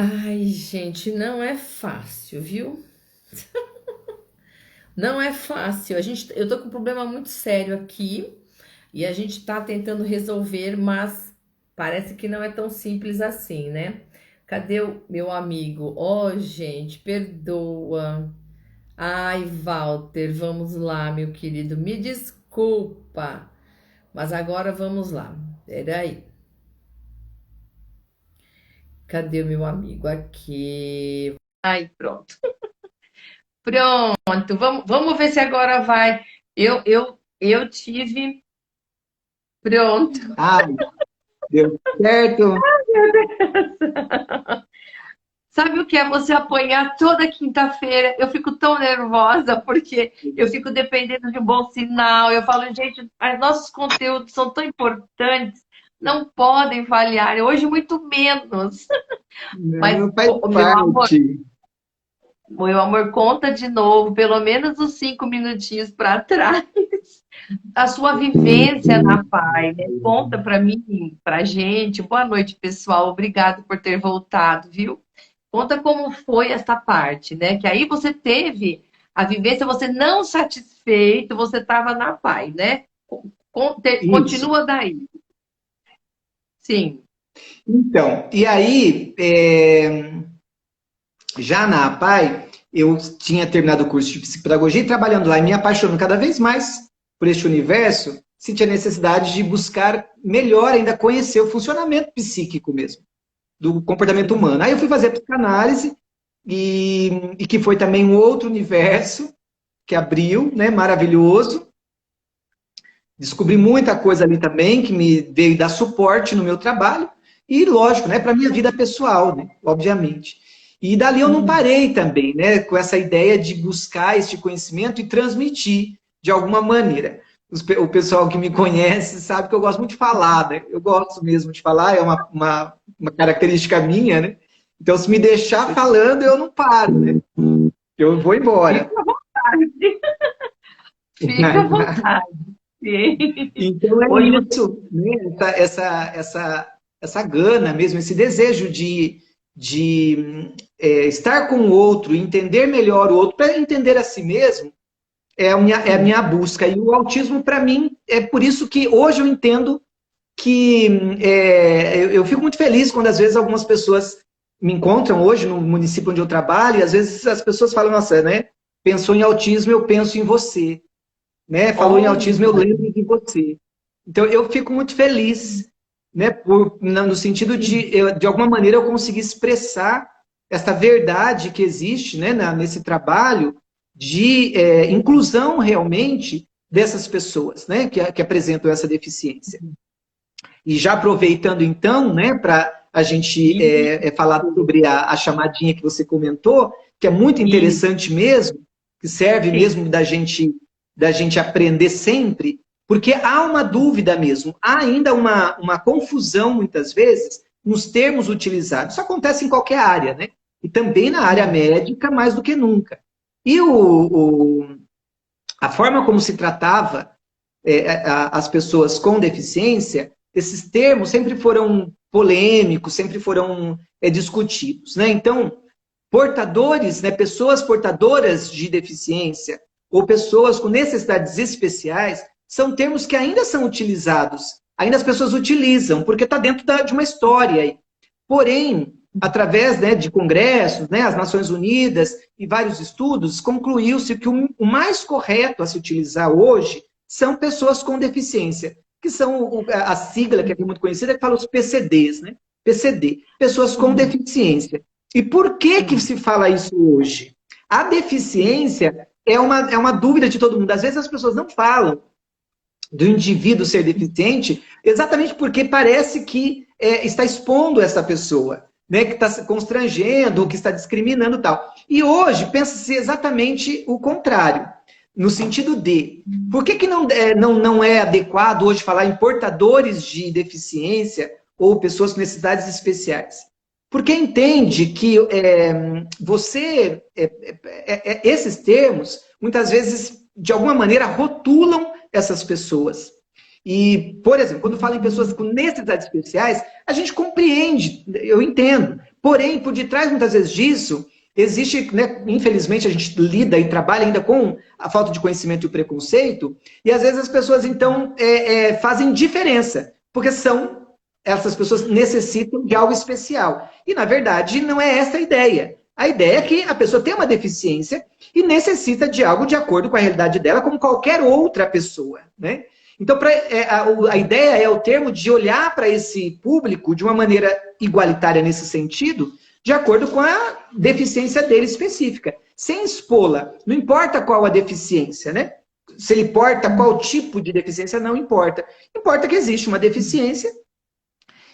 Ai, gente, não é fácil, viu? Não é fácil. Eu tô com um problema muito sério aqui e a gente tá tentando resolver, mas parece que não é tão simples assim, né? Cadê o meu amigo? Oh, gente, perdoa. Ai, Walter, vamos lá, meu querido. Me desculpa, mas agora vamos lá. Peraí. Cadê o meu amigo? Aqui. Ai, pronto. Pronto, vamos ver se agora vai. Eu tive. Pronto. Ah, deu certo. Sabe o que é você apanhar toda quinta-feira? Eu fico tão nervosa porque eu fico dependendo de um bom sinal. Eu falo, gente, os nossos conteúdos são tão importantes, não podem falhar. Hoje, muito menos. Mas, Não faz meu amor, parte. meu amor, conta de novo, pelo menos os 5 minutinhos para trás. A sua vivência na PAI, né? Conta para mim, para gente. Boa noite, pessoal. Obrigado por ter voltado, viu? Conta como foi essa parte, né? Que aí você teve a vivência, você não satisfeito, você estava na PAI, né? Isso. Continua daí. Sim. Então, e aí, já na APAE, eu tinha terminado o curso de psicopedagogia e trabalhando lá e me apaixonando cada vez mais por este universo, senti a necessidade de buscar melhor ainda conhecer o funcionamento psíquico mesmo, do comportamento humano. Aí eu fui fazer a psicanálise e que foi também um outro universo que abriu, né, maravilhoso. Descobri muita coisa ali também que me veio dar suporte no meu trabalho e, lógico, né, para minha vida pessoal, né, obviamente. E dali eu não parei também, né, com essa ideia de buscar este conhecimento e transmitir de alguma maneira. O pessoal que me conhece sabe que eu gosto muito de falar, né? Eu gosto mesmo de falar, é uma característica minha, né? Então, se me deixar falando, eu não paro, né? Eu vou embora. Fica à vontade. Fica à vontade. Então é Hoje você. isso, né? Essa gana mesmo, esse desejo de estar com o outro, entender melhor o outro, para entender a si mesmo, é a minha busca. E o autismo, para mim, é por isso que hoje eu entendo que eu fico muito feliz quando às vezes algumas pessoas me encontram hoje no município onde eu trabalho, e às vezes as pessoas falam, nossa, né? Pensou em autismo, eu penso em você, né? Falou em Olha. autismo, eu lembro de você. Então, eu fico muito feliz, né, no sentido de alguma maneira, eu conseguir expressar essa verdade que existe, né, nesse trabalho de inclusão realmente dessas pessoas, né, que apresentam essa deficiência. E já aproveitando então, né, para a gente falar sobre a chamadinha que você comentou, que é muito Isso, interessante mesmo, que serve sim. mesmo da gente aprender sempre, porque há uma dúvida mesmo, há ainda uma confusão, muitas vezes, nos termos utilizados. Isso acontece em qualquer área, né? E também na área médica, mais do que nunca. E a forma como se tratava as pessoas com deficiência, esses termos sempre foram polêmicos, sempre foram discutidos, né? Então, portadores, né, pessoas portadoras de deficiência ou pessoas com necessidades especiais são termos que ainda são utilizados, ainda as pessoas utilizam, porque está dentro de uma história aí. Porém, através, né, de congressos, né, as Nações Unidas e vários estudos, concluiu-se que o mais correto a se utilizar hoje são pessoas com deficiência, que são a sigla que é muito conhecida, que fala os PCDs, né? PCD, pessoas com deficiência. E por que que se fala isso hoje? A deficiência é uma dúvida de todo mundo. Às vezes as pessoas não falam do indivíduo ser deficiente, exatamente porque parece que está expondo essa pessoa, né, que está constrangendo, que está discriminando e tal. E hoje pensa-se exatamente o contrário, no sentido de, por que não é adequado hoje falar em portadores de deficiência ou pessoas com necessidades especiais? Porque entende que esses termos, muitas vezes, de alguma maneira, rotulam essas pessoas. E, por exemplo, quando fala em pessoas com necessidades especiais, a gente compreende, eu entendo, Porém, por detrás, muitas vezes disso, existe, né, infelizmente, a gente lida e trabalha ainda com a falta de conhecimento e o preconceito, e às vezes as pessoas, então, fazem diferença, porque essas pessoas necessitam de algo especial. E, na verdade, não é essa a ideia. A ideia é que a pessoa tem uma deficiência e necessita de algo de acordo com a realidade dela, como qualquer outra pessoa, né? Então, a ideia é o termo de olhar para esse público de uma maneira igualitária nesse sentido, de acordo com a deficiência dele específica, sem expô-la. Não importa qual a deficiência, né? Se ele porta qual tipo de deficiência, não importa. Importa que existe uma deficiência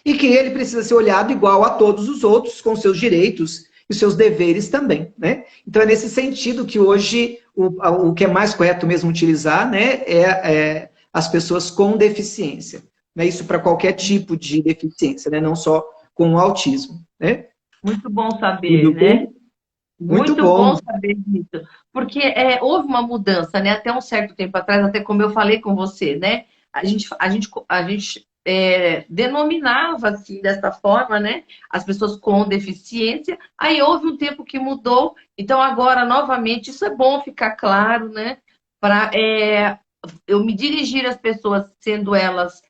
e que ele precisa ser olhado igual a todos os outros, com seus direitos e seus deveres também, né? Então, é nesse sentido que hoje o que é mais correto mesmo utilizar, né, as pessoas com deficiência. Né? Isso para qualquer tipo de deficiência, né? Não só com o autismo. Né? Muito bom saber, né? Muito Muito bom. bom saber disso. Porque houve uma mudança, né? Até um certo tempo atrás, até como eu falei com você, né? A gente denominava assim, dessa forma, né? As pessoas com deficiência. Aí houve um tempo que mudou. Então, agora, novamente, isso é bom ficar claro, né? Para eu me dirigir às pessoas, sendo elas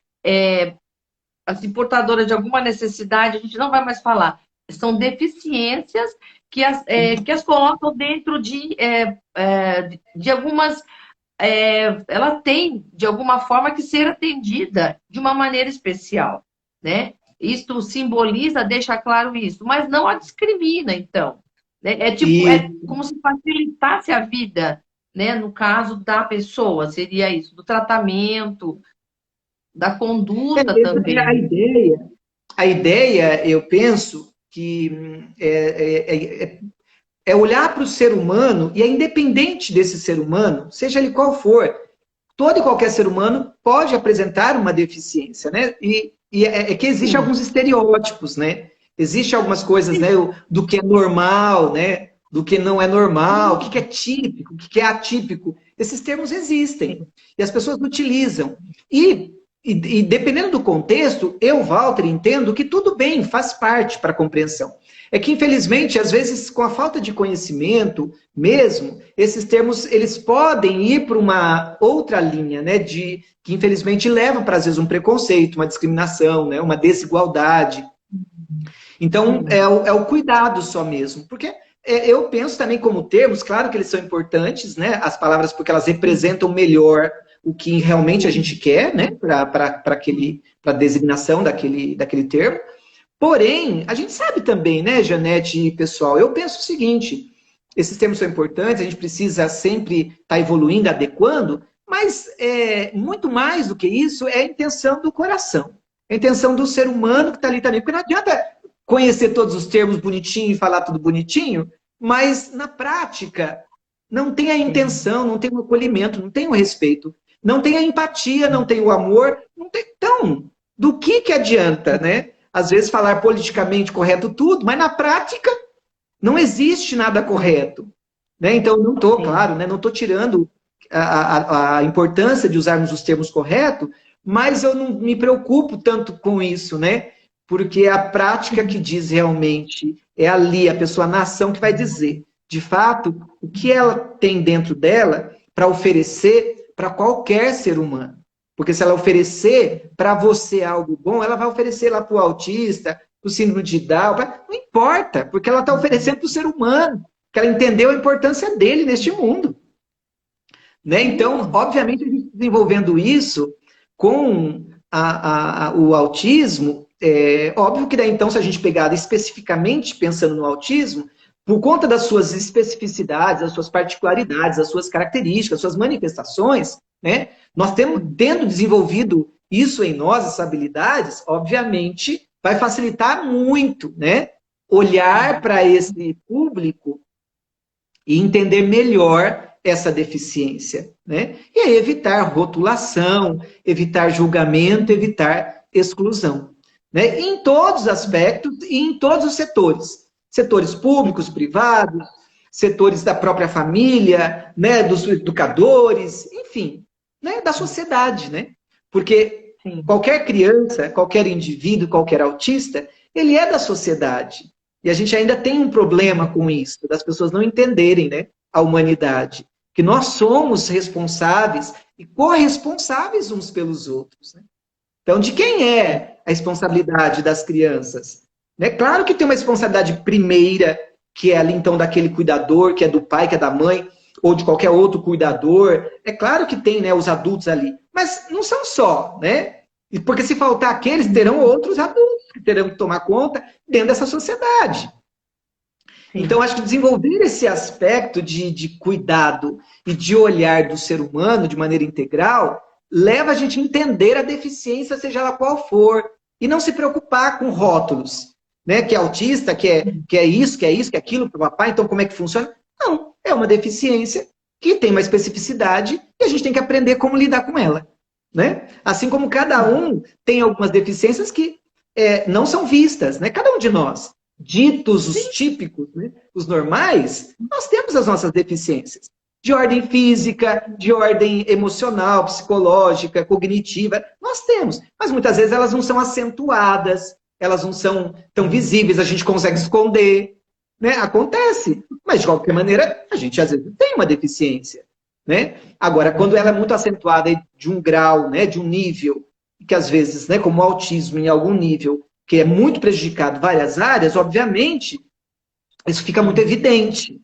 assim, portadoras de alguma necessidade, a gente não vai mais falar. São deficiências que as colocam dentro de algumas. Ela tem, de alguma forma, que ser atendida de uma maneira especial. Né? Isto simboliza, deixa claro isso, mas não a discrimina, então. Né? É como se facilitasse a vida, né? No caso da pessoa, seria isso, do tratamento, da conduta também. A ideia, eu penso, que é olhar para o ser humano, e é independente desse ser humano, seja ele qual for, todo e qualquer ser humano pode apresentar uma deficiência, né? E que existem alguns estereótipos, né? Existem algumas coisas, né? Do que é normal, né? Do que não é normal, o que é típico, o que é atípico. Esses termos existem. E as pessoas utilizam. E dependendo do contexto, eu, Walter, entendo que tudo bem, faz parte para a compreensão. É que, infelizmente, às vezes, com a falta de conhecimento mesmo, esses termos eles podem ir para uma outra linha, né? Que, infelizmente, leva para, às vezes, um preconceito, uma discriminação, né? Uma desigualdade. Então, é o cuidado só mesmo. Porque eu penso também como termos, claro que eles são importantes, né? As palavras, porque elas representam melhor o que realmente a gente quer, né? Para a designação daquele termo. Porém, a gente sabe também, né, Janete e pessoal, eu penso o seguinte, esses termos são importantes, a gente precisa sempre estar evoluindo, adequando, mas muito mais do que isso é a intenção do coração, a intenção do ser humano que está ali também, porque não adianta conhecer todos os termos bonitinho e falar tudo bonitinho, mas na prática não tem a intenção, não tem o acolhimento, não tem o respeito, não tem a empatia, não tem o amor, não tem... Então, do que adianta, né? Às vezes falar politicamente correto tudo, mas na prática não existe nada correto. Né? Então, não estou, claro, né? Não estou tirando a importância de usarmos os termos corretos, mas eu não me preocupo tanto com isso, né? Porque a prática que diz realmente é ali, a pessoa, a nação que vai dizer, de fato, o que ela tem dentro dela para oferecer para qualquer ser humano. Porque se ela oferecer para você algo bom, ela vai oferecer lá para o autista, para o síndrome de Down, não importa, porque ela está oferecendo para o ser humano, que ela entendeu a importância dele neste mundo. Né? Então, obviamente, a gente desenvolvendo isso com o autismo, óbvio que daí então, se a gente pegar especificamente pensando no autismo, por conta das suas especificidades, das suas particularidades, das suas características, das suas manifestações, né? Nós tendo desenvolvido isso em nós, essas habilidades, obviamente, vai facilitar muito, né? Olhar para esse público e entender melhor essa deficiência, né? E aí evitar rotulação, evitar julgamento, evitar exclusão, né? Em todos os aspectos e em todos os setores. Setores públicos, privados, setores da própria família, né, dos educadores, enfim, né, da sociedade, né? Porque qualquer criança, qualquer indivíduo, qualquer autista, ele é da sociedade. E a gente ainda tem um problema com isso, das pessoas não entenderem, né, a humanidade. Que nós somos responsáveis e corresponsáveis uns pelos outros. Né? Então, de quem é a responsabilidade das crianças? É claro que tem uma responsabilidade primeira, que é ali, então, daquele cuidador, que é do pai, que é da mãe, ou de qualquer outro cuidador. É claro que tem, né, os adultos ali. Mas não são só, né? Porque se faltar aqueles, terão outros adultos que terão que tomar conta dentro dessa sociedade. Sim. Então, acho que desenvolver esse aspecto de cuidado e de olhar do ser humano de maneira integral leva a gente a entender a deficiência, seja ela qual for, e não se preocupar com rótulos, né? Que é autista, que é isso, que é aquilo para o papai, então como é que funciona? Não, é uma deficiência que tem uma especificidade e a gente tem que aprender como lidar com ela. Né? Assim como cada um tem algumas deficiências que não são vistas, né? Cada um de nós, ditos os típicos, né? Os normais, nós temos as nossas deficiências. De ordem física, de ordem emocional, psicológica, cognitiva, nós temos. Mas muitas vezes elas não são acentuadas, elas não são tão visíveis, a gente consegue esconder. Né? Acontece. Mas, de qualquer maneira, a gente às vezes tem uma deficiência. Né? Agora, quando ela é muito acentuada de um grau, né, de um nível, que às vezes, né, como o autismo em algum nível, que é muito prejudicado em várias áreas, obviamente, isso fica muito evidente.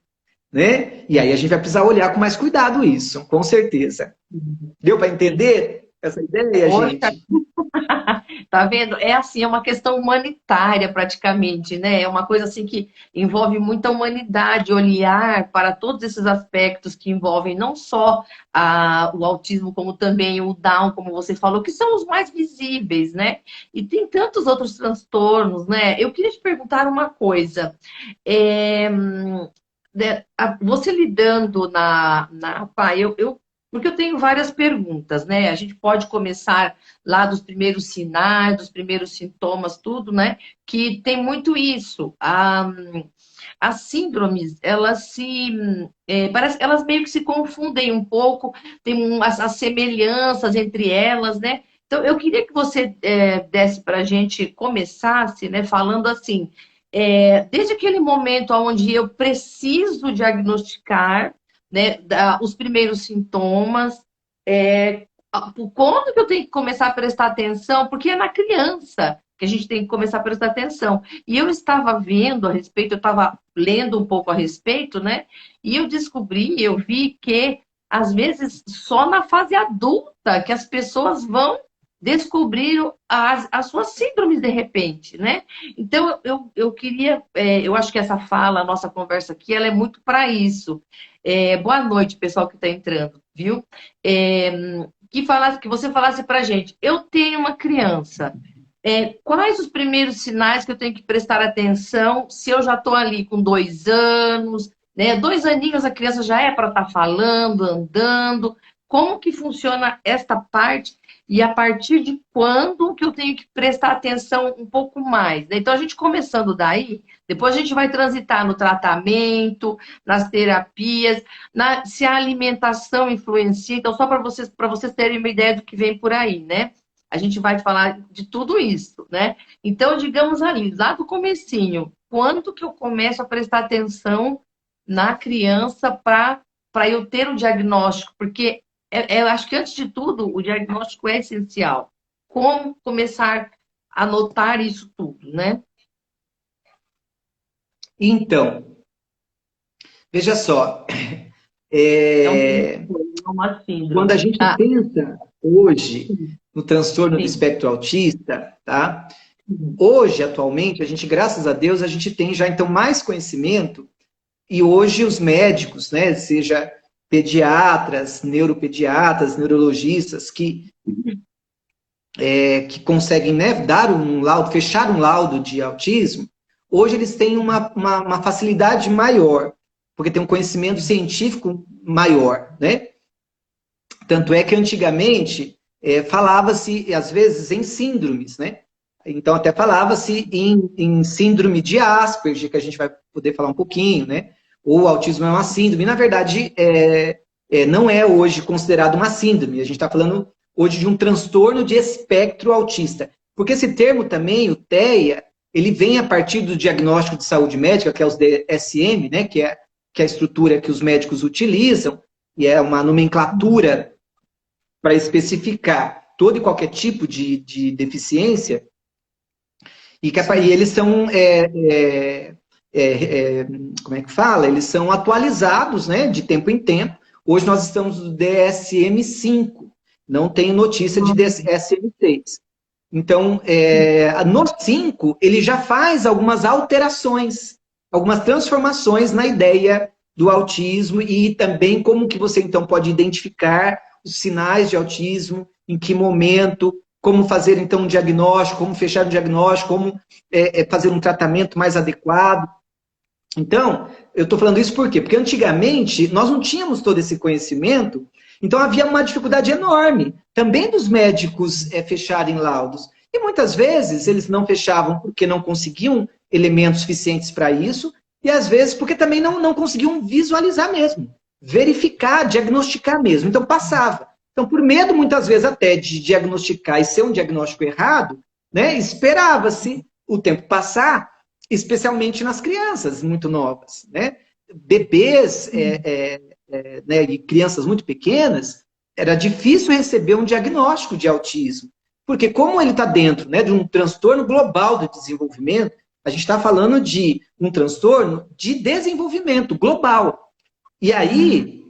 Né? E aí a gente vai precisar olhar com mais cuidado isso, com certeza. Deu para entender essa ideia, gente? Tá vendo? É assim, é uma questão humanitária praticamente, né? É uma coisa assim que envolve muita humanidade, olhar para todos esses aspectos que envolvem não só o autismo, como também o Down, como você falou, que são os mais visíveis, né? E tem tantos outros transtornos, né? Eu queria te perguntar uma coisa. Você lidando na PAI, porque eu tenho várias perguntas, né? A gente pode começar lá dos primeiros sinais, dos primeiros sintomas, tudo, né? Que tem muito isso. As síndromes, elas meio que se confundem um pouco, tem as semelhanças entre elas, né? Então, eu queria que você desse para a gente, começasse, né, falando assim, desde aquele momento onde eu preciso diagnosticar, né, os primeiros sintomas, quando que eu tenho que começar a prestar atenção? Porque é na criança que a gente tem que começar a prestar atenção. E eu estava vendo a respeito, eu estava lendo um pouco a respeito, né? E eu vi que, às vezes, só na fase adulta que as pessoas vão descobrir as suas síndromes de repente, né? Então, eu queria, eu acho que essa fala, a nossa conversa aqui, ela é muito para isso. Boa noite, pessoal que está entrando, viu? Que você falasse para a gente, eu tenho uma criança, quais os primeiros sinais que eu tenho que prestar atenção se eu já estou ali com 2 anos, né? 2 aninhos a criança já é para estar falando, andando, como que funciona esta parte e a partir de quando que eu tenho que prestar atenção um pouco mais, né? Então, a gente começando daí, depois a gente vai transitar no tratamento, nas terapias, se a alimentação influencia. Então, só para vocês terem uma ideia do que vem por aí, né? A gente vai falar de tudo isso, né? Então, digamos ali, lá do comecinho, quando que eu começo a prestar atenção na criança para eu ter o diagnóstico? Porque eu acho que, antes de tudo, o diagnóstico é essencial. Como começar a notar isso tudo, né? Então, veja só. Quando a gente pensa hoje no transtorno do espectro autista, tá? Hoje, atualmente, a gente, graças a Deus, a gente tem já, então, mais conhecimento, e hoje os médicos, né, seja pediatras, neuropediatras, neurologistas, que conseguem, né, dar um laudo, fechar um laudo de autismo, hoje eles têm uma facilidade maior, porque tem um conhecimento científico maior, né? Tanto é que antigamente falava-se, às vezes, em síndromes, né? Então até falava-se em síndrome de Asperger, que a gente vai poder falar um pouquinho, né? Ou autismo é uma síndrome. Na verdade, não é hoje considerado uma síndrome. A gente está falando hoje de um transtorno de espectro autista. Porque esse termo também, o TEA, ele vem a partir do diagnóstico de saúde médica, que é os DSM, né, que é a estrutura que os médicos utilizam, e é uma nomenclatura para especificar todo e qualquer tipo de deficiência, e eles são, como é que fala? Eles são atualizados, né, de tempo em tempo. Hoje nós estamos no DSM-5, não tem notícia de DSM-6. Então, no 5, ele já faz algumas alterações, algumas transformações na ideia do autismo e também como que você, então, pode identificar os sinais de autismo, em que momento, como fazer, então, um diagnóstico, como fechar um diagnóstico, como fazer um tratamento mais adequado. Então, eu estou falando isso por quê? Porque antigamente nós não tínhamos todo esse conhecimento, então havia uma dificuldade enorme também dos médicos fecharem laudos. E muitas vezes eles não fechavam porque não conseguiam elementos suficientes para isso, e às vezes porque também não conseguiam visualizar mesmo, verificar, diagnosticar mesmo. Então passava. Então, por medo muitas vezes até de diagnosticar e ser um diagnóstico errado, né, esperava-se o tempo passar, especialmente nas crianças muito novas, né? Bebês né, e crianças muito pequenas, era difícil receber um diagnóstico de autismo, porque como ele está dentro, né, de um transtorno global do desenvolvimento, a gente está falando de um transtorno de desenvolvimento global. E aí,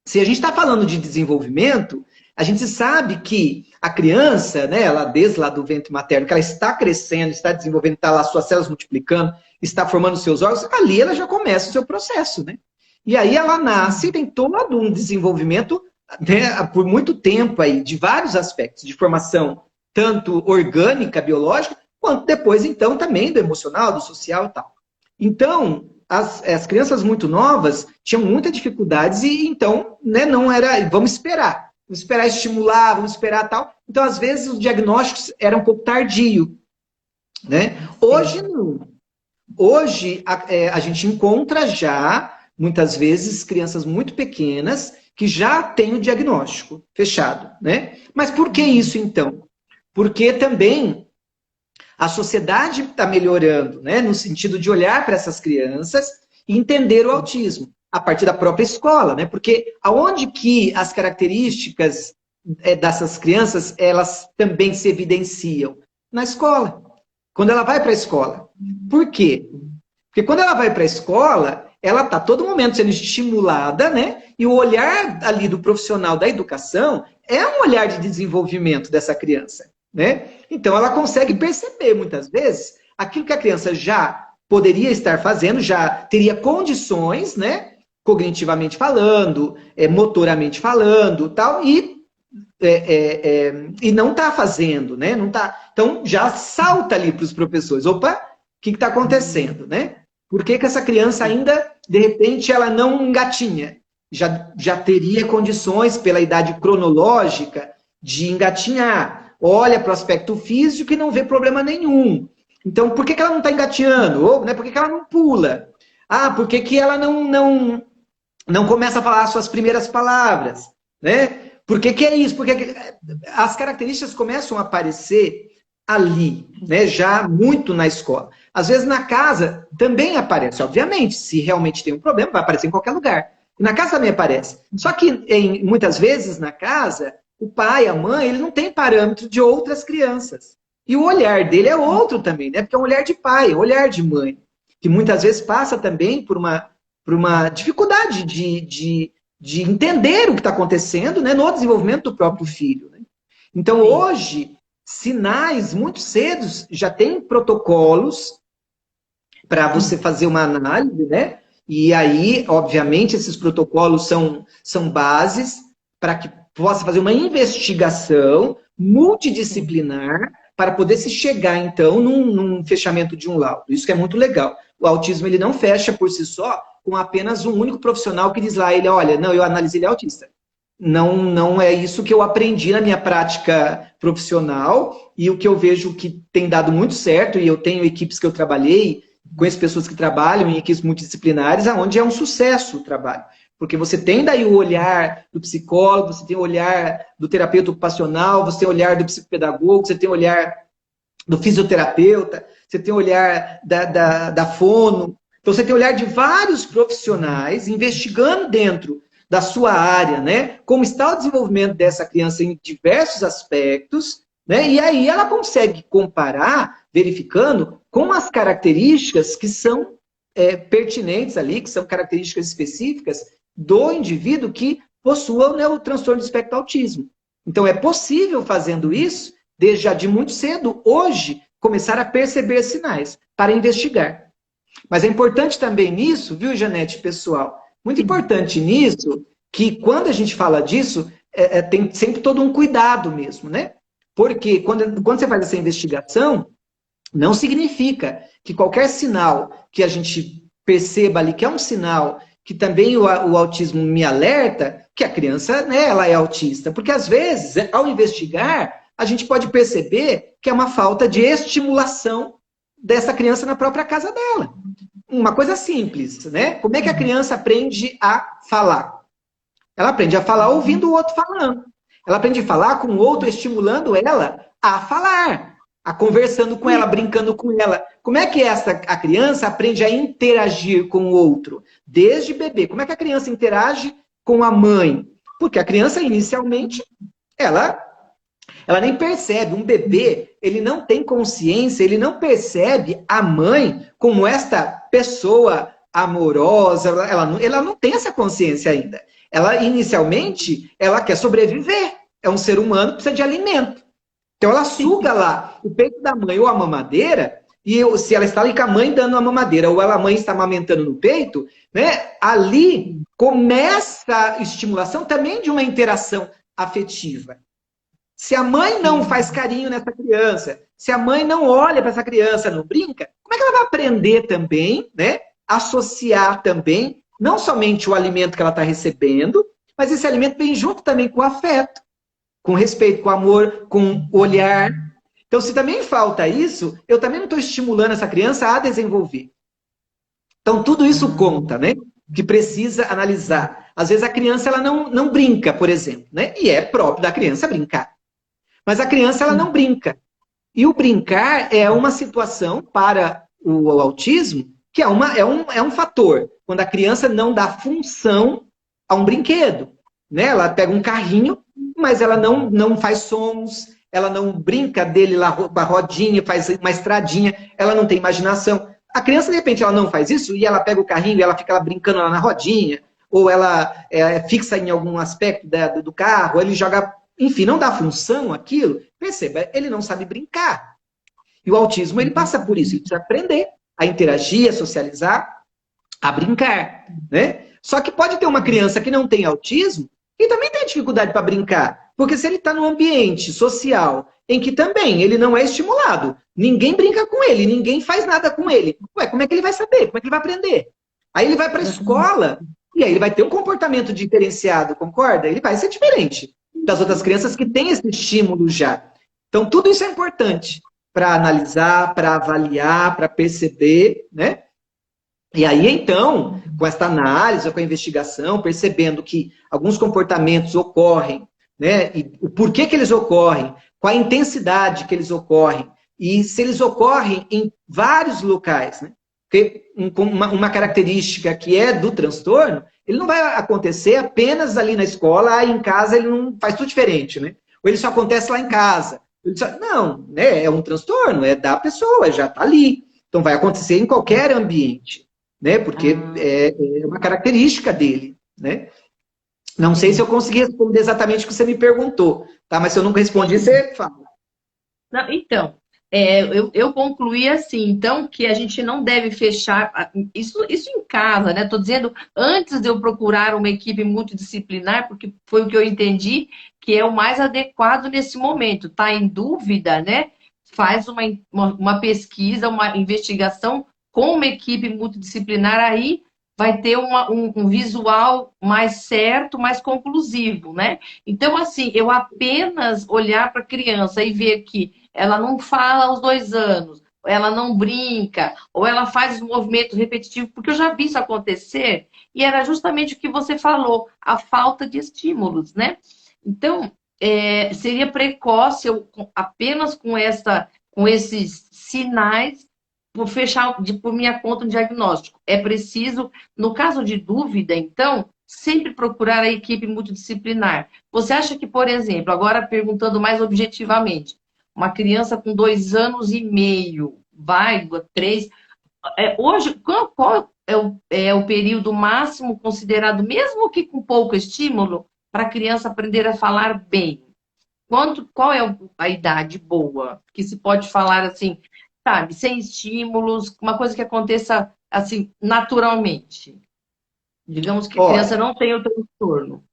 se a gente está falando de desenvolvimento, a gente sabe que a criança, né, ela desde lá do ventre materno, que ela está crescendo, está desenvolvendo, está lá suas células multiplicando, está formando seus órgãos, ali ela já começa o seu processo, né? E aí ela nasce, tem todo um desenvolvimento, né, por muito tempo aí, de vários aspectos, de formação tanto orgânica, biológica, quanto depois, então, também do emocional, do social e tal. Então, as crianças muito novas tinham muitas dificuldades e, então, né, não era, vamos esperar estimular, vamos esperar tal. Então, às vezes, os diagnósticos eram um pouco tardio, né? Hoje, não. Hoje, a gente encontra já, muitas vezes, crianças muito pequenas que já têm o diagnóstico fechado, né? Mas por que isso, então? Porque também a sociedade está melhorando, né? No sentido de olhar para essas crianças e entender o autismo a partir da própria escola, né? Porque aonde que as características dessas crianças, elas também se evidenciam? Na escola. Quando ela vai para a escola. Por quê? Porque quando ela vai para a escola, ela está todo momento sendo estimulada, né? E o olhar ali do profissional da educação é um olhar de desenvolvimento dessa criança, né? Então ela consegue perceber muitas vezes aquilo que a criança já poderia estar fazendo, já teria condições, né? Cognitivamente falando, motoramente falando, tal, e não está fazendo, né? Não tá, então já salta ali para os professores. Opa, o que está acontecendo, né? Por que essa criança ainda, de repente, ela não engatinha? Já teria condições, pela idade cronológica, de engatinhar. Olha para o aspecto físico e não vê problema nenhum. Então, por que ela não está engatinhando? Ou, né, por que ela não pula? Ah, por que ela não começa a falar as suas primeiras palavras, né? Por que é isso? Porque as características começam a aparecer ali, né? Já muito na escola. Às vezes na casa também aparece, obviamente. Se realmente tem um problema, vai aparecer em qualquer lugar. E na casa também aparece. Só que muitas vezes na casa, o pai, a mãe, ele não tem parâmetro de outras crianças. E o olhar dele é outro também, né? Porque é um olhar de pai, um olhar de mãe, que muitas vezes passa também por uma dificuldade de entender o que está acontecendo, né, no desenvolvimento do próprio filho. Né? Então, hoje, sinais muito cedo, já tem protocolos para você fazer uma análise, né? E aí, obviamente, esses protocolos são bases para que possa fazer uma investigação multidisciplinar para poder se chegar, então, num fechamento de um laudo. Isso que é muito legal. O autismo, ele não fecha por si só com apenas um único profissional que diz lá, ele, olha, não, eu analisei, ele é autista. Não é isso que eu aprendi na minha prática profissional e o que eu vejo que tem dado muito certo, e eu tenho equipes que eu trabalhei, conheço pessoas que trabalham em equipes multidisciplinares, onde é um sucesso o trabalho. Porque você tem daí o olhar do psicólogo, você tem o olhar do terapeuta ocupacional, você tem o olhar do psicopedagogo, você tem o olhar do fisioterapeuta, você tem o olhar da fono. Então, você tem o olhar de vários profissionais investigando dentro da sua área, né? Como está o desenvolvimento dessa criança em diversos aspectos, né? E aí ela consegue comparar, verificando, com as características que são pertinentes ali, que são características específicas do indivíduo que possua, né, o transtorno do espectro do autismo. Então, é possível, fazendo isso, desde já de muito cedo, hoje, começar a perceber sinais para investigar. Mas é importante também nisso, viu, Janete, pessoal? Muito importante nisso, que quando a gente fala disso, tem sempre todo um cuidado mesmo, né? Porque quando você faz essa investigação, não significa que qualquer sinal que a gente perceba ali, que é um sinal que também o autismo me alerta, que a criança, né, ela é autista. Porque às vezes, ao investigar, a gente pode perceber que é uma falta de estimulação dessa criança na própria casa dela. Uma coisa simples, né? Como é que a criança aprende a falar? Ela aprende a falar ouvindo o outro falando. Ela aprende a falar com o outro estimulando ela a falar, a conversando com ela, brincando com ela. Como é que a criança aprende a interagir com o outro? Desde bebê. Como é que a criança interage com a mãe? Porque a criança, inicialmente, ela nem percebe. Um bebê, ele não tem consciência, ele não percebe a mãe como esta pessoa amorosa. Ela não tem essa consciência ainda. Ela, inicialmente, ela quer sobreviver. É um ser humano que precisa de alimento. Então, ela suga lá o peito da mãe ou a mamadeira, e se ela está ali com a mãe dando a mamadeira, ou a mãe está amamentando no peito, né? Ali começa a estimulação também de uma interação afetiva. Se a mãe não faz carinho nessa criança, se a mãe não olha para essa criança, não brinca, como é que ela vai aprender também, né? Associar também, não somente o alimento que ela está recebendo, mas esse alimento vem junto também com o afeto, com respeito, com amor, com olhar. Então, se também falta isso, eu também não estou estimulando essa criança a desenvolver. Então, tudo isso conta, né? Que precisa analisar. Às vezes a criança ela não brinca, por exemplo, né? E é próprio da criança brincar. Mas a criança ela não brinca. E o brincar é uma situação para o autismo que é um fator. Quando a criança não dá função a um brinquedo. Né? Ela pega um carrinho, mas ela não faz sons, ela não brinca dele lá com a rodinha, faz uma estradinha, ela não tem imaginação. A criança, de repente, ela não faz isso e ela pega o carrinho e ela fica lá brincando lá na rodinha, ou ela fixa em algum aspecto do carro, ele joga, enfim, não dá função aquilo. Perceba, ele não sabe brincar. E o autismo, ele passa por isso, ele precisa aprender a interagir, a socializar, a brincar, né? Só que pode ter uma criança que não tem autismo e também tem dificuldade para brincar. Porque se ele está num ambiente social em que também ele não é estimulado, ninguém brinca com ele, ninguém faz nada com ele. Ué, como é que ele vai saber? Como é que ele vai aprender? Aí ele vai para a escola e aí ele vai ter um comportamento diferenciado, concorda? Ele vai ser diferente das outras crianças que têm esse estímulo já. Então, tudo isso é importante para analisar, para avaliar, para perceber, né? E aí, então, com esta análise, com a investigação, percebendo que alguns comportamentos ocorrem, né? E o porquê que eles ocorrem, qual a intensidade que eles ocorrem, e se eles ocorrem em vários locais, né? Porque uma característica que é do transtorno, ele não vai acontecer apenas ali na escola, aí em casa ele não faz tudo diferente, né? Ou ele só acontece lá em casa. Não, né? É um transtorno, é da pessoa, já está ali. Então vai acontecer em qualquer ambiente, né? Porque é uma característica dele, né? Não sei se eu consegui responder exatamente o que você me perguntou, tá? Mas se eu nunca respondi, você fala. Não, então, eu concluí assim, então, que a gente não deve fechar isso em casa, né? Estou dizendo, antes de eu procurar uma equipe multidisciplinar, porque foi o que eu entendi, que é o mais adequado nesse momento. Está em dúvida, né? Faz uma pesquisa, uma investigação com uma equipe multidisciplinar, aí vai ter um visual mais certo, mais conclusivo, né? Então, assim, eu apenas olhar para a criança e ver que ela não fala aos 2 anos, ela não brinca, ou ela faz um movimento repetitivo, porque eu já vi isso acontecer, e era justamente o que você falou, a falta de estímulos, né? Então, seria precoce eu apenas com esses sinais por fechar por minha conta um diagnóstico. É preciso, no caso de dúvida, então, sempre procurar a equipe multidisciplinar. Você acha que, por exemplo, agora perguntando mais objetivamente, uma criança com 2 anos e meio, vai, 3, hoje, qual é o período máximo considerado, mesmo que com pouco estímulo, para a criança aprender a falar bem? Qual é a idade boa que se pode falar assim, sabe, sem estímulos, uma coisa que aconteça assim naturalmente? Digamos que a criança Olha, não tem o transtorno.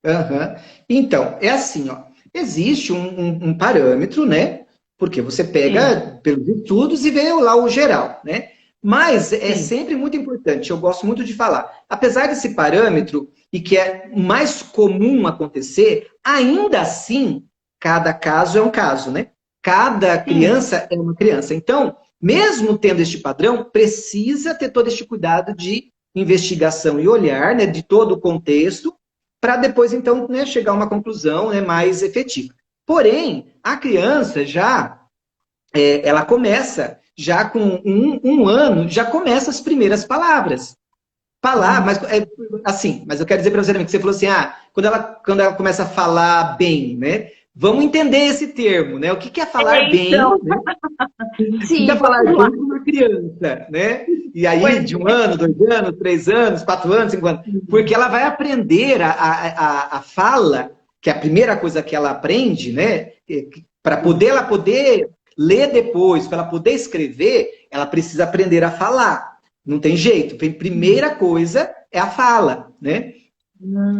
aham. Então, é assim, ó. Existe um parâmetro, né? Porque você Sim, pega pelos estudos e vê lá o geral, né? Mas é sim, sempre muito importante, eu gosto muito de falar. Apesar desse parâmetro, e que é mais comum acontecer, ainda assim, cada caso é um caso, né? Cada sim. criança é uma criança. Então, mesmo tendo este padrão, precisa ter todo este cuidado de investigação e olhar, né? De todo o contexto para depois, então, né, chegar a uma conclusão, né, mais efetiva. Porém, a criança já, ela começa, já com um ano, já começa as primeiras palavras. Falar, mas assim, mas eu quero dizer para você também que você falou assim, quando ela começa a falar bem, né? Vamos entender esse termo, né? O que que é falar bem, Então, né? O que que é sim, falar vamos bem lá. com uma criança, né? E aí, Pois de um é. ano, 2 anos, 3 anos, 4 anos, 5 anos, porque ela vai aprender a fala, que é a primeira coisa que ela aprende, né? Para poder ela poder ler depois, para ela poder escrever, ela precisa aprender a falar. Não tem jeito. Primeira coisa é a fala, né?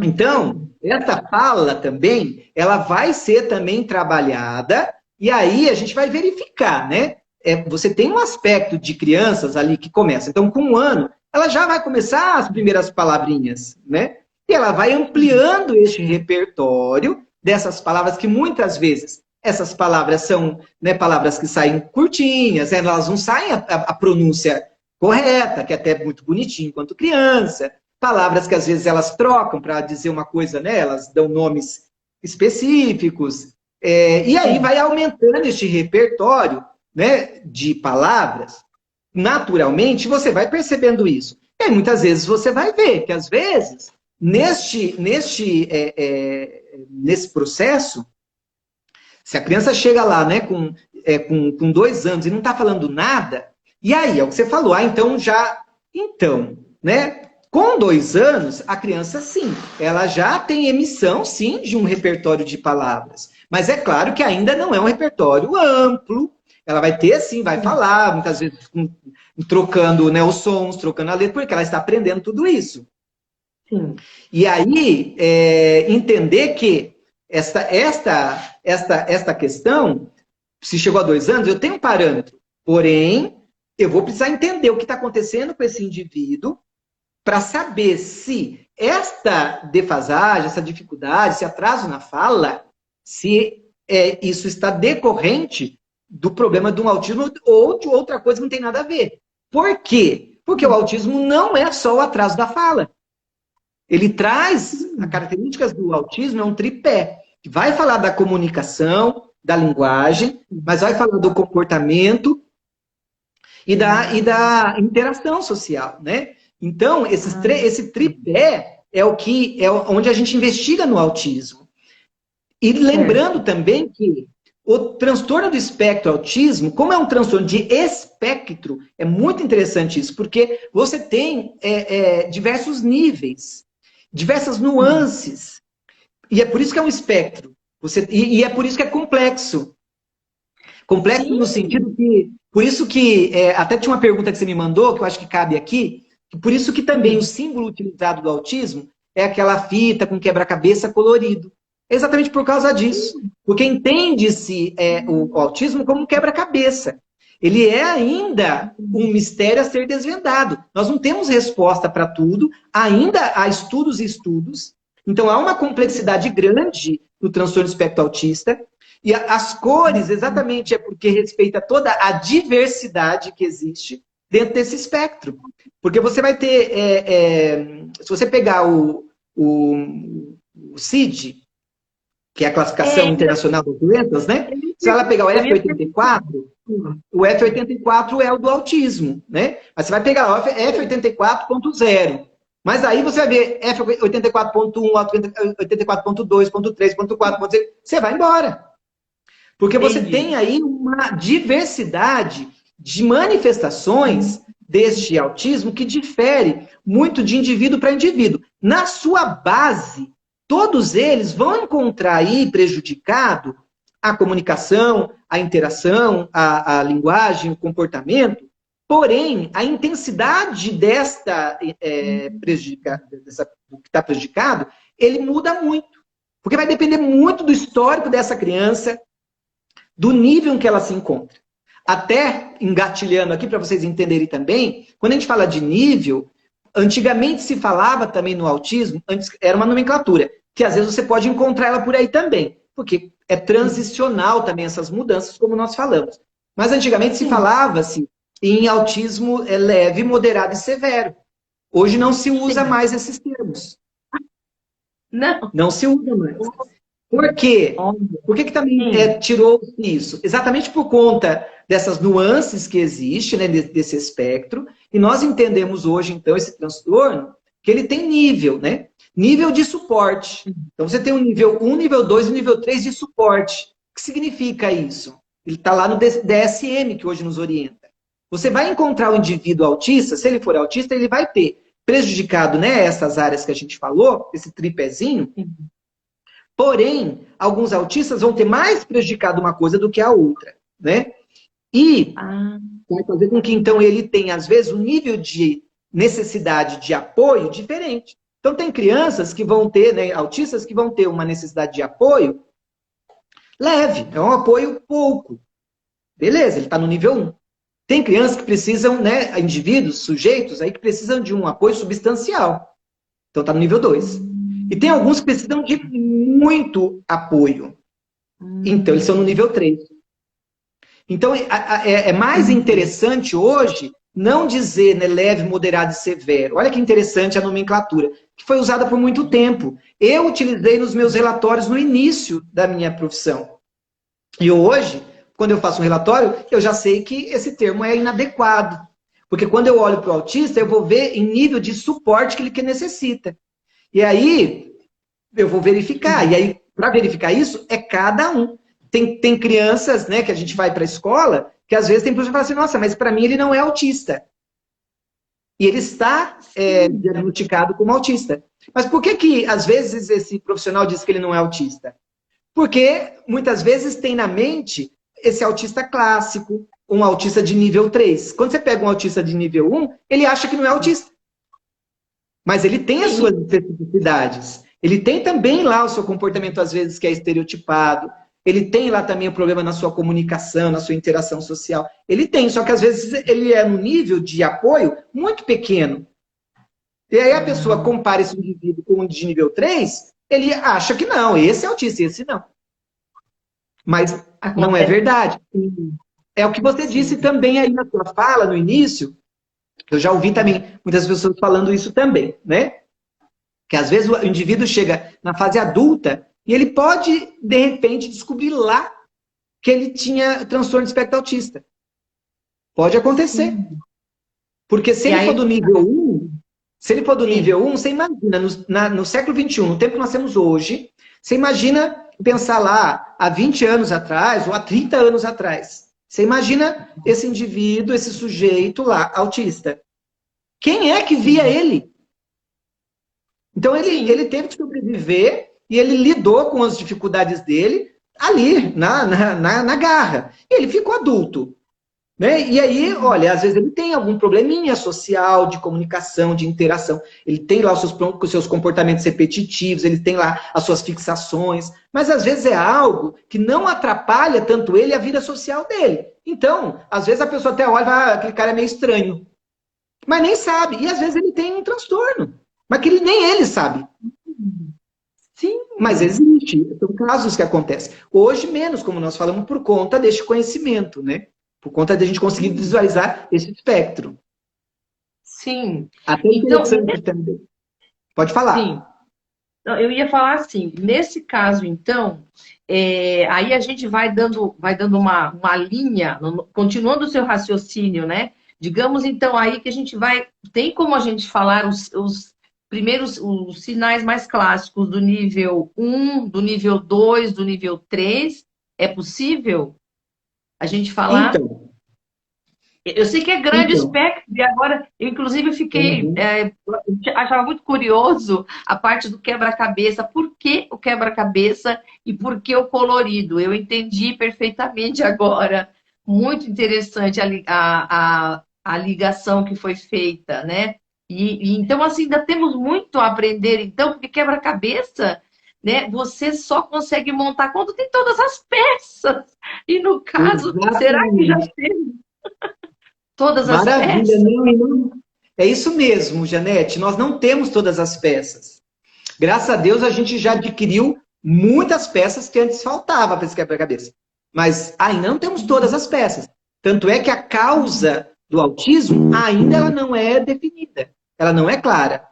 Então, essa fala também, ela vai ser também trabalhada, e aí a gente vai verificar, né? Você tem um aspecto de crianças ali que começa. Então, com 1 ano, ela já vai começar as primeiras palavrinhas, né? E ela vai ampliando este repertório dessas palavras que muitas vezes essas palavras são, né, palavras que saem curtinhas, né? Elas não saem a pronúncia correta, que é até muito bonitinho enquanto criança, palavras que às vezes elas trocam para dizer uma coisa, né? Elas dão nomes específicos, e aí Sim. vai aumentando este repertório, né, de palavras. Naturalmente, você vai percebendo isso. E aí, muitas vezes você vai ver que, às vezes, nesse processo, se a criança chega lá, né, com 2 anos e não está falando nada, e aí, é o que você falou, então já. Então, né? Com 2 anos, a criança, sim, ela já tem emissão, sim, de um repertório de palavras. Mas é claro que ainda não é um repertório amplo. Ela vai ter, sim, vai falar, muitas vezes trocando, né, os sons, trocando a letra, porque ela está aprendendo tudo isso. Sim. E aí, entender que esta questão, se chegou a 2 anos, eu tenho um parâmetro. Porém, eu vou precisar entender o que está acontecendo com esse indivíduo para saber se esta defasagem, essa dificuldade, esse atraso na fala, se isso está decorrente do problema de um autismo ou de outra coisa que não tem nada a ver. Por quê? Porque o autismo não é só o atraso da fala. Ele traz as características do autismo, é um tripé, que vai falar da comunicação, da linguagem, mas vai falar do comportamento e da interação social, né? Então, esse tripé é onde a gente investiga no autismo. E lembrando Certo. também que o transtorno do espectro autismo, como é um transtorno de espectro, é muito interessante isso, porque você tem diversos níveis, diversas nuances. E é por isso que é um espectro. E é por isso que é complexo. Complexo no Sim. sentido que. Por isso que. Até tinha uma pergunta que você me mandou, que eu acho que cabe aqui. Por isso que também o símbolo utilizado do autismo é aquela fita com quebra-cabeça colorido. Exatamente por causa disso. Porque entende-se o autismo como um quebra-cabeça. Ele é ainda um mistério a ser desvendado. Nós não temos resposta para tudo, ainda há estudos e estudos. Então há uma complexidade grande no transtorno espectro autista. E as cores, exatamente, é porque respeita toda a diversidade que existe dentro desse espectro. Porque você vai ter, se você pegar o CID, que é a É, Classificação Internacional das Doenças, né? Se ela pegar o eu ia, F84, O F84 é o do autismo, né? Mas você vai pegar lá o F84.0. Mas aí você vai ver F84.1, 84.2, 3.4, você vai embora. Porque você tem aí uma diversidade de manifestações deste autismo que difere muito de indivíduo para indivíduo. Na sua base, todos eles vão encontrar aí prejudicado a comunicação, a interação, a linguagem, o comportamento, porém, a intensidade desta do que está prejudicado, ele muda muito. Porque vai depender muito do histórico dessa criança, do nível em que ela se encontra. Até engatilhando aqui para vocês entenderem também, quando a gente fala de nível, antigamente se falava também no autismo, antes era uma nomenclatura, que às vezes você pode encontrar ela por aí também, porque é transicional também essas mudanças, como nós falamos. Mas antigamente se falava-se em autismo leve, moderado e severo. Hoje não se usa mais esses termos. Não se usa mais. Por quê? Por que também tirou isso? Exatamente por conta dessas nuances que existem, né, desse espectro, e nós entendemos hoje, então, esse transtorno, que ele tem nível, né? Nível de suporte. Então, você tem o nível 1, nível 2 e nível 3 de suporte. O que significa isso? Ele está lá no DSM, que hoje nos orienta. Você vai encontrar o indivíduo autista, se ele for autista, ele vai ter prejudicado, né, essas áreas que a gente falou, esse tripézinho. Porém, alguns autistas vão ter mais prejudicado uma coisa do que a outra, né? E vai fazer com que, então, ele tenha, às vezes, um nível de necessidade de apoio diferente. Então, tem crianças que vão ter, né, autistas que vão ter uma necessidade de apoio leve, é um apoio pouco. Beleza, ele está no nível 1. Tem crianças que precisam, né, indivíduos, sujeitos, aí que precisam de um apoio substancial. Então, está no nível 2. E tem alguns que precisam de muito apoio. Então, eles são no nível 3. Então, é mais interessante hoje não dizer, né, leve, moderado e severo. Olha que interessante a nomenclatura, que foi usada por muito tempo. Eu utilizei nos meus relatórios no início da minha profissão. E hoje, quando eu faço um relatório, eu já sei que esse termo é inadequado. Porque quando eu olho para o autista, eu vou ver em nível de suporte que ele necessita. E aí, eu vou verificar. E aí, para verificar isso, é cada um. Tem crianças, né, que a gente vai para a escola, que às vezes tem pessoas que falam assim, nossa, mas para mim ele não é autista. E ele está diagnosticado como autista. Mas por que às vezes, esse profissional diz que ele não é autista? Porque, muitas vezes, tem na mente esse autista clássico, um autista de nível 3. Quando você pega um autista de nível 1, ele acha que não é autista. Mas ele tem as suas especificidades. Ele tem também lá o seu comportamento, às vezes, que é estereotipado. Ele tem lá também o problema na sua comunicação, na sua interação social. Ele tem, só que às vezes ele é no nível de apoio muito pequeno. E aí a pessoa compara esse indivíduo com um de nível 3, ele acha que não, esse é autista, esse não. Mas não é verdade. É o que você disse também aí na sua fala, no início. Eu já ouvi também muitas pessoas falando isso também, né? Que às vezes o indivíduo chega na fase adulta e ele pode, de repente, descobrir lá que ele tinha transtorno de espectro autista. Pode acontecer. Porque se ele for do nível 1, você imagina, no século XXI, no tempo que nós temos hoje, você imagina pensar lá há 20 anos atrás ou há 30 anos atrás. Você imagina esse indivíduo, esse sujeito lá, autista. Quem é que via ele? Então, ele teve que sobreviver e ele lidou com as dificuldades dele ali, na garra. E ele ficou adulto. Né? E aí, olha, às vezes ele tem algum probleminha social, de comunicação, de interação. Ele tem lá os seus comportamentos repetitivos, ele tem lá as suas fixações. Mas às vezes é algo que não atrapalha tanto ele e a vida social dele. Então, às vezes a pessoa até olha e fala, aquele cara é meio estranho. Mas nem sabe. E às vezes ele tem um transtorno. Mas que nem ele sabe. Sim, mas existe. São casos que acontecem. Hoje menos, como nós falamos, por conta deste conhecimento, né? Por conta de a gente conseguir visualizar esse espectro. Sim. Até interessante também. Pode falar. Sim. Não, eu ia falar assim, nesse caso, então, aí a gente vai dando uma linha, continuando o seu raciocínio, né? Digamos, então, aí que a gente vai. Tem como a gente falar os primeiros, os sinais mais clássicos do nível um, do nível 2, do nível 3. É possível a gente falar? Então, Eu sei que é grande o então, espectro, e agora, eu, inclusive, fiquei. uhum. Eu achava muito curioso a parte do quebra-cabeça. Por que o quebra-cabeça e por que o colorido? Eu entendi perfeitamente agora. Muito interessante a ligação que foi feita, né? Então, assim, ainda temos muito a aprender, então, porque quebra-cabeça, né? Você só consegue montar quando tem todas as peças. E no caso, será que já Exatamente. tem todas as Maravilha, peças? não, não. É isso mesmo, Janete. Nós não temos todas as peças. Graças a Deus a gente já adquiriu muitas peças que antes faltava para esse quebra-cabeça. Mas ainda não temos todas as peças. Tanto é que a causa do autismo ainda ela não é definida. Ela não é clara.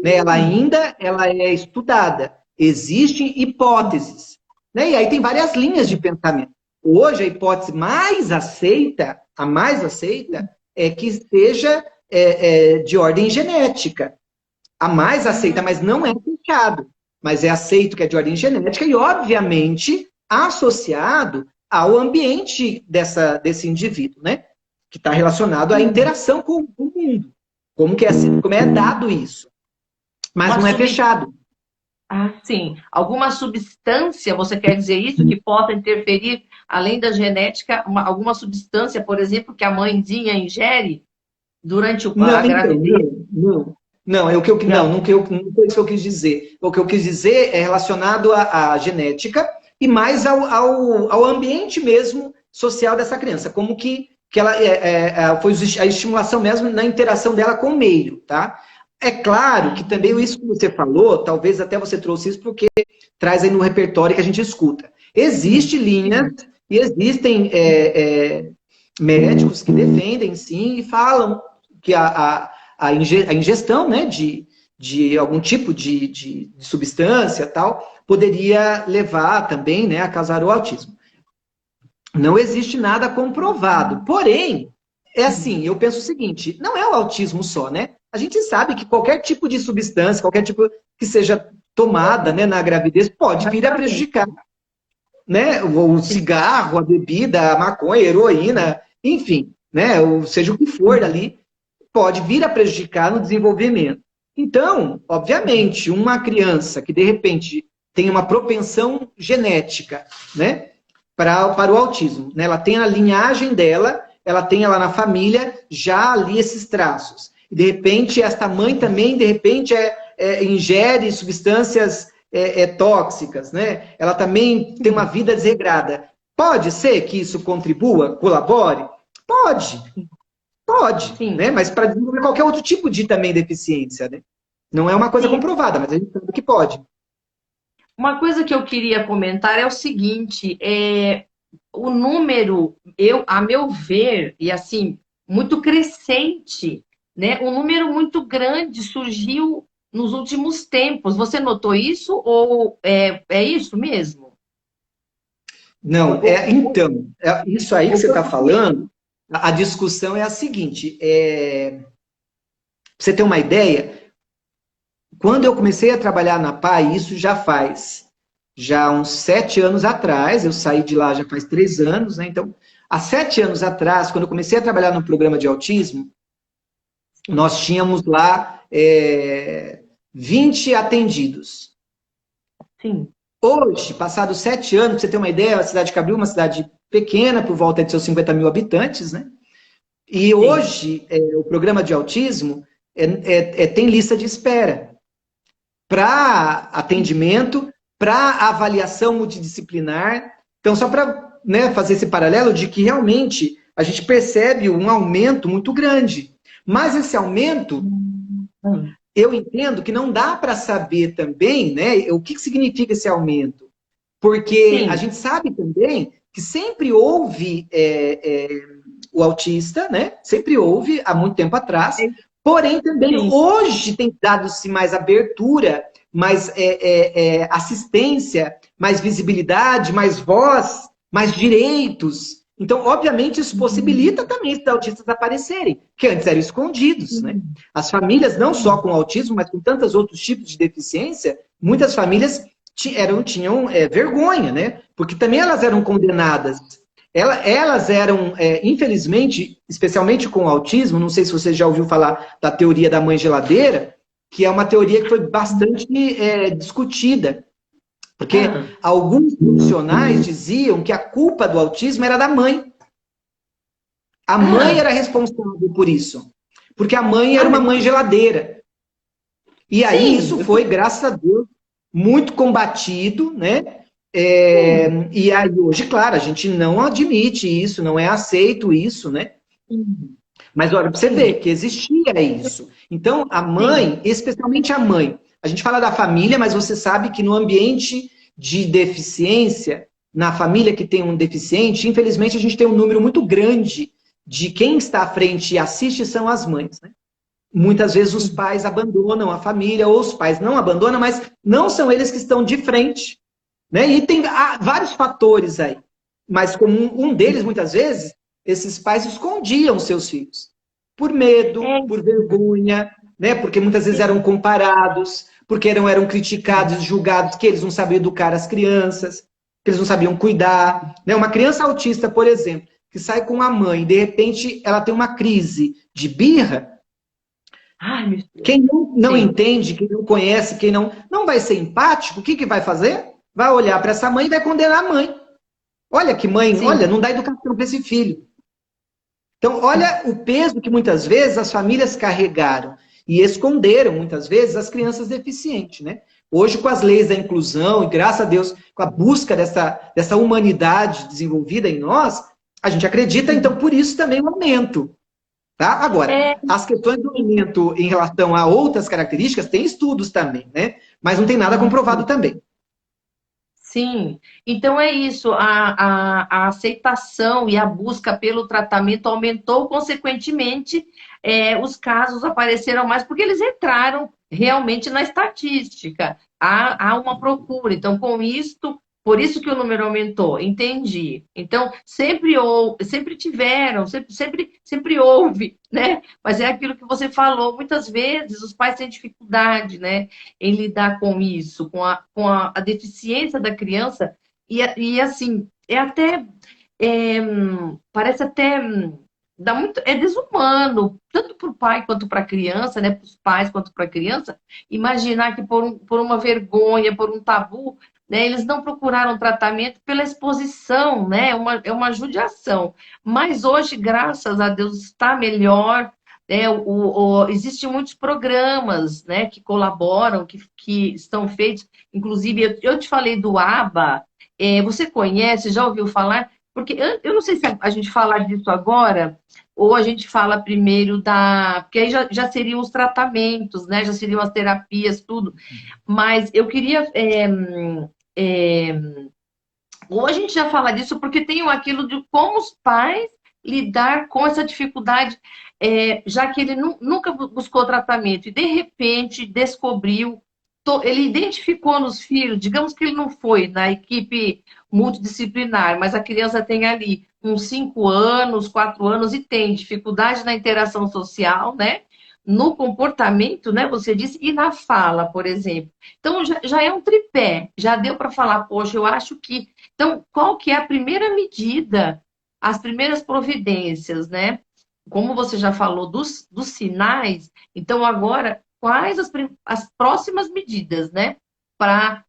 Né? Ela é estudada. Existem hipóteses. Né? E aí tem várias linhas de pensamento. Hoje a hipótese mais aceita, a mais aceita, é que seja de ordem genética. A mais aceita, mas não é fechado. Mas é aceito que é de ordem genética e, obviamente, associado ao ambiente desse indivíduo, né? Que está relacionado à interação com o mundo. Como é dado isso. Mas Uma não é sub... fechado. Ah, sim. Alguma substância, você quer dizer isso, que possa interferir, além da genética, alguma substância, por exemplo, que a mãezinha ingere durante a Não, então, gravidez? não, é o que eu, não, Não. não foi isso que eu quis dizer. O que eu quis dizer é relacionado à genética e mais ao ambiente mesmo social dessa criança, como que ela foi a estimulação mesmo na interação dela com o meio, tá? É claro que também isso que você falou, talvez até você trouxe isso porque traz aí no repertório que a gente escuta. Existem linhas e existem médicos que defendem sim e falam que a ingestão né, de algum tipo de substância tal poderia levar também né, a causar o autismo. Não existe nada comprovado. Porém, é assim, eu penso o seguinte, não é o autismo só, né? A gente sabe que qualquer tipo de substância, qualquer tipo que seja tomada né, na gravidez, pode vir a Exatamente. prejudicar. Né? O Sim. cigarro, a bebida, a maconha, a heroína, enfim, né? Seja o que for ali, pode vir a prejudicar no desenvolvimento. Então, obviamente, uma criança que de repente tem uma propensão genética, né, para o autismo, né, ela tem a linhagem dela, ela tem ela na família já ali esses traços. E de repente esta mãe também de repente ingere substâncias tóxicas, né? Ela também tem uma vida desregrada. Pode ser que isso contribua, colabore? Pode, pode, Sim. né? Mas para desenvolver qualquer outro tipo de também deficiência, né? Não é uma coisa Sim. comprovada, mas a gente sabe que pode. Uma coisa que eu queria comentar é o seguinte, o número, a meu ver, e assim, muito crescente, né? Um número muito grande surgiu nos últimos tempos. Você notou isso ou é isso mesmo? Não, O, então, isso aí que o você que eu está falando, a discussão é a seguinte: pra você ter uma ideia, quando eu comecei a trabalhar na PAI, isso já uns 7 anos atrás, eu saí de lá já faz 3 anos, né? Então, há 7 anos atrás, quando eu comecei a trabalhar no programa de autismo, nós tínhamos lá 20 atendidos. sim, Hoje, passados 7 anos, pra você ter uma ideia, a cidade de Cabril é uma cidade pequena, por volta de seus 50 mil habitantes, né? E sim. hoje, o programa de autismo tem lista de espera para atendimento, para avaliação multidisciplinar. Então, só para né, fazer esse paralelo de que realmente a gente percebe um aumento muito grande. Mas esse aumento, Hum. eu entendo que não dá para saber também né, o que significa esse aumento. Porque a Sim, gente sabe também que sempre houve o autista, né? Sempre houve, há muito tempo atrás. Porém, também sim. hoje tem dado-se mais abertura mais assistência, mais visibilidade, mais voz, mais direitos. Então, obviamente, isso possibilita também os autistas aparecerem, que antes eram escondidos, né? As famílias, não só com autismo, mas com tantos outros tipos de deficiência, muitas famílias tinham vergonha, né? Porque também elas eram condenadas. Elas eram, infelizmente, especialmente com o autismo, não sei se você já ouviu falar da teoria da mãe geladeira, que é uma teoria que foi bastante discutida. Porque alguns profissionais diziam que a culpa do autismo era da mãe. A mãe era responsável por isso. Porque a mãe era uma mãe geladeira. E aí isso foi, graças a Deus, muito combatido, né? E aí hoje, claro, a gente não admite isso, não é aceito isso, né? Mas olha, pra você ver que existia isso. Então, a mãe, especialmente a mãe, a gente fala da família, mas você sabe que no ambiente de deficiência, na família que tem um deficiente, infelizmente a gente tem um número muito grande de quem está à frente e assiste são as mães, né? Muitas vezes os pais abandonam a família, ou os pais não abandonam, mas não são eles que estão de frente, né? E tem vários fatores aí. Mas como um deles, muitas vezes, esses pais escondiam seus filhos. Por medo, por vergonha, né? Porque muitas vezes eram comparados, porque eram criticados, julgados, que eles não sabiam educar as crianças, que eles não sabiam cuidar. Né? Uma criança autista, por exemplo, que sai com a mãe, de repente ela tem uma crise de birra, quem não entende, quem não conhece, quem não vai ser empático, o que vai fazer? Vai olhar para essa mãe e vai condenar a mãe. Olha que mãe, olha, não dá educação para esse filho. Então, olha o peso que muitas vezes as famílias carregaram e esconderam, muitas vezes, as crianças deficientes, né? Hoje, com as leis da inclusão, e graças a Deus, com a busca dessa humanidade desenvolvida em nós, a gente acredita, então, por isso também o aumento. Tá? Agora, as questões do aumento em relação a outras características, tem estudos também, né? Mas não tem nada comprovado também. Sim, então é isso, a aceitação e a busca pelo tratamento aumentou, consequentemente, os casos apareceram mais, porque eles entraram realmente na estatística, há uma procura, então com isto, por isso que o número aumentou, entendi. Então, sempre tiveram, sempre houve, né? Mas é aquilo que você falou, muitas vezes os pais têm dificuldade, né, em lidar com isso, com a deficiência da criança, e assim, parece até, é desumano, tanto para o pai quanto para a criança, né, para os pais quanto para a criança, imaginar que por uma vergonha, por um tabu, né, eles não procuraram tratamento pela exposição, né, é uma judiação. Mas hoje, graças a Deus, está melhor, né, existem muitos programas, né, que colaboram, que estão feitos. Inclusive, eu te falei do ABA, você conhece, já ouviu falar? Porque eu não sei se a gente fala disso agora, ou a gente fala primeiro porque aí já seriam os tratamentos, né? Já seriam as terapias, tudo. Mas eu queria. Ou a gente já fala disso, porque tem aquilo de como os pais lidar com essa dificuldade, já que ele nunca buscou tratamento e de repente descobriu, ele identificou nos filhos, digamos que ele não foi na equipe multidisciplinar, mas a criança tem ali uns 5 anos, 4 anos e tem dificuldade na interação social, né? No comportamento, né? Você disse, e na fala, por exemplo. Então, já é um tripé, já deu para falar, poxa, eu acho que... Então, qual que é a primeira medida, as primeiras providências, né? Como você já falou dos sinais, então agora, quais as próximas medidas, né? Para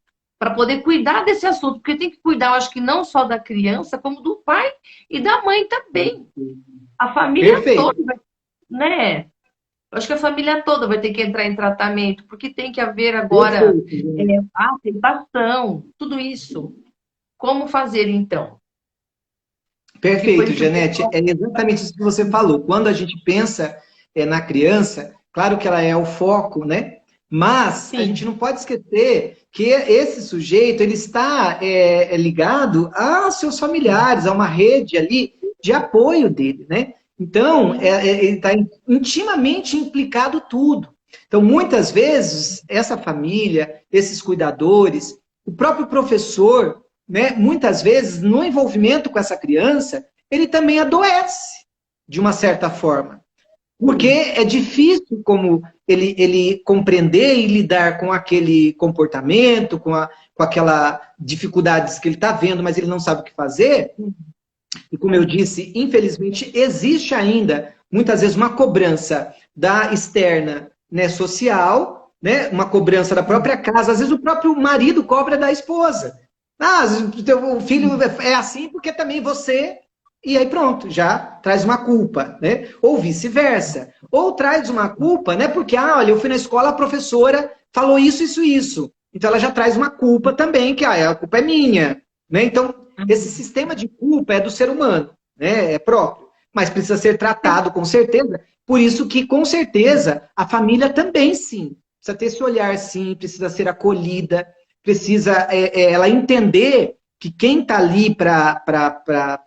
poder cuidar desse assunto, porque tem que cuidar, eu acho que não só da criança, como do pai e da mãe também. A família toda, né? Eu acho que a família toda vai ter que entrar em tratamento, porque tem que haver agora aceitação, tudo isso. Como fazer, então? Perfeito, Janete. É exatamente isso que você falou. Quando a gente pensa na criança, claro que ela é o foco, né? Mas a gente não pode esquecer que esse sujeito ele está ligado a seus familiares, a uma rede ali de apoio dele, né? Então, ele está intimamente implicado tudo. Então, muitas vezes, essa família, esses cuidadores, o próprio professor, né, muitas vezes, no envolvimento com essa criança, ele também adoece, de uma certa forma. Porque é difícil como ele compreender e lidar com aquele comportamento, com aquelas dificuldades que ele está vendo, mas ele não sabe o que fazer. E como eu disse, infelizmente, existe ainda, muitas vezes, uma cobrança da externa, né, social, né, uma cobrança da própria casa. Às vezes o próprio marido cobra da esposa. Ah, às vezes o teu filho é assim porque também você... E aí pronto, já traz uma culpa, né? Ou vice-versa. Ou traz uma culpa, né? Porque, olha, eu fui na escola, a professora falou isso, isso, isso. Então ela já traz uma culpa também, que a culpa é minha, né? Então, esse sistema de culpa é do ser humano, né? É próprio. Mas precisa ser tratado, com certeza. Por isso que, com certeza, a família também, sim. Precisa ter esse olhar, sim. Precisa ser acolhida. Precisa ela entender que quem está ali para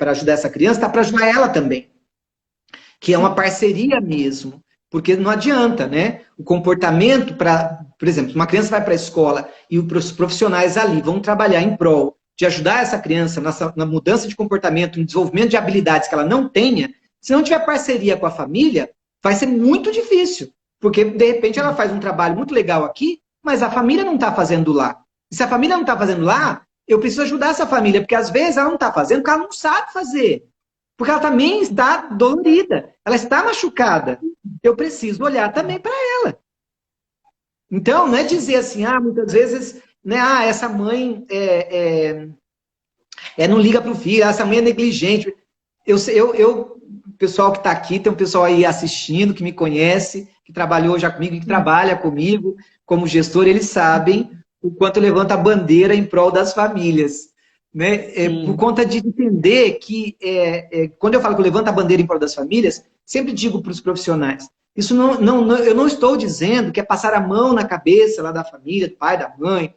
ajudar essa criança está para ajudar ela também. Que é uma parceria mesmo. Porque não adianta, né? O comportamento por exemplo, uma criança vai para a escola e os profissionais ali vão trabalhar em prol de ajudar essa criança na mudança de comportamento, no desenvolvimento de habilidades que ela não tenha, se não tiver parceria com a família, vai ser muito difícil. Porque, de repente, ela faz um trabalho muito legal aqui, mas a família não está fazendo lá. E se a família não está fazendo lá, eu preciso ajudar essa família, porque às vezes ela não está fazendo porque ela não sabe fazer. Porque ela também está dolorida, ela está machucada. Eu preciso olhar também para ela. Então, não é dizer assim, muitas vezes, né, essa mãe não liga para o filho, essa mãe é negligente. O pessoal que está aqui, tem um pessoal aí assistindo, que me conhece, que trabalhou já comigo, que trabalha comigo como gestor, eles sabem o quanto levanta a bandeira em prol das famílias. Né? Por conta de entender que, quando eu falo que eu levanto a bandeira em prol das famílias, sempre digo para os profissionais, isso eu não estou dizendo que é passar a mão na cabeça lá da família, do pai, da mãe,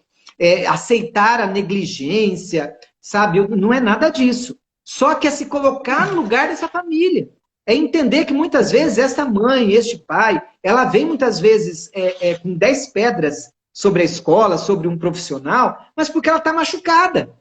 aceitar a negligência, sabe? Não é nada disso. Só que é se colocar no lugar dessa família. É entender que muitas vezes essa mãe, este pai, ela vem muitas vezes com 10 pedras sobre a escola, sobre um profissional, mas porque ela está machucada.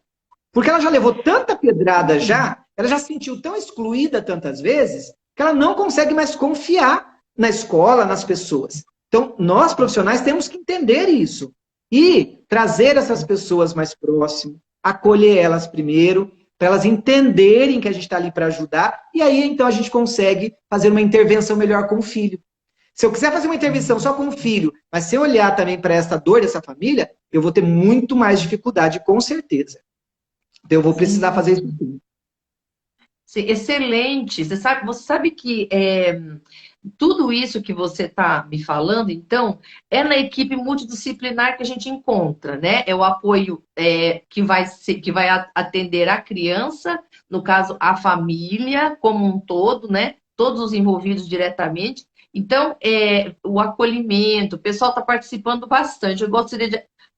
Porque ela já levou tanta pedrada ela já se sentiu tão excluída tantas vezes, que ela não consegue mais confiar na escola, nas pessoas. Então, nós profissionais temos que entender isso. E trazer essas pessoas mais próximo, acolher elas primeiro, para elas entenderem que a gente está ali para ajudar, e aí então a gente consegue fazer uma intervenção melhor com o filho. Se eu quiser fazer uma intervenção só com o filho, mas sem olhar também para essa dor dessa família, eu vou ter muito mais dificuldade, com certeza. Então eu vou precisar fazer isso tudo. Sim, excelente. Você sabe que tudo isso que você está me falando, então, é na equipe multidisciplinar que a gente encontra, né? É o apoio que vai atender a criança, no caso, a família como um todo, né? Todos os envolvidos diretamente. Então, o acolhimento, o pessoal está participando bastante.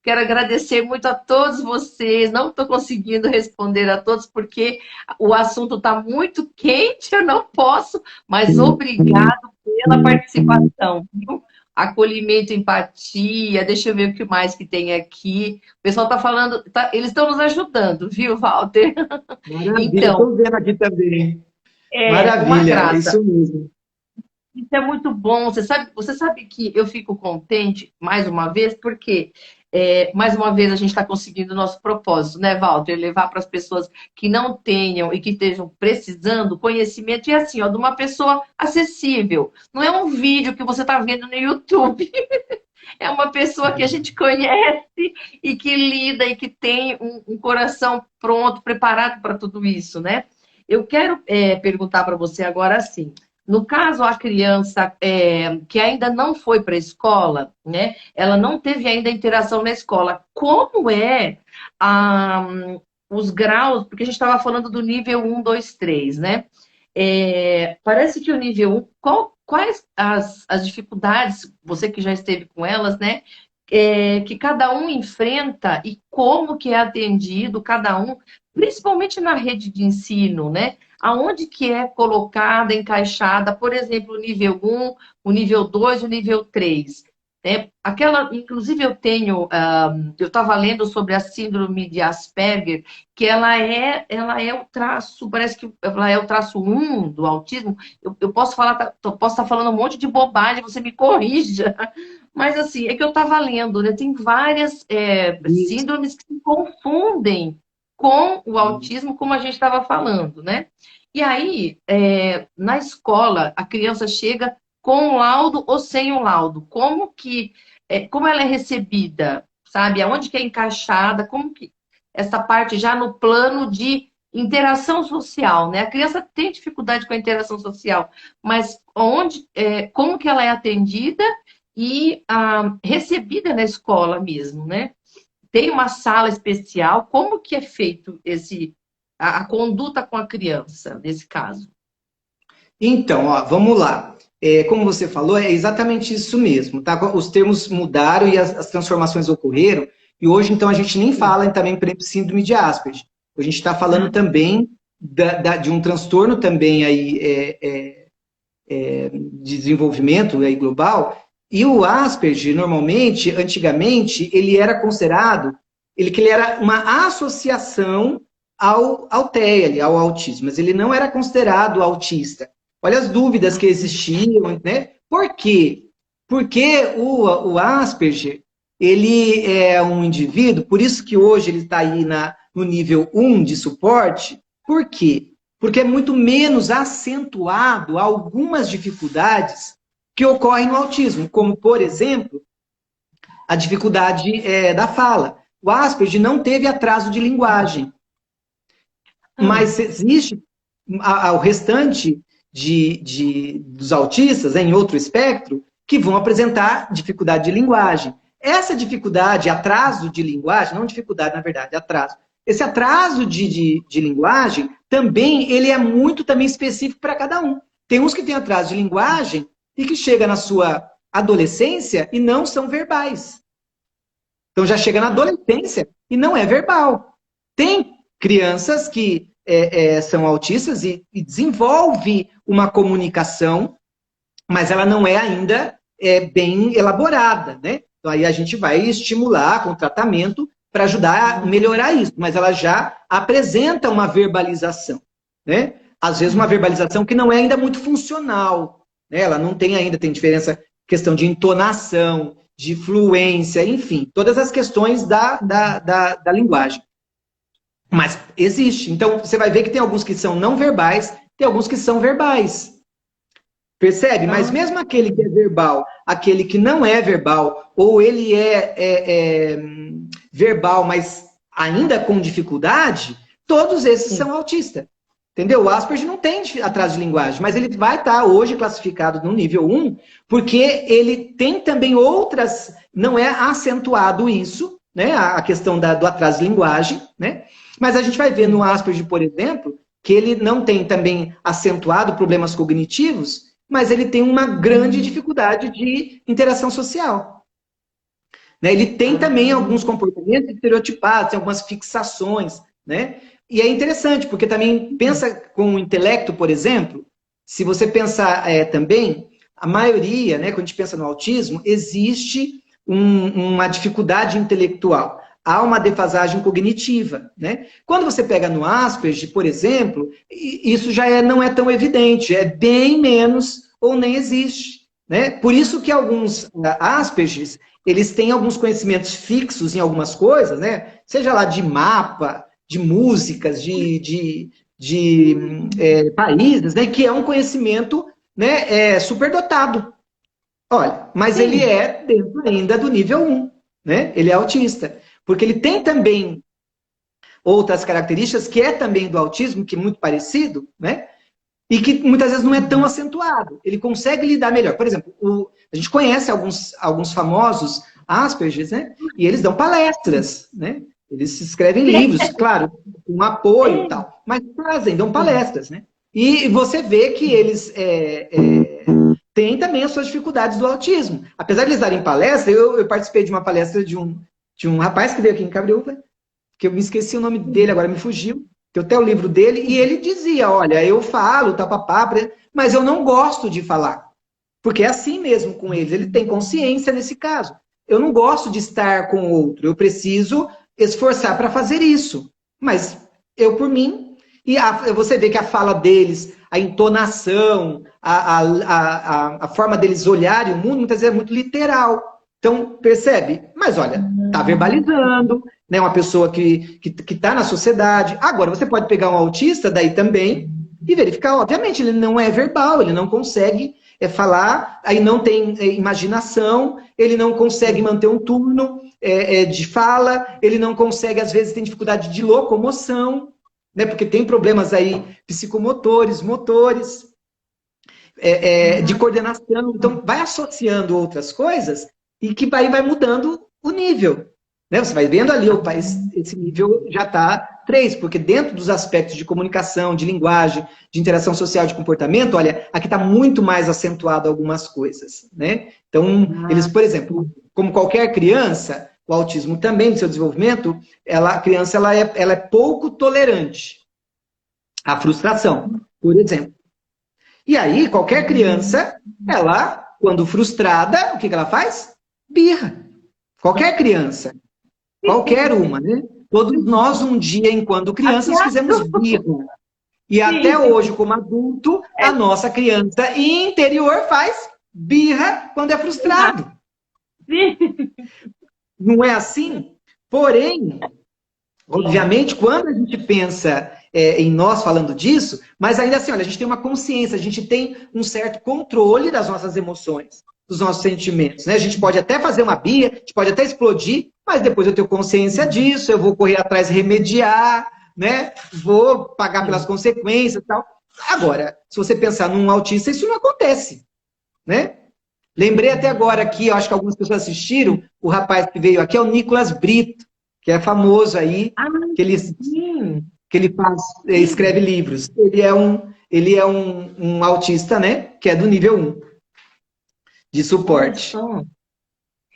Quero agradecer muito a todos vocês. Não estou conseguindo responder a todos porque o assunto está muito quente, eu não posso, mas obrigado pela participação. Viu? Acolhimento, empatia, deixa eu ver o que mais que tem aqui. O pessoal está falando, eles estão nos ajudando, viu, Walter? Maravilha, Então, estou vendo aqui também. uma Maravilha, é grata. isso mesmo. Isso é muito bom. Você sabe que eu fico contente, mais uma vez, porque mais uma vez a gente está conseguindo o nosso propósito, né, Walter? Levar para as pessoas que não tenham e que estejam precisando conhecimento, e assim, ó, de uma pessoa acessível. Não é um vídeo que você está vendo no YouTube. É uma pessoa que a gente conhece e que lida e que tem um coração pronto, preparado para tudo isso, né? Eu quero perguntar para você agora assim. No caso, a criança que ainda não foi para a escola, né? Ela não teve ainda interação na escola. Como ah, os graus? Porque a gente estava falando do nível 1, 2, 3, né? Parece que o nível 1, quais as dificuldades, você que já esteve com elas, né? Que cada um enfrenta e como que é atendido cada um, principalmente na rede de ensino, né? Aonde que é colocada, encaixada, por exemplo, o nível 1, o nível 2, o nível 3. Inclusive eu estava lendo sobre a síndrome de Asperger, que ela é o traço, parece que ela é o traço um do autismo. Eu posso estar falando um monte de bobagem, você me corrija. Mas assim, é que eu estava lendo, né? Tem várias Isso. síndromes que se confundem com o autismo, como a gente estava falando, né? E aí, na escola, a criança chega com o laudo ou sem o laudo? Como ela é recebida, sabe? Aonde que é encaixada? Como que essa parte já no plano de interação social, né? A criança tem dificuldade com a interação social, mas como que ela é atendida e recebida na escola mesmo, né? Tem uma sala especial? Como que é feito a conduta com a criança nesse caso? Então, ó, vamos lá. Como você falou, é exatamente isso mesmo, tá? Os termos mudaram e as transformações ocorreram, e hoje, então, a gente nem fala também, por exemplo, síndrome de Asperger. A gente está falando também de um transtorno também aí, de desenvolvimento aí, global, e o Asperger, normalmente, antigamente, ele era considerado, que ele era uma associação ao TEA, ao autismo, mas ele não era considerado autista. Olha as dúvidas que existiam, né? Por quê? Porque o Asperger, ele é um indivíduo, por isso que hoje ele está aí no nível 1 de suporte. Por quê? Porque é muito menos acentuado algumas dificuldades que ocorrem no autismo, como, por exemplo, a dificuldade da fala. O Asperger não teve atraso de linguagem, mas existe o restante dos autistas, em outro espectro, que vão apresentar dificuldade de linguagem. Essa dificuldade, atraso de linguagem, não dificuldade, na verdade, atraso. Esse atraso de linguagem, também, ele é muito também específico para cada um. Tem uns que têm atraso de linguagem e que chega na sua adolescência e não são verbais. Então já chega na adolescência e não é verbal. Tem crianças que são autistas e desenvolve uma comunicação, mas ela não é ainda bem elaborada, né? Então aí a gente vai estimular com tratamento para ajudar a melhorar isso, mas ela já apresenta uma verbalização, né? Às vezes uma verbalização que não é ainda muito funcional, né? Ela não tem ainda, tem diferença, questão de entonação, de fluência, enfim, todas as questões da linguagem. Mas existe. Então, você vai ver que tem alguns que são não verbais, tem alguns que são verbais. Percebe? Mas mesmo aquele que é verbal, aquele que não é verbal, ou ele é verbal, mas ainda com dificuldade, todos esses são autistas. Entendeu? O Asperger não tem atraso de linguagem, mas ele vai estar hoje classificado no nível 1, porque ele tem também outras, não é acentuado isso, né? A questão do atraso de linguagem, né? Mas a gente vai ver no Asperger, por exemplo, que ele não tem também acentuado problemas cognitivos, mas ele tem uma grande dificuldade de interação social. Né? Ele tem também alguns comportamentos estereotipados, tem algumas fixações, né? E é interessante, porque também pensa com o intelecto, por exemplo, se você pensar também, a maioria, né, quando a gente pensa no autismo, existe uma dificuldade intelectual. Há uma defasagem cognitiva, né? Quando você pega no Asperger, por exemplo, isso já não é tão evidente, é bem menos ou nem existe, né? Por isso que alguns Aspergers, eles têm alguns conhecimentos fixos em algumas coisas, né? Seja lá de mapa, de músicas, de países, né? Que é um conhecimento, né, superdotado. Olha, mas Sim. Ele é dentro ainda do nível 1, né? Ele é autista. Porque ele tem também outras características que é também do autismo, que é muito parecido, né? E que muitas vezes não é tão acentuado. Ele consegue lidar melhor. Por exemplo, a gente conhece alguns famosos Aspergers, né? E eles dão palestras, né? Eles escrevem livros, claro, com apoio e tal. Mas dão palestras, né? E você vê que eles têm também as suas dificuldades do autismo. Apesar de eles darem palestra, eu participei de uma palestra de um rapaz que veio aqui em Cabreúva, que eu me esqueci o nome dele, agora me fugiu, que eu tenho o livro dele, e ele dizia, olha, eu falo, mas eu não gosto de falar. Porque é assim mesmo com eles, ele tem consciência nesse caso. Eu não gosto de estar com o outro, eu preciso esforçar para fazer isso. Mas eu, por mim, você vê que a fala deles, a entonação, a forma deles olharem o mundo, muitas vezes é muito literal. Então, percebe? Mas olha, está verbalizando, né? Uma pessoa que está na sociedade. Agora, você pode pegar um autista daí também e verificar, obviamente, ele não é verbal, ele não consegue falar, aí não tem imaginação, ele não consegue manter um turno de fala, ele não consegue, às vezes, tem dificuldade de locomoção, né? Porque tem problemas aí psicomotores, motores, de coordenação. Então, vai associando outras coisas e que aí vai mudando o nível. Né? Você vai vendo ali, opa, esse nível já está 3, porque dentro dos aspectos de comunicação, de linguagem, de interação social, de comportamento, olha, aqui está muito mais acentuado algumas coisas. Né? Então, eles, por exemplo, como qualquer criança, o autismo também, no seu desenvolvimento, a criança ela é pouco tolerante à frustração, por exemplo. E aí, qualquer criança, ela, quando frustrada, o que ela faz? Birra. Qualquer criança. Qualquer uma, né? Todos nós, um dia, enquanto crianças, fizemos birra. E até hoje, como adulto, a nossa criança interior faz birra quando é frustrado. Não é assim? Porém, obviamente, quando a gente pensa em nós falando disso, mas ainda assim, olha, a gente tem uma consciência, a gente tem um certo controle das nossas emoções, dos nossos sentimentos, né? A gente pode até fazer uma birra, a gente pode até explodir, mas depois eu tenho consciência disso, eu vou correr atrás, remediar, né? Vou pagar pelas consequências e tal. Agora, se você pensar num autista, isso não acontece, né? Lembrei até agora aqui, eu acho que algumas pessoas assistiram, o rapaz que veio aqui é o Nicolas Brito, que é famoso aí, que ele escreve livros. Ele é um autista, né? Que é do nível 1 de suporte.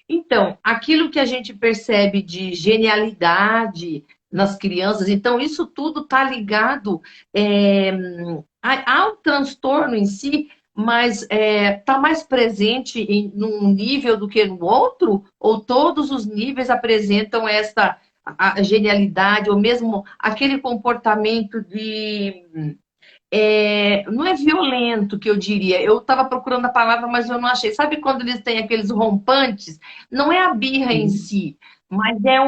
Então, aquilo que a gente percebe de genialidade nas crianças, então isso tudo está ligado ao transtorno em si, mas está mais presente num nível do que no outro? Ou todos os níveis apresentam a genialidade, ou mesmo aquele comportamento não é violento, que eu diria. Eu estava procurando a palavra, mas eu não achei. Sabe quando eles têm aqueles rompantes? Não é a birra em si, mas é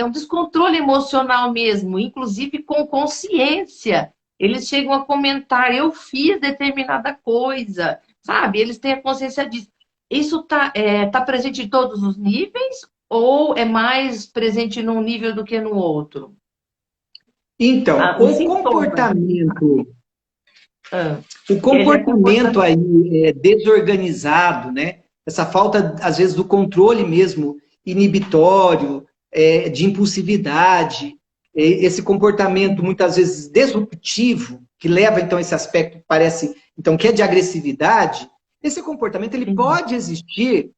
um descontrole emocional mesmo, inclusive com consciência. Eles chegam a comentar, eu fiz determinada coisa, sabe? Eles têm a consciência disso. Isso tá presente em todos os níveis ou é mais presente num nível do que no outro? Então, o comportamento aí desorganizado, né? Essa falta, às vezes, do controle mesmo inibitório, de impulsividade, esse comportamento muitas vezes disruptivo, que leva então esse aspecto, parece, então, que é de agressividade, esse comportamento ele pode existir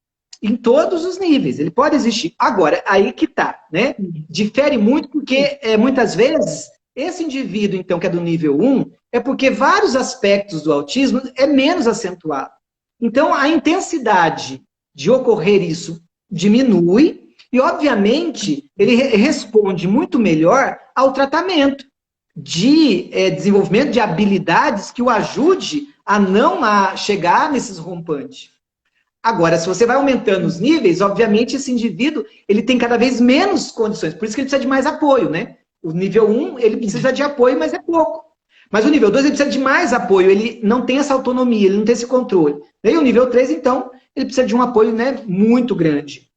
em todos os níveis, ele pode existir. Agora, aí que tá, né? Difere muito porque, muitas vezes, esse indivíduo, então, que é do nível 1, é porque vários aspectos do autismo é menos acentuado. Então, a intensidade de ocorrer isso diminui e, obviamente, ele responde muito melhor ao tratamento de desenvolvimento de habilidades que o ajude a não chegar nesses rompantes. Agora, se você vai aumentando os níveis, obviamente esse indivíduo ele tem cada vez menos condições, por isso que ele precisa de mais apoio, né? O nível 1, ele precisa de apoio, mas é pouco. Mas o nível 2, ele precisa de mais apoio, ele não tem essa autonomia, ele não tem esse controle. E o nível 3, então, ele precisa de um apoio, né, muito grande.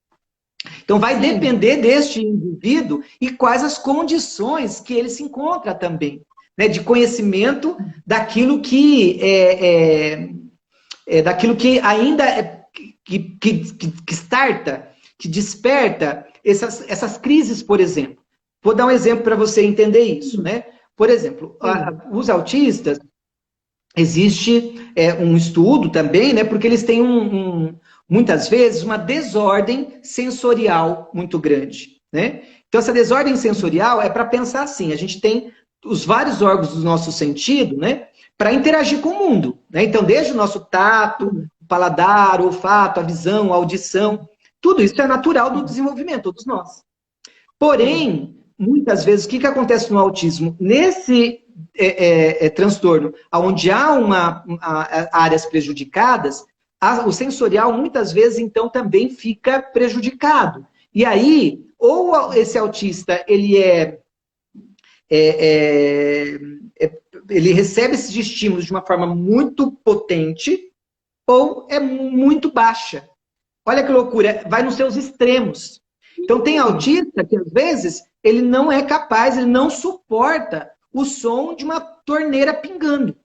Então, vai depender deste indivíduo e quais as condições que ele se encontra também, né, de conhecimento daquilo que daquilo que ainda que starta, que desperta essas crises, por exemplo. Vou dar um exemplo para você entender isso, né? Por exemplo, os autistas, existe um estudo também, né? Porque eles têm muitas vezes uma desordem sensorial muito grande, né? Então essa desordem sensorial é para pensar assim, a gente tem os vários órgãos do nosso sentido, né, para interagir com o mundo, né? Então, desde o nosso tato, o paladar, o olfato, a visão, a audição, tudo isso é natural do desenvolvimento, todos nós. Porém, muitas vezes, o que acontece no autismo? Nesse transtorno, onde há áreas prejudicadas, o sensorial, muitas vezes, então, também fica prejudicado. E aí, ou esse autista, ele recebe esses estímulos de uma forma muito potente, ou é muito baixa. Olha que loucura, vai nos seus extremos. Então, tem autista que, às vezes, ele não é capaz, ele não suporta o som de uma torneira pingando.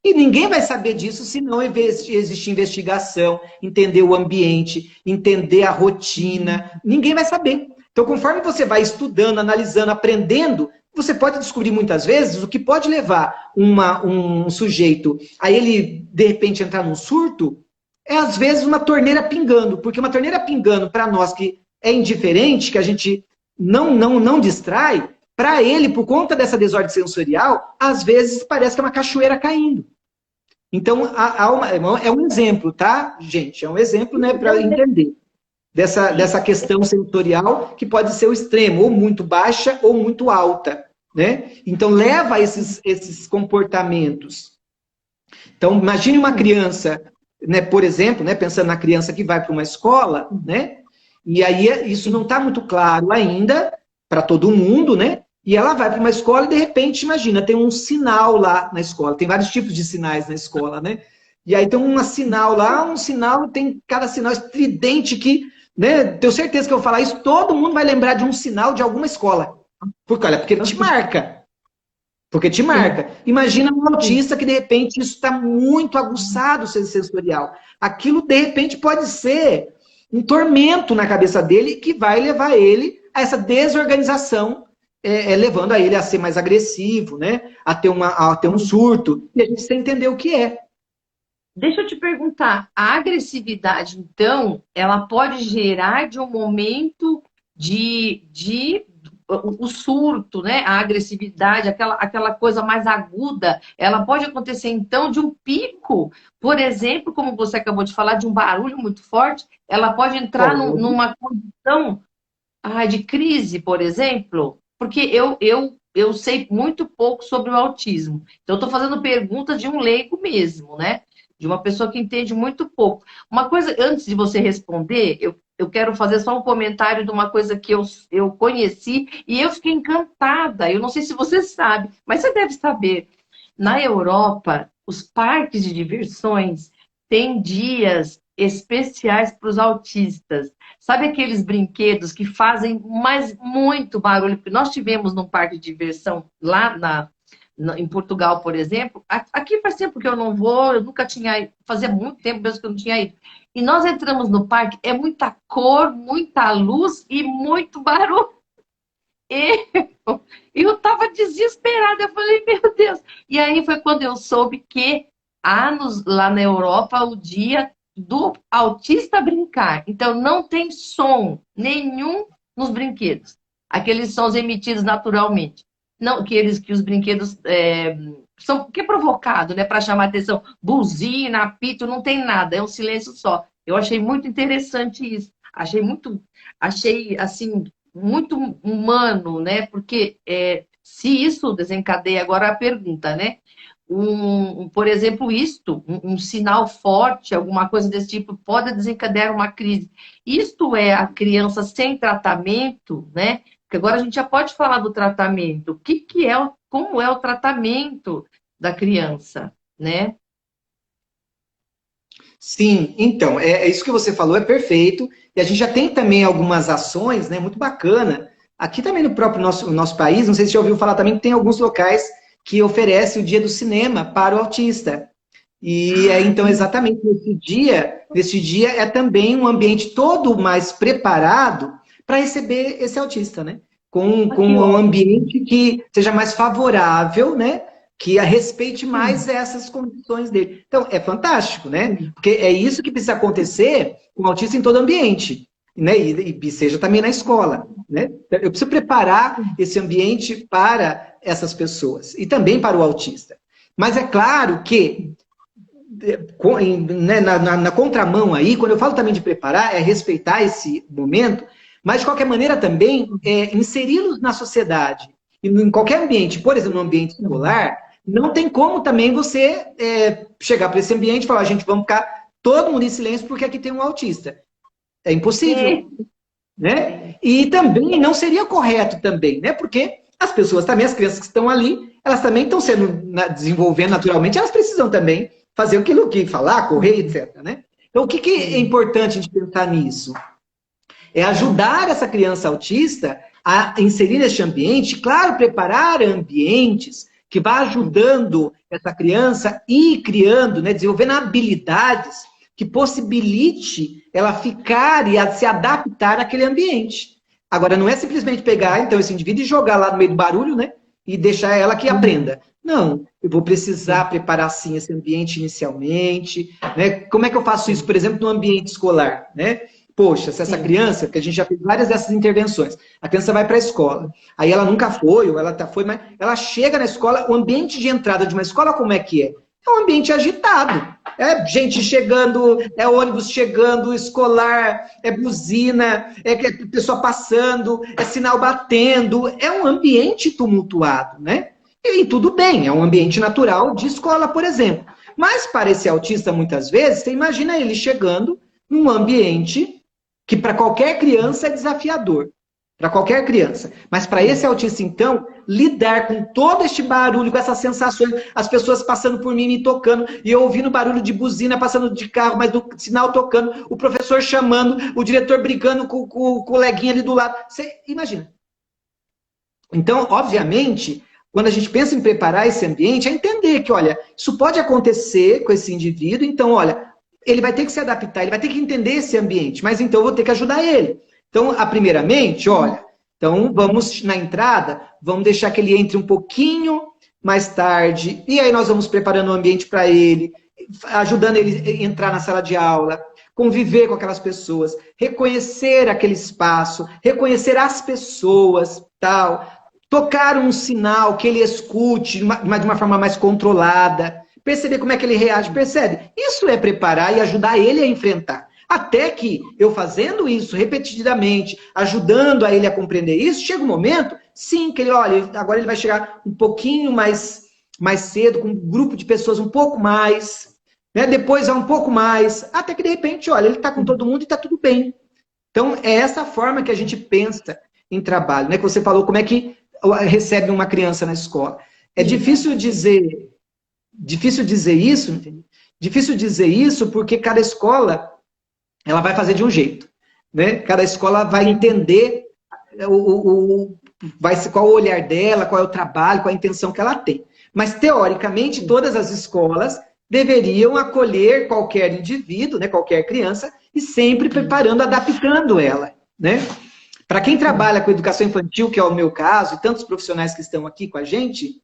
E ninguém vai saber disso se não existir investigação, entender o ambiente, entender a rotina. Ninguém vai saber. Então, conforme você vai estudando, analisando, aprendendo, você pode descobrir muitas vezes o que pode levar um sujeito a ele, de repente, entrar num surto, é às vezes uma torneira pingando. Porque uma torneira pingando, para nós que é indiferente, que a gente não distrai, para ele, por conta dessa desordem sensorial, às vezes parece que é uma cachoeira caindo. Então, é um exemplo, tá, gente? É um exemplo, né, para entender dessa questão sensorial, que pode ser o extremo, ou muito baixa ou muito alta, né? Então, leva a esses comportamentos. Então, imagine uma criança, né, por exemplo, né, pensando na criança que vai para uma escola, né? E aí isso não está muito claro ainda para todo mundo, né? E ela vai para uma escola e, de repente, imagina, tem um sinal lá na escola. Tem vários tipos de sinais na escola, né? E aí tem um sinal lá, tem cada sinal estridente que, né? Tenho certeza que eu vou falar isso, todo mundo vai lembrar de um sinal de alguma escola. Porque te marca. Porque te marca. Imagina um autista que, de repente, isso está muito aguçado, o sensorial. Aquilo, de repente, pode ser um tormento na cabeça dele que vai levar ele a essa desorganização, levando a ele a ser mais agressivo, né? A ter um surto. E a gente sem entender o que é. Deixa eu te perguntar, a agressividade, então, ela pode gerar de um momento o surto, né? A agressividade, aquela coisa mais aguda, ela pode acontecer, então, de um pico, por exemplo, como você acabou de falar, de um barulho muito forte, ela pode entrar numa condição de crise, por exemplo, porque eu sei muito pouco sobre o autismo. Então, eu estou fazendo perguntas de um leigo mesmo, né? De uma pessoa que entende muito pouco. Uma coisa, antes de você responder, eu quero fazer só um comentário de uma coisa que eu conheci e eu fiquei encantada. Eu não sei se você sabe, mas você deve saber. Na Europa, os parques de diversões têm dias especiais para os autistas. Sabe aqueles brinquedos que fazem muito barulho? Porque nós tivemos num parque de diversão lá em Portugal, por exemplo. Aqui faz tempo que eu não vou, eu nunca tinha ido, fazia muito tempo mesmo que eu não tinha ido. E nós entramos no parque, é muita cor, muita luz e muito barulho. Eu estava desesperada, eu falei, meu Deus. E aí foi quando eu soube que há lá na Europa o dia do autista brincar. Então não tem som nenhum nos brinquedos. Aqueles sons emitidos naturalmente. Não, que os brinquedos são que é provocado, né, para chamar atenção. Buzina, apito, não tem nada, é um silêncio só. Eu achei muito interessante isso. Achei assim muito humano, né? Porque se isso desencadeia agora a pergunta, né? Por exemplo, um sinal forte, alguma coisa desse tipo, pode desencadear uma crise. Isto é a criança sem tratamento, né? Porque agora a gente já pode falar do tratamento. Como é o tratamento da criança, né? Sim, então, isso que você falou é perfeito. E a gente já tem também algumas ações, né, muito bacana. Aqui também no próprio nosso país, não sei se você já ouviu falar também, que tem alguns locais que oferecem o dia do cinema para o autista. E então, exatamente nesse dia é também um ambiente todo mais preparado para receber esse autista, né? Com um ambiente que seja mais favorável, né? Que respeite mais essas condições dele. Então, é fantástico, né? Porque é isso que precisa acontecer com o autista em todo ambiente, né? E seja também na escola. né? Eu preciso preparar esse ambiente para essas pessoas e também para o autista. Mas é claro que, né, na contramão aí, quando eu falo também de preparar, é respeitar esse momento, mas de qualquer maneira também inseri-los na sociedade. E em qualquer ambiente, por exemplo, no ambiente escolar, não tem como também você chegar para esse ambiente e falar, gente, vamos ficar todo mundo em silêncio porque aqui tem um autista. É impossível. Né? E também não seria correto também, né? Porque as pessoas também, as crianças que estão ali, elas também estão sendo desenvolvendo naturalmente, elas precisam também fazer aquilo que falar, correr, etc. Né? Então, o que é importante a gente pensar nisso? É ajudar essa criança autista a inserir neste ambiente, claro, preparar ambientes que vá ajudando essa criança e criando, né, desenvolvendo habilidades que possibilite ela ficar e se adaptar àquele ambiente. Agora, não é simplesmente pegar, então, esse indivíduo e jogar lá no meio do barulho, né? E deixar ela que aprenda. Não, eu vou precisar preparar, sim, esse ambiente inicialmente, né? Como é que eu faço isso, por exemplo, no ambiente escolar, né? Poxa, se essa criança, porque a gente já fez várias dessas intervenções, a criança vai para a escola, aí ela nunca foi, ou ela foi, mas ela chega na escola, o ambiente de entrada de uma escola, como é que é? É um ambiente agitado. É gente chegando, é ônibus chegando, escolar, é buzina, é pessoa passando, é sinal batendo. É um ambiente tumultuado, né? E tudo bem, é um ambiente natural de escola, por exemplo. Mas para esse autista, muitas vezes, você imagina ele chegando num ambiente que para qualquer criança é desafiador. Para qualquer criança. Mas para esse autista, então, lidar com todo este barulho, com essas sensações, as pessoas passando por mim, me tocando, e eu ouvindo barulho de buzina, passando de carro, mas do sinal tocando, o professor chamando, o diretor brigando com o coleguinha ali do lado. Você imagina. Então, obviamente, quando a gente pensa em preparar esse ambiente, é entender que, olha, isso pode acontecer com esse indivíduo, então, olha, ele vai ter que se adaptar, ele vai ter que entender esse ambiente, mas então eu vou ter que ajudar ele. Então, primeiramente, olha, então vamos na entrada, vamos deixar que ele entre um pouquinho mais tarde, e aí nós vamos preparando o ambiente para ele, ajudando ele a entrar na sala de aula, conviver com aquelas pessoas, reconhecer aquele espaço, reconhecer as pessoas, tal, tocar um sinal que ele escute, mas de uma forma mais controlada, perceber como é que ele reage, percebe? Isso é preparar e ajudar ele a enfrentar. Até que eu fazendo isso repetidamente, ajudando a ele a compreender isso, chega um momento, sim, que ele, olha, agora ele vai chegar um pouquinho mais cedo, com um grupo de pessoas um pouco mais, né? Depois um pouco mais, até que de repente, olha, ele está com todo mundo e está tudo bem. Então, é essa forma que a gente pensa em trabalho, né? Que você falou, como é que recebe uma criança na escola. É difícil dizer isso, entendeu? Difícil dizer isso porque cada escola ela vai fazer de um jeito, né? Cada escola vai entender qual o olhar dela, qual é o trabalho, qual a intenção que ela tem. Mas, teoricamente, todas as escolas deveriam acolher qualquer indivíduo, né, qualquer criança, e sempre preparando, adaptando ela, né? Para quem trabalha com educação infantil, que é o meu caso, e tantos profissionais que estão aqui com a gente,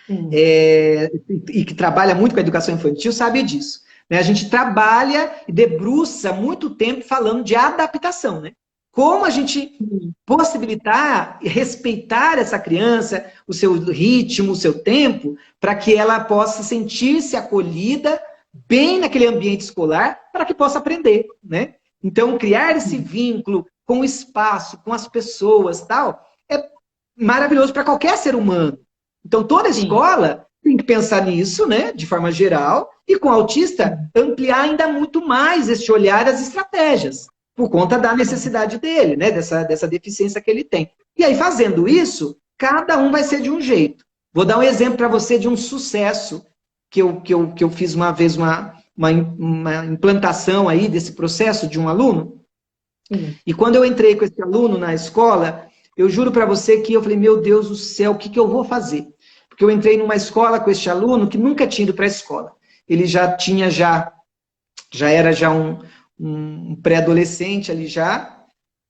e que trabalha muito com a educação infantil, sabe disso. A gente trabalha e debruça muito tempo falando de adaptação, né? Como a gente possibilitar e respeitar essa criança, o seu ritmo, o seu tempo, para que ela possa sentir-se acolhida bem naquele ambiente escolar, para que possa aprender, né? Então, criar esse vínculo com o espaço, com as pessoas, tal, é maravilhoso para qualquer ser humano. Então, toda escola tem que pensar nisso, né, de forma geral, e com o autista ampliar ainda muito mais esse olhar, as estratégias, por conta da necessidade dele, né, dessa deficiência que ele tem. E aí, fazendo isso, cada um vai ser de um jeito. Vou dar um exemplo para você de um sucesso que eu fiz uma vez, uma implantação aí desse processo de um aluno. E quando eu entrei com esse aluno na escola, eu juro para você que eu falei, meu Deus do céu, o que eu vou fazer? Porque eu entrei numa escola com este aluno que nunca tinha ido para a escola. Ele já era um pré-adolescente ali já.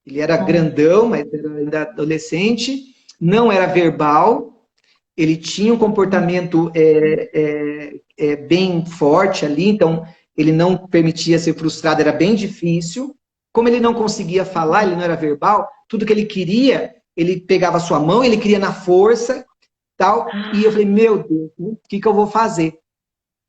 Ele era grandão, mas era ainda adolescente. Não era verbal. Ele tinha um comportamento bem forte ali, então ele não permitia ser frustrado, era bem difícil. como ele não conseguia falar, ele não era verbal, tudo que ele queria, ele pegava a sua mão, ele queria na força, tal, e eu falei, meu Deus, o que eu vou fazer?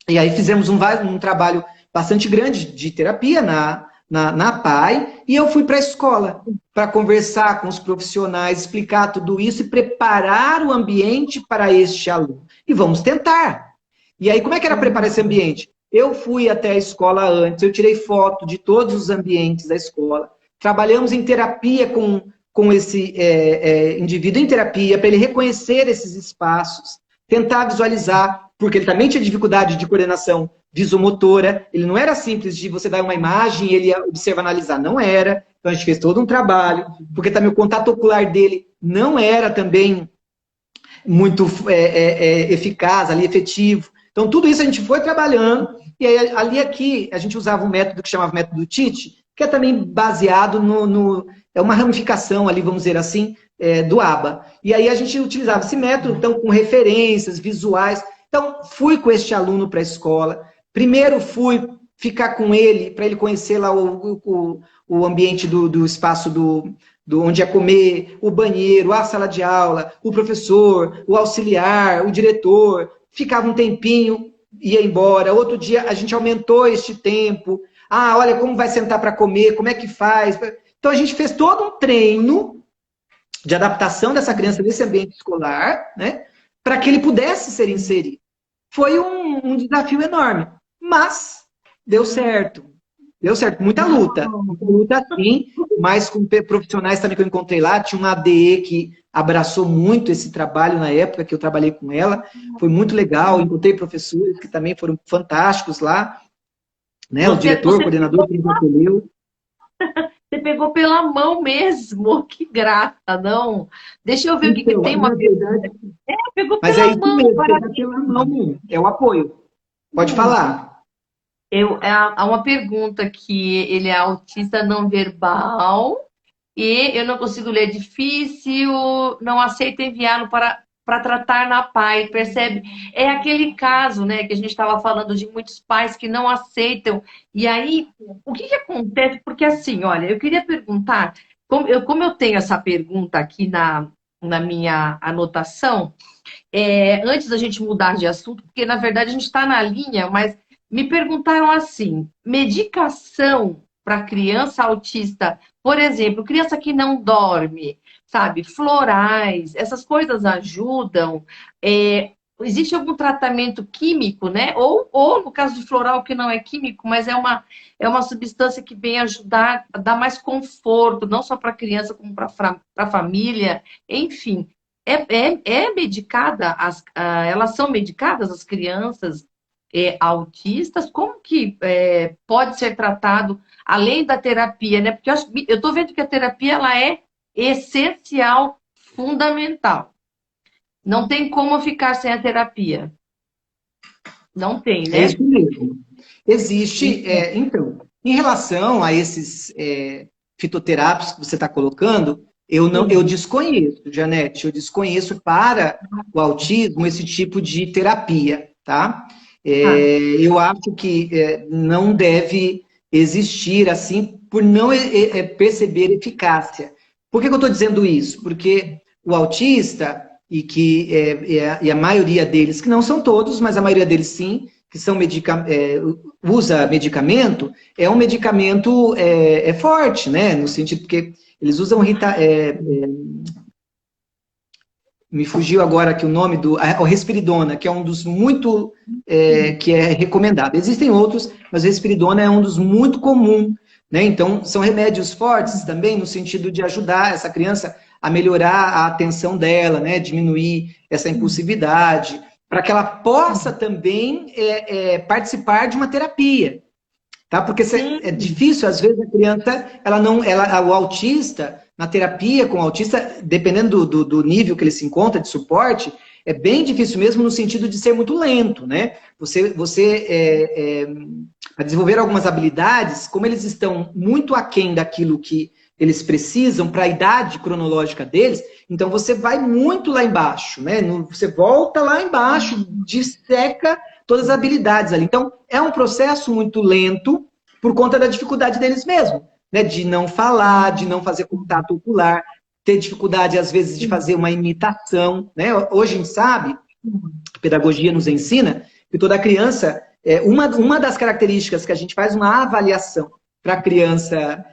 E aí fizemos um trabalho bastante grande de terapia na PAI, e eu fui para a escola para conversar com os profissionais, explicar tudo isso e preparar o ambiente para este aluno. E vamos tentar. E aí, como é que era preparar esse ambiente? Eu fui até a escola antes, eu tirei foto de todos os ambientes da escola, trabalhamos em terapia com esse indivíduo em terapia, para ele reconhecer esses espaços, tentar visualizar, porque ele também tinha dificuldade de coordenação visomotora, ele não era simples de você dar uma imagem e ele observa, analisar, não era. Então a gente fez todo um trabalho, porque também o contato ocular dele não era também muito eficaz, ali efetivo. Então tudo isso a gente foi trabalhando, e aí, ali aqui a gente usava um método que chamava método Tite, que é também baseado é uma ramificação ali, vamos dizer assim, do ABA. E aí a gente utilizava esse método, então, com referências visuais. Então, fui com este aluno para a escola. Primeiro fui ficar com ele, para ele conhecer lá o ambiente do espaço onde ia comer, o banheiro, a sala de aula, o professor, o auxiliar, o diretor. Ficava um tempinho, ia embora. Outro dia a gente aumentou este tempo. Ah, olha como vai sentar para comer, como é que faz. Então a gente fez todo um treino de adaptação dessa criança nesse ambiente escolar, né, para que ele pudesse ser inserido. Foi um desafio enorme, mas deu certo. Deu certo, muita luta sim, mas com profissionais também que eu encontrei lá, tinha uma ADE que abraçou muito esse trabalho na época que eu trabalhei com ela, foi muito legal, encontrei professores que também foram fantásticos lá, né, o diretor, o coordenador que me acolheu. Você pegou pela mão mesmo, que grata, não? Deixa eu ver o que tem uma verdade. Pegou mas pela é isso mão, mesmo, pela mão, é o apoio. Pode falar. Há uma pergunta que ele é autista não verbal e eu não consigo ler, difícil, não aceito enviá-lo para tratar na PAI, percebe? É aquele caso, né, que a gente estava falando de muitos pais que não aceitam. E aí, o que acontece? Porque assim, olha, eu queria perguntar, como eu tenho essa pergunta aqui na minha anotação, antes da gente mudar de assunto, porque na verdade a gente está na linha, mas me perguntaram assim: medicação para criança autista, por exemplo, criança que não dorme, sabe, florais, essas coisas ajudam? Existe algum tratamento químico, né? Ou no caso de floral, que não é químico, mas é uma substância que vem ajudar a dar mais conforto, não só para a criança, como para a família, enfim. É medicada, elas são medicadas, as crianças autistas? Como que pode ser tratado, além da terapia, né? Porque eu estou vendo que a terapia ela é essencial, fundamental. Não tem como ficar sem a terapia. Não tem, né? É isso mesmo. Existe, então, em relação a esses fitoterápicos que você está colocando, eu desconheço, Janete, eu desconheço para o autismo esse tipo de terapia, tá? Eu acho que não deve existir assim, por não perceber eficácia. Por que eu estou dizendo isso? Porque o autista, e a maioria deles, que não são todos, mas a maioria deles sim, que são usa medicamento, é um medicamento forte, né? No sentido que eles usam me fugiu agora aqui o nome o Risperidona, que é um dos muito que é recomendado. Existem outros, mas o Risperidona é um dos muito comum, né? Então, são remédios fortes também, no sentido de ajudar essa criança a melhorar a atenção dela, né? Diminuir essa impulsividade, para que ela possa também participar de uma terapia. Tá? Porque é difícil, às vezes, a criança, o autista, na terapia com o autista, dependendo do nível que ele se encontra de suporte, é bem difícil mesmo no sentido de ser muito lento, né? Você a desenvolver algumas habilidades, como eles estão muito aquém daquilo que eles precisam para a idade cronológica deles, então você vai muito lá embaixo, né? Você volta lá embaixo, disseca todas as habilidades ali. Então, é um processo muito lento por conta da dificuldade deles mesmo. né, de não falar, de não fazer contato ocular, ter dificuldade, às vezes, de fazer uma imitação, né? Hoje a gente sabe, a pedagogia nos ensina, que toda criança, uma das características que a gente faz uma avaliação para a criança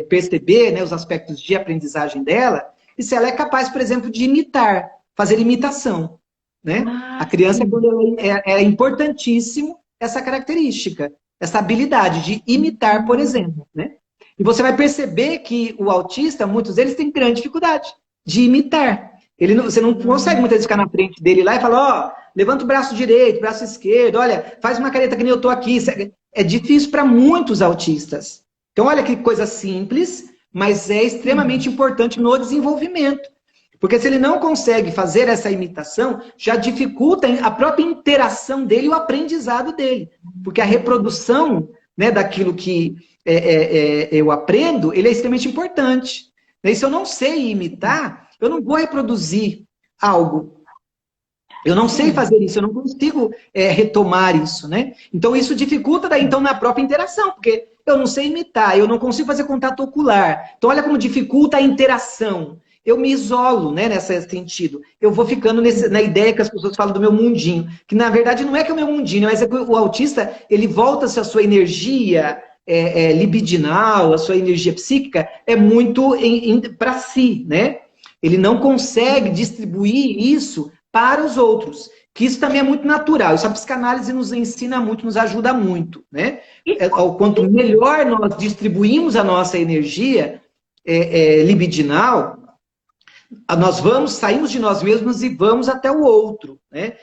perceber, né, os aspectos de aprendizagem dela, e se ela é capaz, por exemplo, de imitar, fazer imitação, né? A criança, é importantíssimo essa característica, essa habilidade de imitar, por exemplo, né? E você vai perceber que o autista, muitos deles têm grande dificuldade de imitar. Você não consegue muitas vezes ficar na frente dele lá e falar, ó, levanta o braço direito, braço esquerdo, olha, faz uma careta que nem eu tô aqui. É difícil para muitos autistas. Então, olha que coisa simples, mas é extremamente importante no desenvolvimento. Porque se ele não consegue fazer essa imitação, já dificulta a própria interação dele e o aprendizado dele. Porque a reprodução, né, daquilo que eu aprendo, ele é extremamente importante. E se eu não sei imitar, eu não vou reproduzir algo. Eu não sei fazer isso, eu não consigo retomar isso, né? Então isso dificulta daí, então, na própria interação, porque eu não sei imitar, eu não consigo fazer contato ocular. Então olha como dificulta a interação. Eu me isolo, né, nesse sentido. Eu vou ficando na ideia que as pessoas falam do meu mundinho, que na verdade não é que é o meu mundinho, mas é que o autista, ele volta-se a sua energia libidinal, a sua energia psíquica, é muito para si, né? Ele não consegue distribuir isso para os outros, que isso também é muito natural. Isso a psicanálise nos ensina muito, nos ajuda muito, né? Quanto melhor nós distribuímos a nossa energia libidinal, nós saímos de nós mesmos e vamos até o outro, né?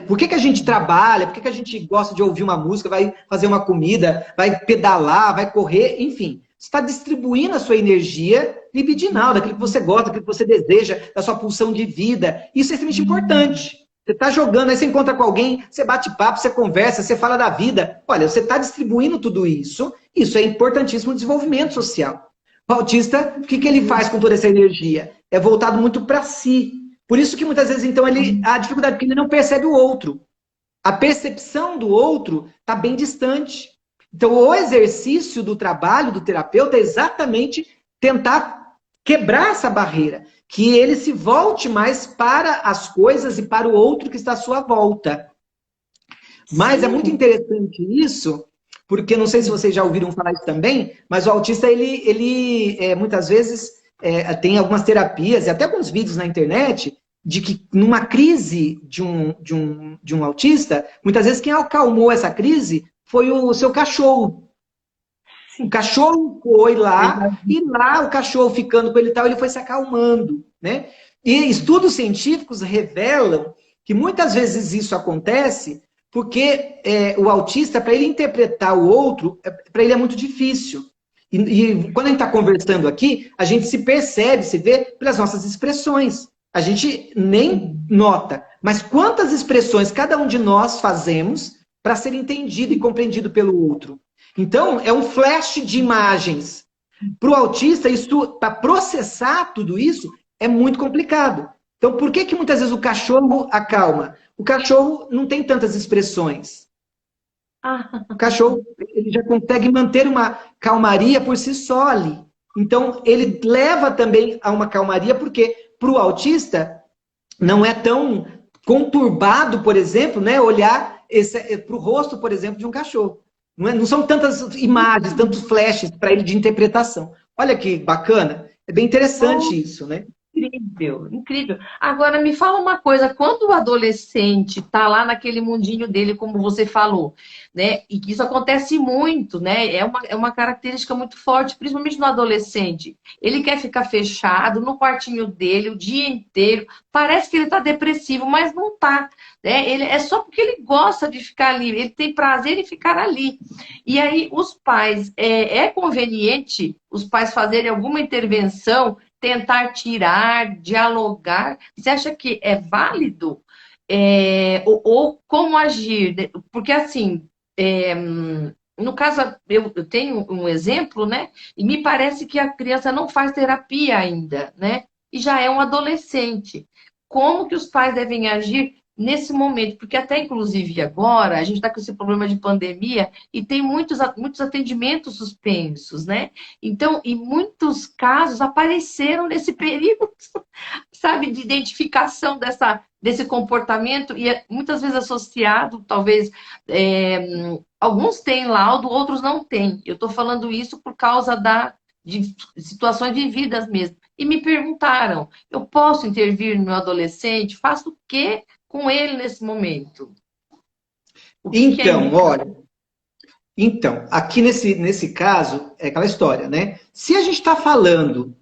Por que a gente trabalha, por que a gente gosta de ouvir uma música, vai fazer uma comida, vai pedalar, vai correr, enfim. Você está distribuindo a sua energia libidinal, daquilo que você gosta, daquilo que você deseja, da sua pulsão de vida. Isso é extremamente importante. Você está jogando, aí você encontra com alguém, você bate papo, você conversa, você fala da vida. Olha, você está distribuindo tudo isso, isso é importantíssimo no desenvolvimento social. O autista, o que ele faz com toda essa energia? É voltado muito para si. Por isso que muitas vezes, então, a dificuldade, porque ele não percebe o outro. A percepção do outro está bem distante. Então, o exercício do trabalho do terapeuta é exatamente tentar quebrar essa barreira, que ele se volte mais para as coisas e para o outro que está à sua volta. Mas é muito interessante isso, porque não sei se vocês já ouviram falar isso também, mas o autista, ele muitas vezes tem algumas terapias e até alguns vídeos na internet de que numa crise de um autista, muitas vezes quem acalmou essa crise foi o seu cachorro. O cachorro foi lá, e lá o cachorro ficando com ele e tal, ele foi se acalmando, né? E estudos científicos revelam que muitas vezes isso acontece porque o autista, para ele interpretar o outro, para ele é muito difícil. E quando a gente está conversando aqui, a gente se percebe, se vê pelas nossas expressões. A gente nem nota, mas quantas expressões cada um de nós fazemos para ser entendido e compreendido pelo outro. Então, é um flash de imagens. Para o autista, para processar tudo isso, é muito complicado. Então, por que muitas vezes o cachorro acalma? O cachorro não tem tantas expressões. O cachorro ele já consegue manter uma calmaria por si só ali. Então, ele leva também a uma calmaria, porque para o autista não é tão conturbado, por exemplo, né, olhar para o rosto, por exemplo, de um cachorro. Não são tantas imagens, tantos flashes para ele de interpretação. Olha que bacana. É bem interessante isso, né? Incrível, incrível. Agora, me fala uma coisa, quando o adolescente está lá naquele mundinho dele, como você falou, né? E que isso acontece muito, né? É uma característica muito forte, principalmente no adolescente. Ele quer ficar fechado no quartinho dele o dia inteiro. Parece que ele está depressivo, mas não está. Né? É só porque ele gosta de ficar ali, ele tem prazer em ficar ali. E aí, os pais, é conveniente os pais fazerem alguma intervenção, tentar tirar, dialogar? Você acha que é válido? Ou como agir? Porque, assim, no caso, eu tenho um exemplo, né? E me parece que a criança não faz terapia ainda, né? E já é um adolescente. Como que os pais devem agir nesse momento, porque até inclusive agora a gente está com esse problema de pandemia e tem muitos atendimentos suspensos, né? Então, em muitos casos apareceram nesse período, sabe, de identificação desse comportamento e muitas vezes associado, talvez, alguns têm laudo, outros não têm. Eu estou falando isso por causa de situações vividas mesmo. E me perguntaram, eu posso intervir no meu adolescente? Faço o quê com ele nesse momento? Então, olha, então, aqui nesse caso, é aquela história, né? Se a gente está falando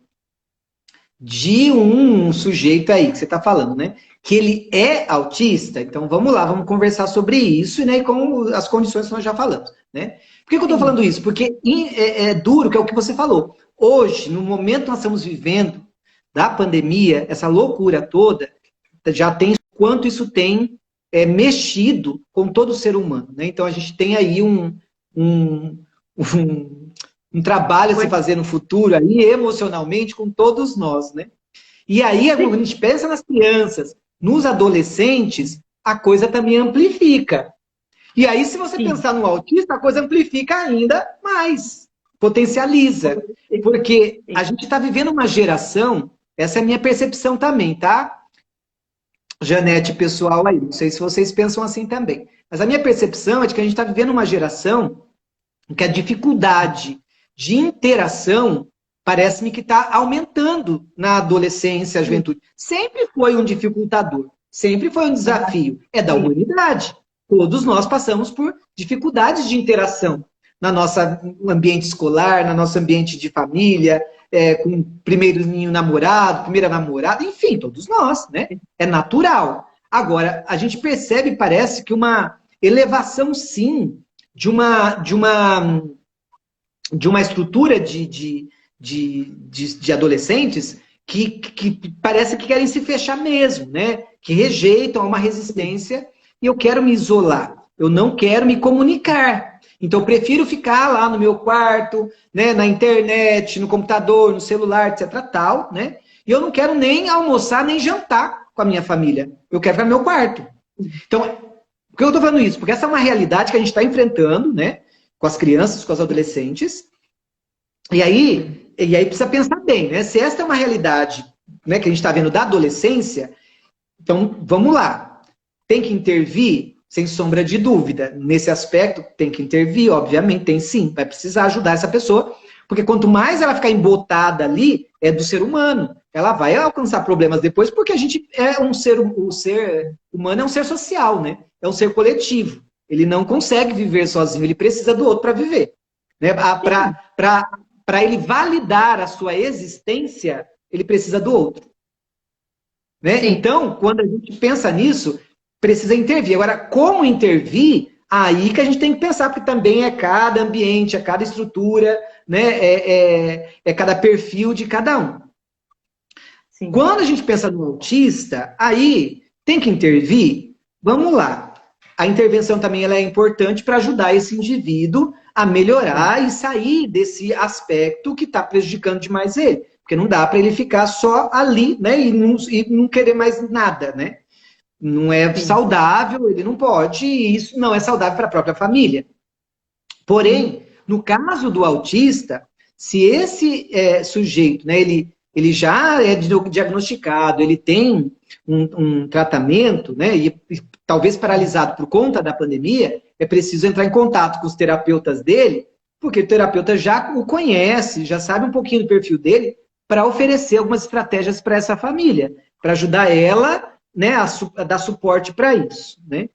de um sujeito aí que você está falando, né? Que ele é autista, então vamos lá, vamos conversar sobre isso, né? E com as condições que nós já falamos, né? Por que eu estou falando isso? Porque é duro, que é o que você falou. Hoje, no momento que nós estamos vivendo da pandemia, essa loucura toda, já tem quanto isso tem mexido com todo ser humano, né? Então a gente tem aí um trabalho a se fazer no futuro aí, emocionalmente, com todos nós, né? E aí, quando a gente pensa nas crianças, nos adolescentes, a coisa também amplifica. E aí, se você pensar no autista, a coisa amplifica ainda mais, potencializa. Porque a gente está vivendo uma geração, essa é a minha percepção também, tá? Janete, pessoal aí, não sei se vocês pensam assim também. Mas a minha percepção é de que a gente está vivendo uma geração em que a dificuldade de interação parece-me que está aumentando na adolescência, juventude. Sempre foi um dificultador, sempre foi um desafio. É da humanidade. Todos nós passamos por dificuldades de interação na nossa ambiente escolar, no nosso ambiente de família, com primeiro namorado, primeira namorada, enfim, todos nós, né? É natural. Agora, a gente percebe, parece que uma elevação, sim, de uma estrutura de adolescentes que parece que querem se fechar mesmo, né? Que rejeitam uma resistência e eu quero me isolar, eu não quero me comunicar. Então, eu prefiro ficar lá no meu quarto, né, na internet, no computador, no celular, etc. tal, né? E eu não quero nem almoçar, nem jantar com a minha família. Eu quero ficar no meu quarto. Então, por que eu estou falando isso? Porque essa é uma realidade que a gente está enfrentando, né? Com as crianças, com os adolescentes. E aí precisa pensar bem, né? Se essa é uma realidade, né, que a gente está vendo da adolescência, então vamos lá. Tem que intervir, sem sombra de dúvida. Nesse aspecto, tem que intervir, obviamente, tem sim. Vai precisar ajudar essa pessoa, porque quanto mais ela ficar embotada ali, é do ser humano. Ela vai alcançar problemas depois, porque a gente é o ser humano é um ser social, né? É um ser coletivo. Ele não consegue viver sozinho, ele precisa do outro para viver. Né? Para ele validar a sua existência, ele precisa do outro. Né? Então, quando a gente pensa nisso, precisa intervir. Agora, como intervir? Aí que a gente tem que pensar, porque também é cada ambiente, é cada estrutura, né? é cada perfil de cada um. Sim. Quando a gente pensa no autista, aí tem que intervir? Vamos lá. A intervenção também ela é importante para ajudar esse indivíduo a melhorar e sair desse aspecto que está prejudicando demais ele. Porque não dá para ele ficar só ali, né? E não querer mais nada, né? Não é saudável, ele não pode, e isso não é saudável para a própria família. Porém, no caso do autista, se esse sujeito, né, ele já é diagnosticado, ele tem um tratamento, né, e talvez paralisado por conta da pandemia, é preciso entrar em contato com os terapeutas dele, porque o terapeuta já o conhece, já sabe um pouquinho do perfil dele, para oferecer algumas estratégias para essa família, para ajudar ela, né, a dar suporte para isso, né?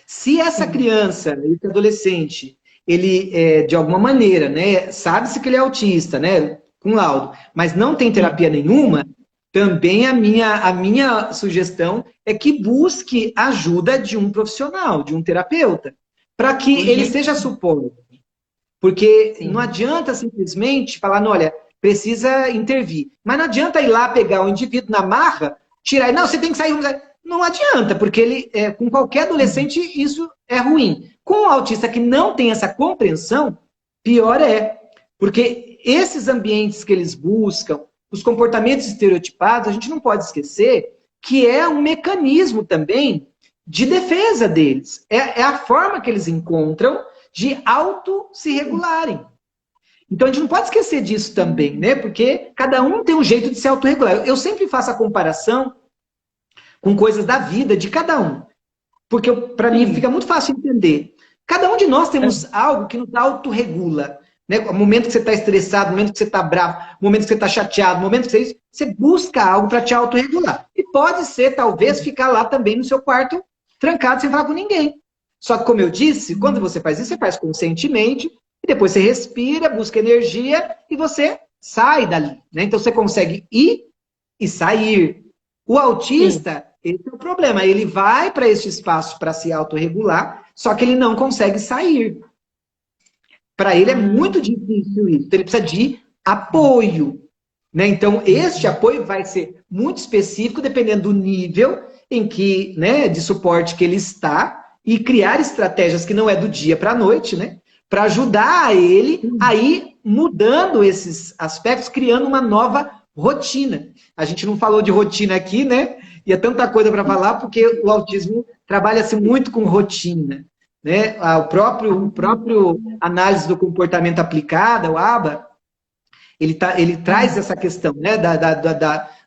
Se essa criança, esse adolescente, ele, de alguma maneira, né, sabe-se que ele é autista, né, com laudo, mas não tem terapia nenhuma, também a minha sugestão é que busque ajuda de um profissional, de um terapeuta, para que ele seja suporte. Porque não adianta simplesmente falar, não, olha, precisa intervir. Mas não adianta ir lá pegar o indivíduo na marra, tirar, não, você tem que sair. Não adianta, porque ele, com qualquer adolescente isso é ruim. Com o autista que não tem essa compreensão, pior é. Porque esses ambientes que eles buscam, os comportamentos estereotipados, a gente não pode esquecer que é um mecanismo também de defesa deles. É a forma que eles encontram de auto se regularem. Então a gente não pode esquecer disso também, né? Porque cada um tem um jeito de se autorregular. Eu sempre faço a comparação com coisas da vida de cada um. Porque para mim fica muito fácil entender. Cada um de nós temos algo que nos autorregula. Né? O momento que você está estressado, o momento que você está bravo, o momento que você está chateado, o momento que você busca algo para te autorregular. E pode ser, talvez, ficar lá também no seu quarto, trancado, sem falar com ninguém. Só que, como eu disse, quando você faz isso, você faz conscientemente, e depois você respira, busca energia, e você sai dali. Né? Então você consegue ir e sair. O autista, esse é o problema. Ele vai para esse espaço para se autorregular, só que ele não consegue sair. Para ele é muito difícil isso. Então, ele precisa de apoio. Né? Então, este apoio vai ser muito específico, dependendo do nível em que, né, de suporte que ele está, e criar estratégias que não é do dia para a noite, né, para ajudar ele a ir mudando esses aspectos, criando uma nova rotina. A gente não falou de rotina aqui, né? E é tanta coisa para falar, porque o autismo trabalha-se muito com rotina. Né? O próprio análise do comportamento aplicada, o ABA, ele traz essa questão, né?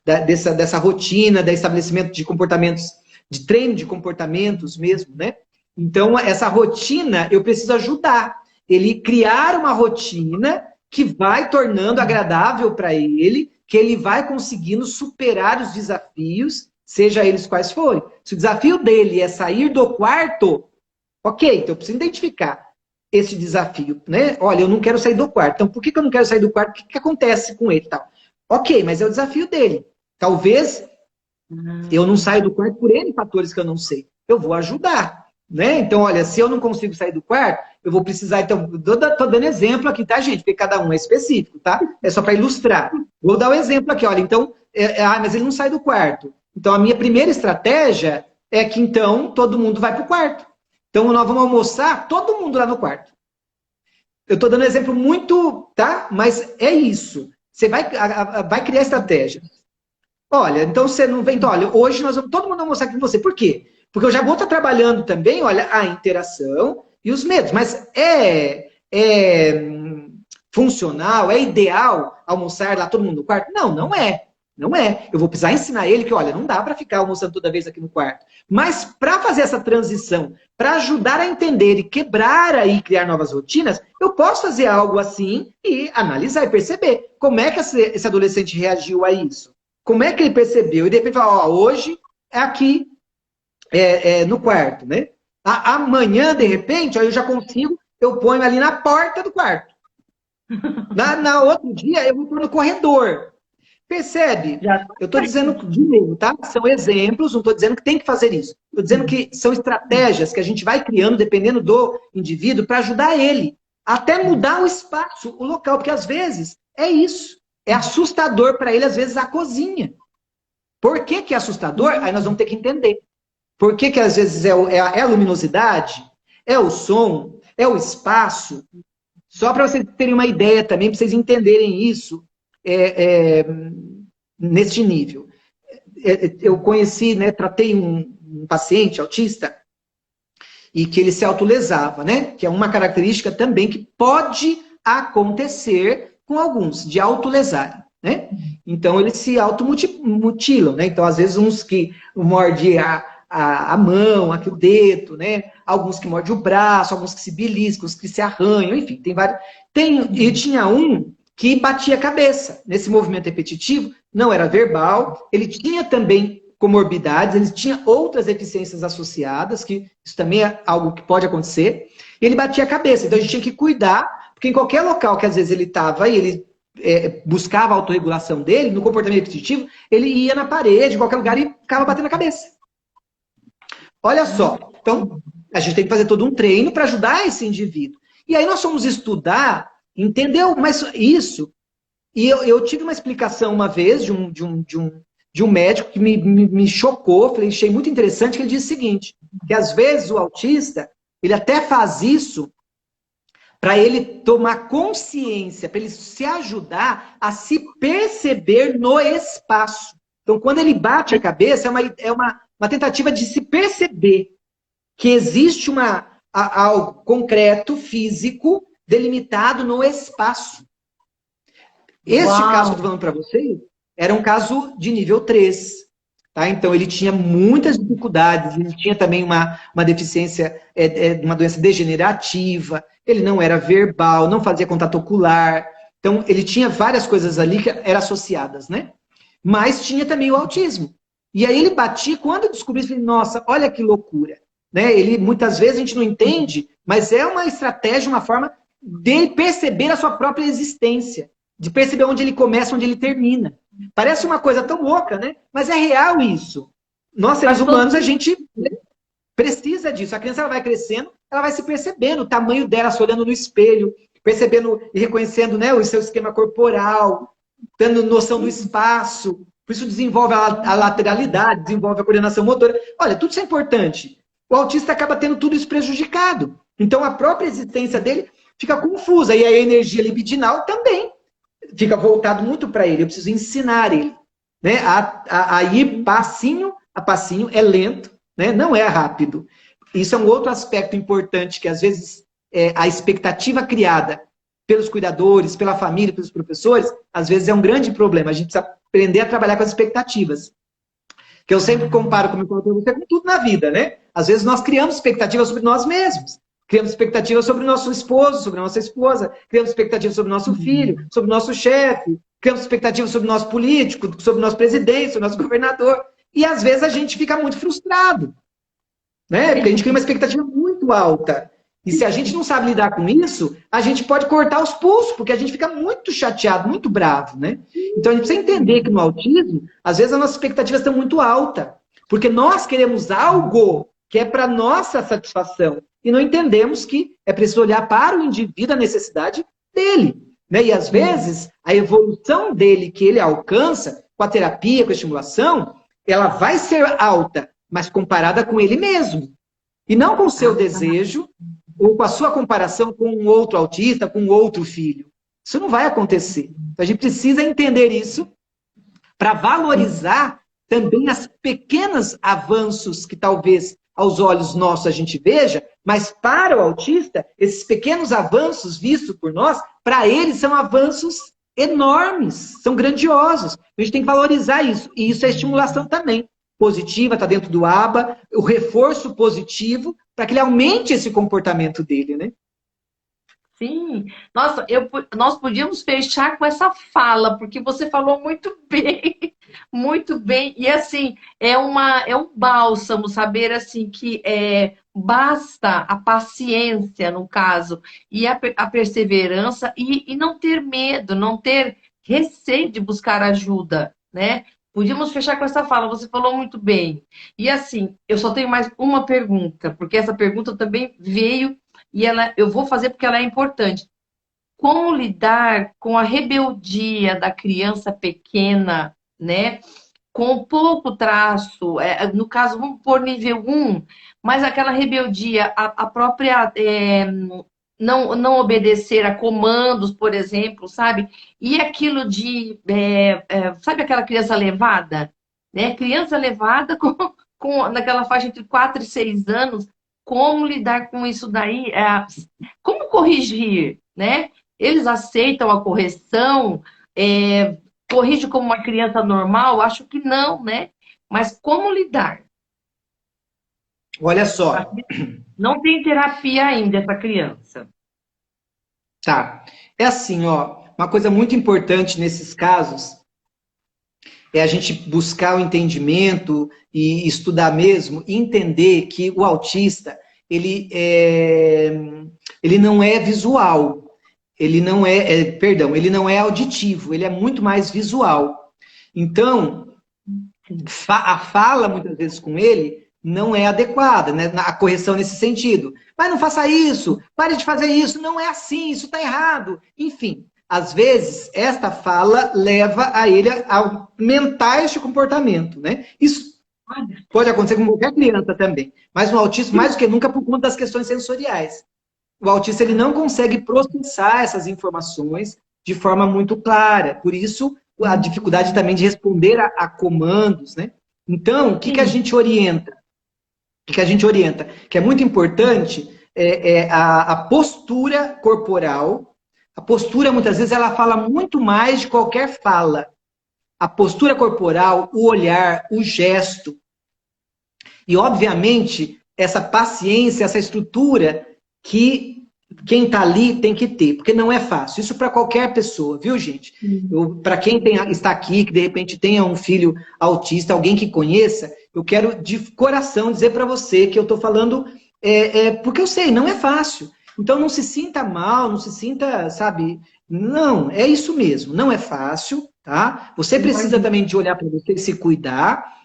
Dessa rotina, do estabelecimento de comportamentos, de treino de comportamentos mesmo, né? Então, essa rotina, eu preciso ajudar. Ele criar uma rotina que vai tornando agradável para ele, que ele vai conseguindo superar os desafios, seja eles quais forem. Se o desafio dele é sair do quarto, ok, então eu preciso identificar esse desafio, né? Olha, eu não quero sair do quarto. Então, por que eu não quero sair do quarto? O que acontece com ele? Tal? Ok, mas é o desafio dele. Talvez eu não saia do quarto por N fatores que eu não sei. Eu vou ajudar. Né? Então, olha, se eu não consigo sair do quarto, eu vou precisar, então, tô dando exemplo aqui, tá, gente? Porque cada um é específico, tá? É só para ilustrar. Vou dar o um exemplo aqui, olha, então, mas ele não sai do quarto. Então, a minha primeira estratégia é que, então, todo mundo vai pro quarto. Então, nós vamos almoçar, todo mundo lá no quarto. Eu estou dando um exemplo muito, tá? Mas é isso. Você vai criar estratégia. Olha, então você não vem, então, olha, hoje nós vamos todo mundo almoçar aqui com você. Por quê? Porque eu já vou estar trabalhando também, olha, a interação e os medos. Mas é funcional, é ideal almoçar lá todo mundo no quarto? Não, não é. Não é. Eu vou precisar ensinar ele que, olha, não dá para ficar almoçando toda vez aqui no quarto. Mas para fazer essa transição, para ajudar a entender e quebrar aí, criar novas rotinas, eu posso fazer algo assim e analisar e perceber como é que esse adolescente reagiu a isso. Como é que ele percebeu? E de repente fala, ó, hoje é aqui no quarto, né? Amanhã, de repente, ó, eu já consigo, eu ponho ali na porta do quarto. Na outro dia, eu vou pôr no corredor. Percebe? Eu estou dizendo de novo, tá? São exemplos, não estou dizendo que tem que fazer isso. Estou dizendo que são estratégias que a gente vai criando, dependendo do indivíduo, para ajudar ele. Até mudar o espaço, o local, porque às vezes é isso. É assustador para ele, às vezes, a cozinha. Por que que é assustador? Aí nós vamos ter que entender. Por que que às vezes é a luminosidade? É o som? É o espaço? Só para vocês terem uma ideia também, para vocês entenderem isso neste nível. Eu conheci, né, tratei um paciente autista e que ele se autolesava, né? Que é uma característica também que pode acontecer com alguns, de autolesarem, né? Então, eles se automutilam, né? Então, às vezes, uns que mordem a mão, aqui o dedo, né? Alguns que mordem o braço, alguns que se beliscam, uns que se arranham, enfim, tem vários. E tinha um que batia a cabeça nesse movimento repetitivo, não era verbal, ele tinha também comorbidades, ele tinha outras deficiências associadas, que isso também é algo que pode acontecer, e ele batia a cabeça, então a gente tinha que cuidar, porque em qualquer local que às vezes ele estava e ele buscava a autorregulação dele, no comportamento repetitivo, ele ia na parede, em qualquer lugar, e ficava batendo a cabeça. Olha só, então a gente tem que fazer todo um treino para ajudar esse indivíduo. E aí nós fomos estudar, entendeu? Mas isso, e eu tive uma explicação uma vez de um médico que me chocou, falei, achei muito interessante, que ele disse o seguinte, que às vezes o autista, ele até faz isso para ele tomar consciência, para ele se ajudar a se perceber no espaço. Então, quando ele bate a cabeça, uma tentativa de se perceber que existe algo concreto, físico, delimitado no espaço. Este caso que eu estou falando para vocês era um caso de nível 3. Tá? Então, ele tinha muitas dificuldades, ele tinha também uma deficiência, uma doença degenerativa, ele não era verbal, não fazia contato ocular. Então, ele tinha várias coisas ali que eram associadas, né? Mas tinha também o autismo. E aí ele batia, quando eu descobri, eu falei, nossa, olha que loucura. Né? Ele, muitas vezes a gente não entende, mas é uma estratégia, uma forma de perceber a sua própria existência, de perceber onde ele começa, onde ele termina. Parece uma coisa tão louca, né? Mas é real isso. Nós, seres humanos, a gente precisa disso. A criança ela vai crescendo, ela vai se percebendo o tamanho dela, se olhando no espelho, percebendo e reconhecendo, né, o seu esquema corporal, tendo noção do espaço. Por isso desenvolve a lateralidade, desenvolve a coordenação motora. Olha, tudo isso é importante. O autista acaba tendo tudo isso prejudicado. Então, a própria existência dele fica confusa. E a energia libidinal também fica voltado muito para ele. Eu preciso ensinar ele. Né? A ir passinho a passinho, é lento, né? Não é rápido. Isso é um outro aspecto importante, que às vezes a expectativa criada pelos cuidadores, pela família, pelos professores, às vezes é um grande problema. A gente precisa aprender a trabalhar com as expectativas. Que eu sempre comparo, como eu falei para você, com tudo na vida, né? Às vezes nós criamos expectativas sobre nós mesmos. Criamos expectativas sobre o nosso esposo, sobre a nossa esposa. Criamos expectativas sobre o nosso filho, sobre o nosso chefe. Criamos expectativas sobre o nosso político, sobre o nosso presidente, sobre o nosso governador. E às vezes a gente fica muito frustrado. Né? Porque a gente cria uma expectativa muito alta. E se a gente não sabe lidar com isso, a gente pode cortar os pulsos, porque a gente fica muito chateado, muito bravo, né? Então a gente precisa entender que no autismo, às vezes as nossas expectativas estão muito altas. Porque nós queremos algo que é para nossa satisfação. E não entendemos que é preciso olhar para o indivíduo, a necessidade dele. Né? E às vezes, a evolução dele que ele alcança, com a terapia, com a estimulação, ela vai ser alta, mas comparada com ele mesmo. E não com o seu desejo, ou com a sua comparação com um outro autista, com um outro filho. Isso não vai acontecer. Então, a gente precisa entender isso para valorizar também as pequenos avanços que talvez aos olhos nossos a gente veja, mas para o autista, esses pequenos avanços vistos por nós, para ele são avanços enormes, são grandiosos. A gente tem que valorizar isso. E isso é estimulação também. Positiva, está dentro do ABA, o reforço positivo, para que ele aumente esse comportamento dele, né? Sim. Nossa, nós podíamos fechar com essa fala, porque você falou muito bem, muito bem. E assim, é um bálsamo saber assim que basta a paciência, no caso, e a perseverança, e não ter medo, não ter receio de buscar ajuda, né? Podíamos fechar com essa fala, você falou muito bem. E assim, eu só tenho mais uma pergunta, porque essa pergunta também veio e eu vou fazer porque ela é importante. Como lidar com a rebeldia da criança pequena, né? Com pouco traço, no caso, vamos pôr nível 1, mas aquela rebeldia, a própria não obedecer a comandos, por exemplo, sabe? E aquilo de, sabe aquela criança levada? Né? Criança levada naquela faixa entre 4 e 6 anos, como lidar com isso daí? Como corrigir, né? Eles aceitam a correção? Corrige como uma criança normal? Acho que não, né? Mas como lidar? Olha só. Não tem terapia ainda essa criança. Tá. É assim, ó, uma coisa muito importante nesses casos é a gente buscar o entendimento e estudar mesmo, e entender que o autista, ele não é visual, ele não ele não é auditivo, ele é muito mais visual. Então, a fala, muitas vezes, com ele não é adequada, né? A correção nesse sentido. Mas não faça isso, pare de fazer isso, não é assim, isso está errado. Enfim, às vezes, esta fala leva a ele a aumentar este comportamento, né? Isso pode acontecer com qualquer criança também, mas no autismo, mais do que nunca, por conta das questões sensoriais. O autista ele não consegue processar essas informações de forma muito clara, por isso a dificuldade também de responder a comandos, né? Então, o que, que a gente orienta? O que a gente orienta? Que é muito importante a postura corporal. A postura, muitas vezes, ela fala muito mais de qualquer fala. A postura corporal, o olhar, o gesto. E, obviamente, essa paciência, essa estrutura que quem está ali tem que ter, porque não é fácil. Isso para qualquer pessoa, viu, gente? Para quem está aqui, que de repente tenha um filho autista, alguém que conheça, eu quero de coração dizer para você que eu estou falando, porque eu sei, não é fácil. Então não se sinta mal, não se sinta, sabe? Não, é isso mesmo, não é fácil, tá? Você precisa também de olhar para você e se cuidar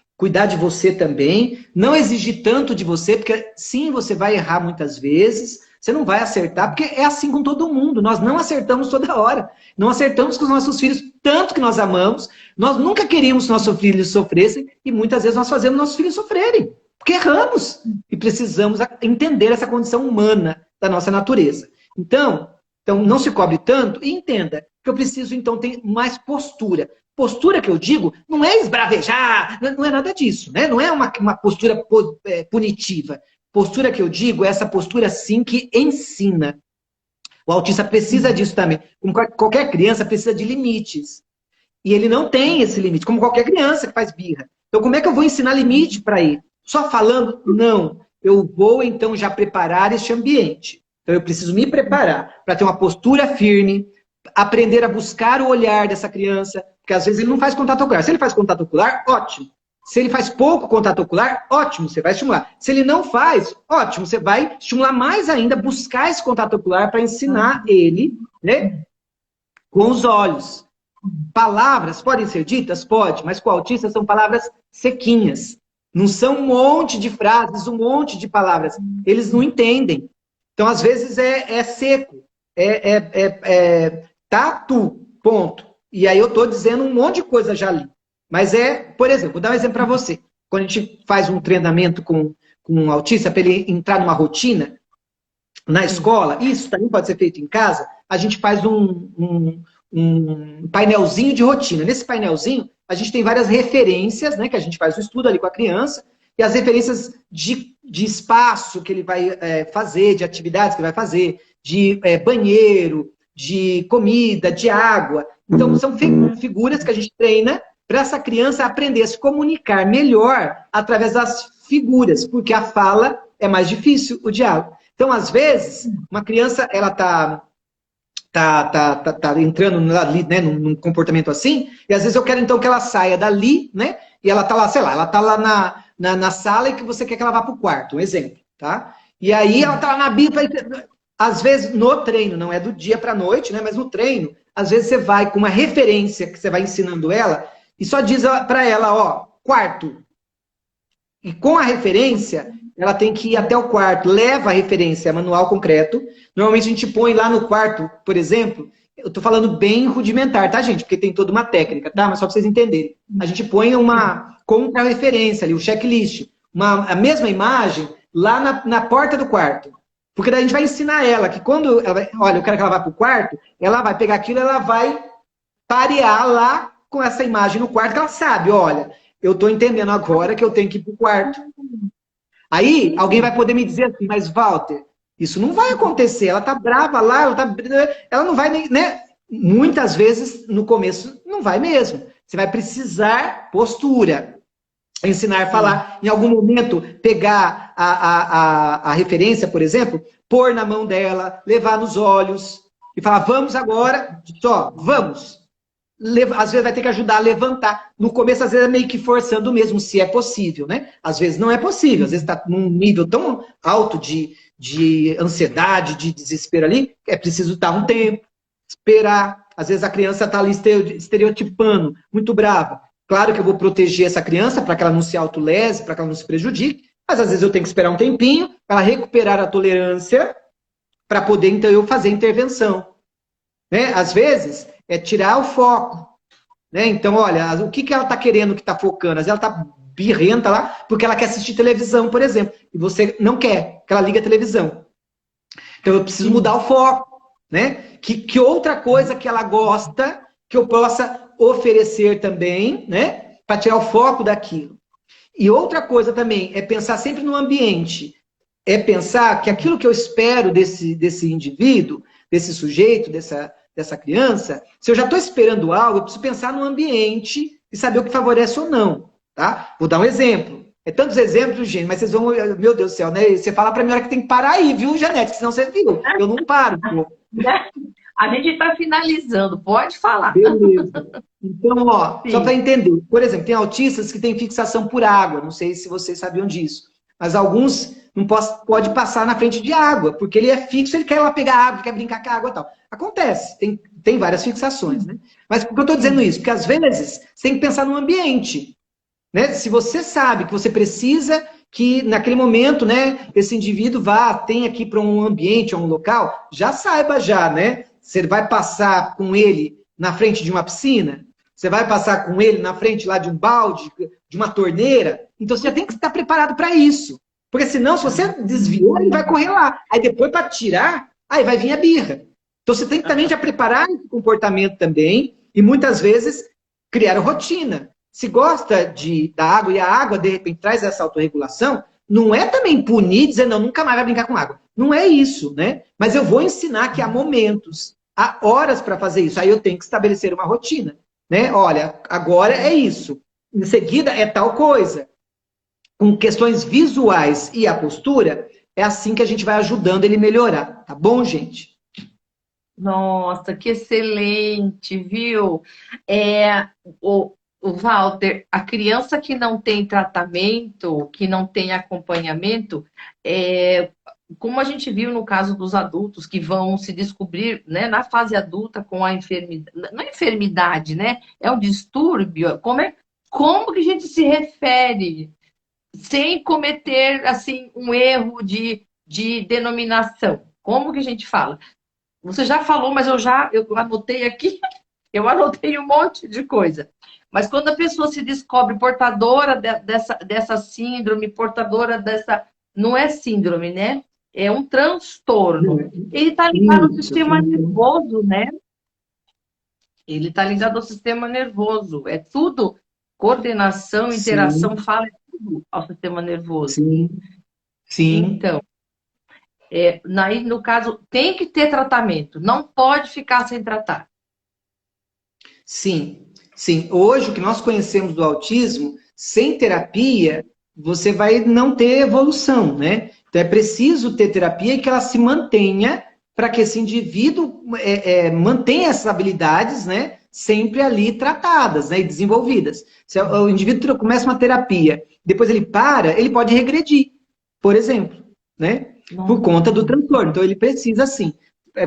de você também, não exigir tanto de você, porque sim, você vai errar muitas vezes, você não vai acertar, porque é assim com todo mundo, nós não acertamos toda hora, não acertamos com os nossos filhos, tanto que nós amamos, nós nunca queríamos que nossos filhos sofressem, e muitas vezes nós fazemos nossos filhos sofrerem, porque erramos, e precisamos entender essa condição humana da nossa natureza. Então não se cobre tanto, e entenda que eu preciso, então, ter mais postura. Postura que eu digo não é esbravejar, não é nada disso, né? Não é uma postura punitiva. Postura que eu digo é essa postura, sim, que ensina. O autista precisa disso também. Como qualquer criança precisa de limites. E ele não tem esse limite, como qualquer criança que faz birra. Então, como é que eu vou ensinar limite para ele? Só falando? Não. Eu vou, então, já preparar este ambiente. Então, eu preciso me preparar para ter uma postura firme, aprender a buscar o olhar dessa criança, porque às vezes ele não faz contato ocular. Se ele faz contato ocular, ótimo. Se ele faz pouco contato ocular, ótimo, você vai estimular. Se ele não faz, ótimo, você vai estimular mais ainda, buscar esse contato ocular para ensinar ele, né, com os olhos. Palavras podem ser ditas? Pode, mas com o autista são palavras sequinhas. Não são um monte de frases, um monte de palavras. Eles não entendem. Então, às vezes, é seco. Tatu, ponto. E aí eu estou dizendo um monte de coisa já ali. Mas por exemplo, vou dar um exemplo para você. Quando a gente faz um treinamento com um autista, para ele entrar numa rotina, na escola, isso também pode ser feito em casa, a gente faz um painelzinho de rotina. Nesse painelzinho, a gente tem várias referências, né, que a gente faz o estudo ali com a criança, e as referências de espaço que ele vai fazer, de atividades que ele vai fazer, de banheiro, de comida, de água. Então, são figuras que a gente treina para essa criança aprender a se comunicar melhor através das figuras, porque a fala é mais difícil, o diálogo. Então, às vezes, uma criança, ela tá entrando ali, né, num comportamento assim, e às vezes eu quero então que ela saia dali, né, e ela tá lá, sei lá, ela tá lá na sala e que você quer que ela vá pro quarto, um exemplo, tá? E aí ela tá lá na Bíblia, às vezes no treino, não é do dia pra noite, né, mas no treino, às vezes você vai com uma referência que você vai ensinando ela, e só diz pra ela, ó, quarto. E com a referência, ela tem que ir até o quarto, leva a referência, manual concreto. Normalmente a gente põe lá no quarto, por exemplo, eu tô falando bem rudimentar, tá, gente? Porque tem toda uma técnica, tá? Mas só pra vocês entenderem. A gente põe uma contra-referência ali, o checklist. A mesma imagem lá na porta do quarto. Porque daí a gente vai ensinar ela que quando ela vai, olha, eu quero que ela vá pro quarto, ela vai pegar aquilo, ela vai parear lá com essa imagem no quarto, que ela sabe, olha, eu tô entendendo agora que eu tenho que ir pro quarto. Aí, alguém vai poder me dizer assim, mas Walter, isso não vai acontecer, ela tá brava lá, ela não vai nem, né? Muitas vezes, no começo, não vai mesmo. Você vai precisar postura, ensinar a falar. Em algum momento, pegar a referência, por exemplo, pôr na mão dela, levar nos olhos e falar, vamos agora, só, vamos. Às vezes vai ter que ajudar a levantar. No começo, às vezes, é meio que forçando mesmo, se é possível, né? Às vezes não é possível, às vezes está num nível tão alto de ansiedade, de desespero ali, que é preciso dar um tempo, esperar. Às vezes a criança está ali estereotipando, muito brava. Claro que eu vou proteger essa criança para que ela não se autolese, para que ela não se prejudique, mas às vezes eu tenho que esperar um tempinho para recuperar a tolerância para poder, então, eu fazer intervenção. Né? Às vezes, é tirar o foco. Né? Então, olha, o que ela está querendo que está focando? Às vezes ela está birrenta lá porque ela quer assistir televisão, por exemplo. E você não quer que ela ligue a televisão. Então, eu preciso mudar o foco. Né? Que outra coisa que ela gosta que eu possa oferecer também, né? Para tirar o foco daquilo. E outra coisa também é pensar sempre no ambiente. É pensar que aquilo que eu espero desse indivíduo, desse sujeito, dessa criança, se eu já estou esperando algo, eu preciso pensar no ambiente e saber o que favorece ou não. Tá? Vou dar um exemplo. É tantos exemplos, gente, mas vocês vão... Meu Deus do céu, né? Você fala para mim a hora que tem que parar aí, viu, Janete? Senão você viu. Eu não paro, pô. A gente está finalizando, pode falar. Beleza. Então, ó, Sim. só para entender. Por exemplo, tem autistas que têm fixação por água. Não sei se vocês sabiam disso. Mas alguns não pode passar na frente de água, porque ele é fixo, ele quer ir lá pegar água, quer brincar com a água e tal. Acontece, tem várias fixações, né? Mas por que eu estou dizendo isso? Porque às vezes você tem que pensar no ambiente. Né? Se você sabe que você precisa que naquele momento, né, esse indivíduo tenha que ir para um ambiente, a um local, já saiba já, né? Você vai passar com ele na frente de uma piscina? Você vai passar com ele na frente lá de um balde, de uma torneira? Então você já tem que estar preparado para isso. Porque senão, se você desviou, ele vai correr lá. Aí depois, para tirar, aí vai vir a birra. Então você tem que também já preparar esse comportamento também, e muitas vezes criar rotina. Se gosta da água e a água, de repente, traz essa autorregulação, não é também punir, dizer, não, nunca mais vai brincar com água. Não é isso, né? Mas eu vou ensinar que há momentos, há horas para fazer isso. Aí eu tenho que estabelecer uma rotina, né? Olha, agora é isso. Em seguida é tal coisa. Com questões visuais e a postura, é assim que a gente vai ajudando ele melhorar. Tá bom, gente? Nossa, que excelente, viu? O Walter, a criança que não tem tratamento, que não tem acompanhamento, como a gente viu no caso dos adultos que vão se descobrir, né, na fase adulta com a enfermidade, não é enfermidade, né? É um distúrbio. Como que a gente se refere sem cometer assim um erro de denominação? Como que a gente fala? Você já falou, mas eu anotei aqui, eu anotei um monte de coisa. Mas quando a pessoa se descobre portadora dessa síndrome, portadora dessa... Não é síndrome, né? É um transtorno. Ele está ligado ao sistema nervoso, né? Ele está ligado ao sistema nervoso. É tudo coordenação, interação, fala, é tudo ao sistema nervoso. Sim, sim. Então, no caso, tem que ter tratamento. Não pode ficar sem tratar. Sim, sim. Hoje, o que nós conhecemos do autismo, sem terapia, você vai não ter evolução, né? Então, é preciso ter terapia e que ela se mantenha para que esse indivíduo mantenha essas habilidades, né? Sempre ali tratadas, né? E desenvolvidas. Se o indivíduo começa uma terapia, depois ele pode regredir, por exemplo, né? Por conta do transtorno. Então, ele precisa, sim.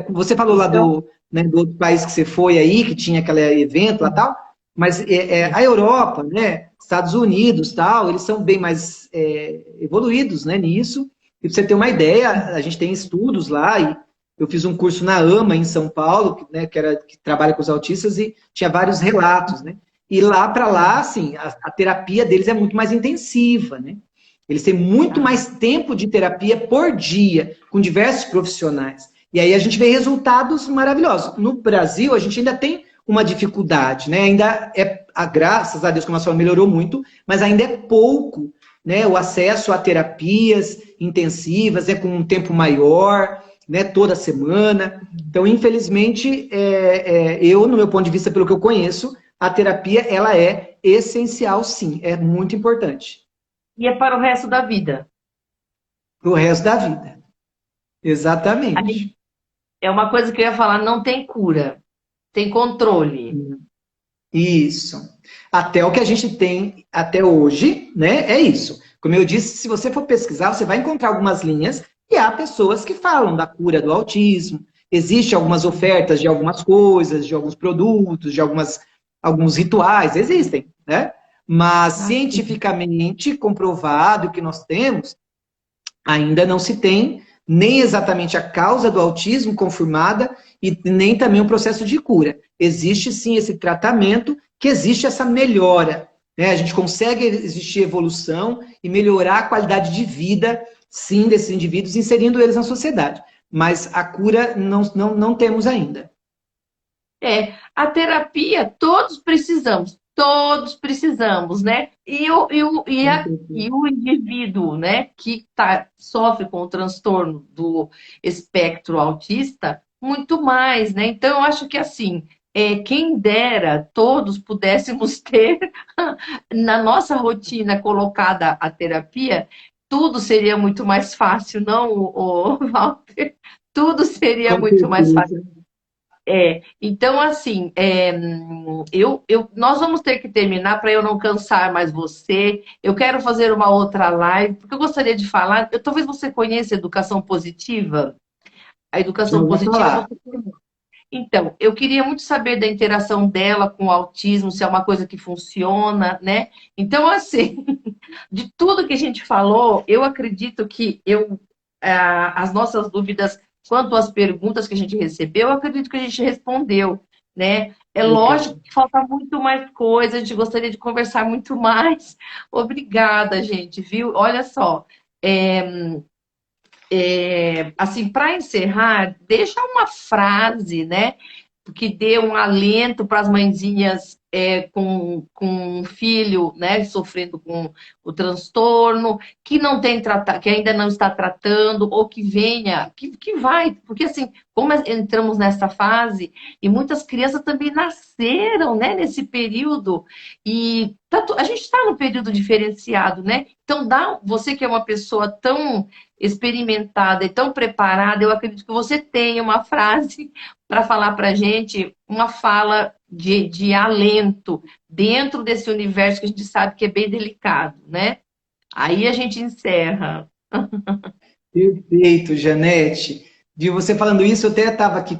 Você falou lá do outro país que você foi aí, que tinha aquele evento lá e tal, mas a Europa, né, Estados Unidos, tal, eles são bem mais evoluídos, né, nisso. E para você ter uma ideia, a gente tem estudos lá, e eu fiz um curso na AMA, em São Paulo, né, que trabalha com os autistas, e tinha vários relatos, né. E lá para lá, assim, a terapia deles é muito mais intensiva, né. Eles têm muito mais tempo de terapia por dia, com diversos profissionais. E aí a gente vê resultados maravilhosos. No Brasil, a gente ainda tem uma dificuldade, né? Ainda graças a Deus, como a senhora melhorou muito, mas ainda é pouco, né? O acesso a terapias intensivas, com um tempo maior, né? Toda semana. Então, infelizmente, eu, no meu ponto de vista, pelo que eu conheço, a terapia, ela é essencial, sim. É muito importante. E é para o resto da vida. Para o resto da vida. Exatamente. É uma coisa que eu ia falar, não tem cura, tem controle. Isso. Até o que a gente tem até hoje, né? É isso. Como eu disse, se você for pesquisar, você vai encontrar algumas linhas e há pessoas que falam da cura do autismo. Existem algumas ofertas de algumas coisas, de alguns produtos, de alguns rituais, existem, né? Mas cientificamente comprovado que nós temos, ainda não se tem nem exatamente a causa do autismo confirmada e nem também o processo de cura. Existe sim esse tratamento, que existe essa melhora, né? A gente consegue existir evolução e melhorar a qualidade de vida, sim, desses indivíduos, inserindo eles na sociedade. Mas a cura não temos ainda. A terapia, todos precisamos, né? E o indivíduo, né, que sofre com o transtorno do espectro autista, muito mais, né? Então, eu acho que assim, quem dera todos pudéssemos ter na nossa rotina colocada a terapia, tudo seria muito mais fácil, não, Walter? Tudo seria Com muito mais fácil. certeza. Então, assim, nós vamos ter que terminar para eu não cansar mais você. Eu quero fazer uma outra live, porque eu gostaria de falar. Talvez você conheça a educação positiva. A Já educação ouvi positiva falar. você conhece. Então, eu queria muito saber da interação dela com o autismo, se é uma coisa que funciona, né? Então, assim, de tudo que a gente falou, eu acredito que as nossas dúvidas quanto às perguntas que a gente recebeu, eu acredito que a gente respondeu, né? É Legal. lógico que falta muito mais coisa, a gente gostaria de conversar muito mais. Obrigada, gente, viu? Olha só, assim, para encerrar, deixa uma frase, né? Que dê um alento para as mãezinhas com um filho, né, sofrendo com o transtorno, que não tem que ainda não está tratando, ou que venha, que vai, porque assim, como entramos nessa fase, e muitas crianças também nasceram, né, nesse período, e a gente está no período diferenciado, né? Então, você que é uma pessoa tão experimentada e tão preparada, eu acredito que você tenha uma frase para falar para a gente, uma fala de alento dentro desse universo que a gente sabe que é bem delicado, né? Aí a gente encerra. Perfeito, Janete. De você falando isso, eu até estava aqui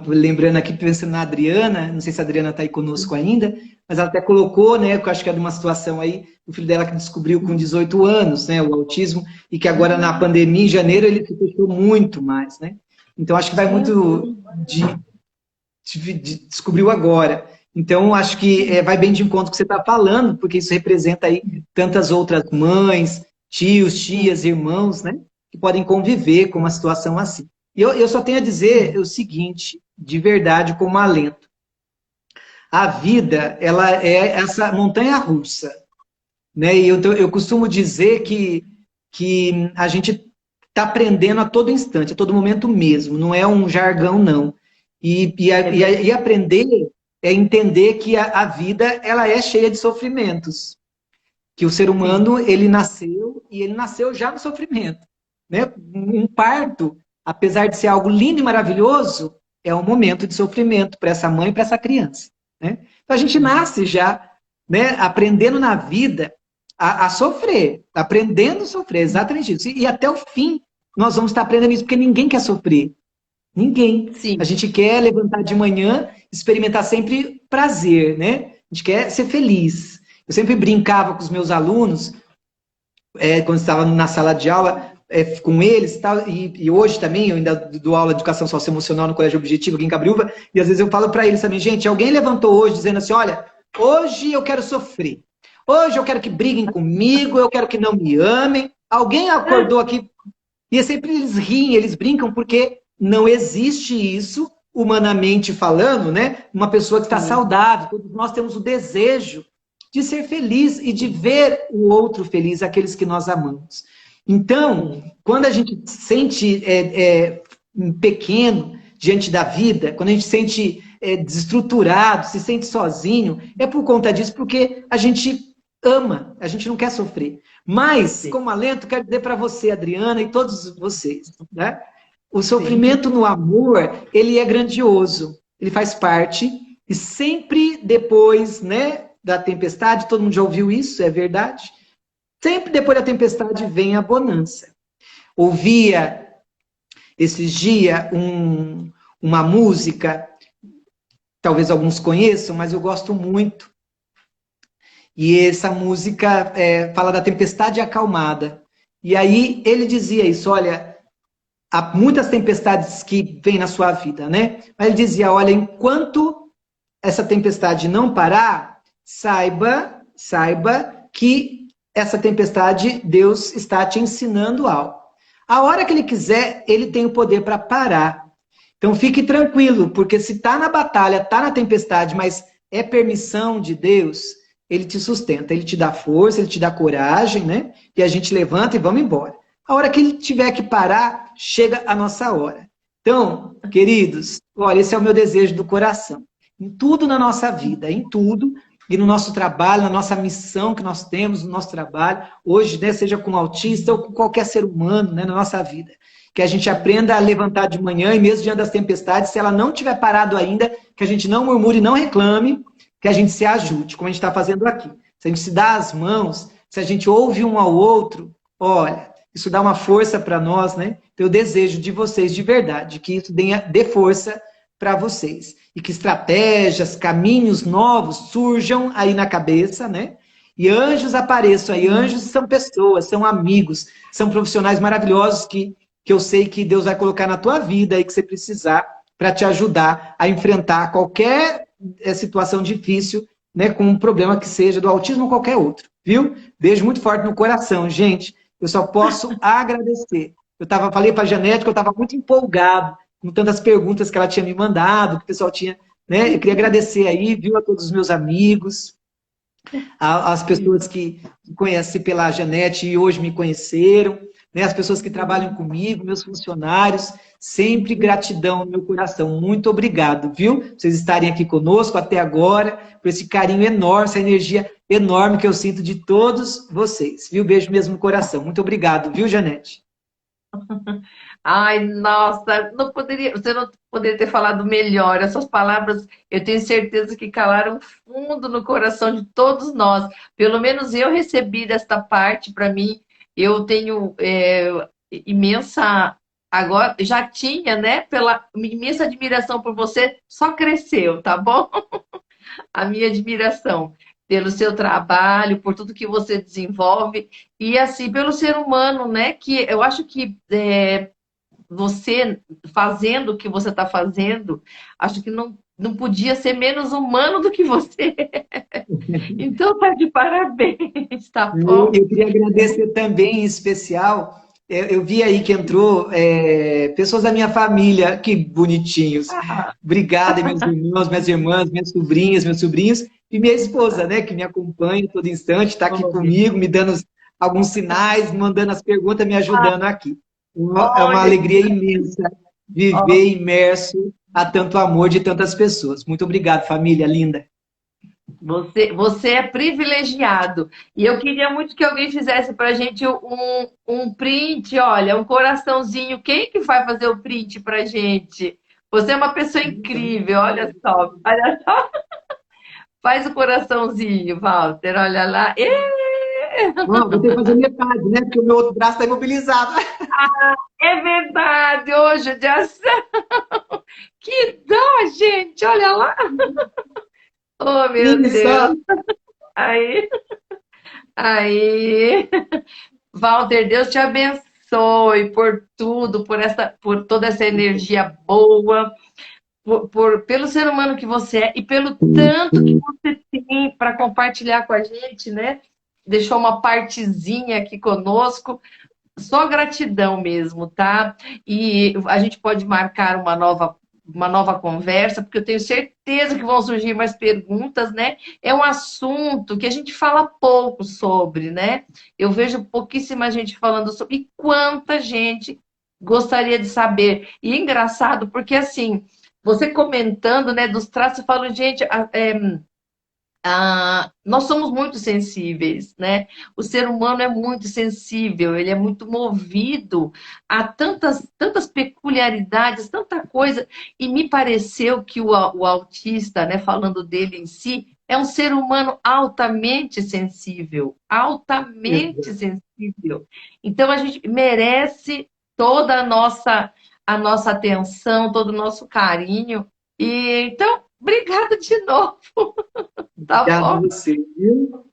lembrando aqui, pensando na Adriana, não sei se a Adriana está aí conosco ainda, mas ela até colocou, né, que eu acho que é de uma situação aí, o filho dela que descobriu com 18 anos, né, o autismo, e que agora na pandemia, em janeiro, ele se fechou muito mais, né? Então, acho que vai muito descobriu agora. Então, acho que vai bem de encontro com o que você está falando, porque isso representa aí tantas outras mães, tios, tias, irmãos, né? Que podem conviver com uma situação assim. E eu só tenho a dizer o seguinte, de verdade, como alento. A vida, ela é essa montanha-russa, né? E eu costumo dizer que a gente está aprendendo a todo instante, a todo momento mesmo, não é um jargão, não. E aprender é entender que a vida ela é cheia de sofrimentos, que o ser humano ele nasceu já no sofrimento, né? Um parto, apesar de ser algo lindo e maravilhoso, é um momento de sofrimento para essa mãe e para essa criança, né? Então a gente nasce já, né, aprendendo na vida a sofrer, aprendendo a sofrer, exatamente isso. E até o fim nós vamos estar aprendendo isso, porque ninguém quer sofrer. Ninguém. A Sim. gente quer levantar de manhã, experimentar sempre prazer, né? A gente quer ser feliz. Eu sempre brincava com os meus alunos, quando estava na sala de aula, com eles, tal, e hoje também, eu ainda dou aula de educação socioemocional no Colégio Objetivo, aqui em Cabriúva, e às vezes eu falo para eles também, gente, alguém levantou hoje dizendo assim, olha, hoje eu quero sofrer. Hoje eu quero que briguem comigo, eu quero que não me amem. Alguém acordou aqui e sempre eles riem, eles brincam, porque não existe isso, humanamente falando, né? Uma pessoa que está saudável. Todos nós temos o desejo de ser feliz e de ver o outro feliz, aqueles que nós amamos. Então, quando a gente se sente pequeno diante da vida, quando a gente se sente desestruturado, se sente sozinho, é por conta disso, porque a gente ama, a gente não quer sofrer. Mas, como alento, quero dizer para você, Adriana, e todos vocês, né? O sofrimento no amor, ele é grandioso, ele faz parte, e sempre depois, né, da tempestade, todo mundo já ouviu isso, é verdade? Sempre depois da tempestade vem a bonança. Ouvia esses dias uma música, talvez alguns conheçam, mas eu gosto muito. E essa música fala da tempestade acalmada. E aí ele dizia isso, olha, há muitas tempestades que vêm na sua vida, né? Mas ele dizia, olha, enquanto essa tempestade não parar, saiba que essa tempestade, Deus está te ensinando algo. A hora que ele quiser, ele tem o poder para parar. Então fique tranquilo, porque se está na batalha, está na tempestade, mas é permissão de Deus, ele te sustenta, ele te dá força, ele te dá coragem, né? E a gente levanta e vamos embora. A hora que ele tiver que parar, chega a nossa hora. Então, queridos, olha, esse é o meu desejo do coração. Em tudo na nossa vida, em tudo, e no nosso trabalho, na nossa missão que nós temos, no nosso trabalho, hoje, né, seja com autista ou com qualquer ser humano, né, na nossa vida. Que a gente aprenda a levantar de manhã e mesmo diante das tempestades, se ela não tiver parado ainda, que a gente não murmure, não reclame, que a gente se ajude, como a gente está fazendo aqui. Se a gente se dá as mãos, se a gente ouve um ao outro, olha, isso dá uma força para nós, né? Então, eu desejo de vocês, de verdade, que isso dê força para vocês. E que estratégias, caminhos novos surjam aí na cabeça, né? E anjos apareçam aí. Anjos são pessoas, são amigos, são profissionais maravilhosos que eu sei que Deus vai colocar na tua vida e que você precisar para te ajudar a enfrentar qualquer situação difícil, né, com um problema que seja do autismo ou qualquer outro, viu? Beijo muito forte no coração, gente. Eu só posso agradecer. Falei para a Janete que eu estava muito empolgado com tantas perguntas que ela tinha me mandado, que o pessoal tinha, né? Eu queria agradecer aí, viu, a todos os meus amigos, as pessoas que conhecem pela Janete e hoje me conheceram, né, as pessoas que trabalham comigo, meus funcionários, sempre gratidão no meu coração. Muito obrigado, viu? Vocês estarem aqui conosco até agora, por esse carinho enorme, essa energia enorme que eu sinto de todos vocês, viu? Beijo mesmo no coração. Muito obrigado, viu, Janete? Ai, nossa, você não poderia ter falado melhor. Essas palavras, eu tenho certeza que calaram fundo no coração de todos nós. Pelo menos eu recebi desta parte para mim. Eu tenho imensa, agora já tinha, né? Pela imensa admiração por você, só cresceu, tá bom? A minha admiração pelo seu trabalho, por tudo que você desenvolve e assim pelo ser humano, né? Que eu acho que você fazendo o que você está fazendo, acho que não podia ser menos humano do que você. Então tá de parabéns, tá bom? Eu queria agradecer também, em especial, eu vi aí que entrou pessoas da minha família, que bonitinhos. Obrigada, meus irmãos, minhas irmãs, minhas sobrinhas, meus sobrinhos, e minha esposa, né, que me acompanha todo instante, está aqui comigo, me dando alguns sinais, mandando as perguntas, me ajudando aqui. É uma alegria imensa viver imerso a tanto amor de tantas pessoas. Muito obrigado, família linda. Você é privilegiado. E eu queria muito que alguém fizesse para a gente um print, olha, um coraçãozinho. Quem que vai fazer o print para a gente? Você é uma pessoa incrível, olha só. Olha só. Faz o coraçãozinho, Walter, olha lá. Vou ter que fazer metade, né? Porque o meu outro braço está imobilizado. É verdade, hoje de ação. Que dó, gente, olha lá. Oh, meu Deus. Aí. Walter, Deus te abençoe por tudo, por toda essa energia boa, pelo ser humano que você é e pelo tanto que você tem para compartilhar com a gente, né? Deixou uma partezinha aqui conosco. Só gratidão mesmo, tá? E a gente pode marcar uma nova conversa, porque eu tenho certeza que vão surgir mais perguntas, né? É um assunto que a gente fala pouco sobre, né? Eu vejo pouquíssima gente falando sobre. E quanta gente gostaria de saber. E é engraçado, porque assim, você comentando, né, dos traços, eu falo, gente, nós somos muito sensíveis, né? O ser humano é muito sensível, ele é muito movido a tantas peculiaridades, tanta coisa. E me pareceu que o autista, né, falando dele em si, é um ser humano altamente sensível, altamente sensível. Então a gente merece toda a nossa atenção, todo o nosso carinho. E então, obrigada de novo. Tá Obrigado a bom? você, viu?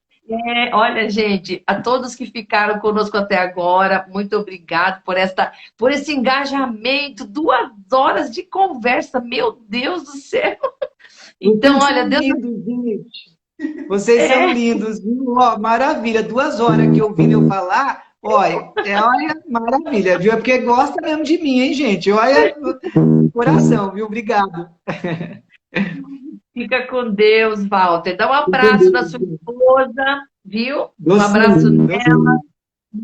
Olha, gente, a todos que ficaram conosco até agora, muito obrigado por esse engajamento, 2 horas de conversa, meu Deus do céu! Então, olha, Deus... lindos, gente. Vocês são lindos, viu? Ó, maravilha, 2 horas que ouvindo eu falar, Olha, maravilha, viu? É porque gosta mesmo de mim, hein, gente? Olha, coração, viu? Obrigado. Fica com Deus, Walter. Dá um Fique com abraço na Deus. sua esposa, viu? Um abraço Docinho, docinho.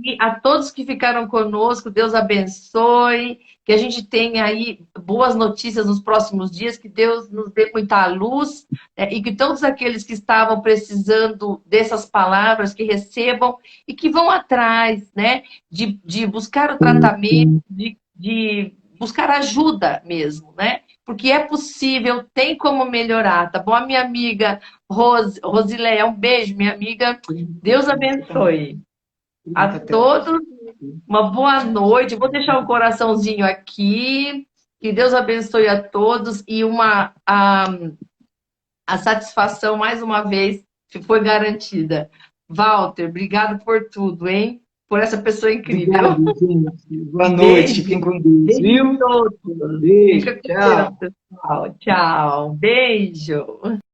e a todos que ficaram conosco, Deus abençoe, que a gente tenha aí boas notícias nos próximos dias, que Deus nos dê muita luz, e que todos aqueles que estavam precisando dessas palavras, que recebam e que vão atrás, né, de buscar o tratamento, de buscar ajuda mesmo, né? Porque é possível, tem como melhorar, tá bom? A minha amiga Rosileia, um beijo, minha amiga. Deus abençoe. A todos, uma boa noite. Vou deixar um coraçãozinho aqui. Que Deus abençoe a todos. E a satisfação, mais uma vez, foi garantida. Walter, obrigado por tudo, hein? Por essa pessoa incrível. Obrigado, gente. Boa noite. Beijo. Fiquem com Deus, Beijo a viu? todos. Beijo. Fica com Tchau. Deus, pessoal. Tchau. Beijo.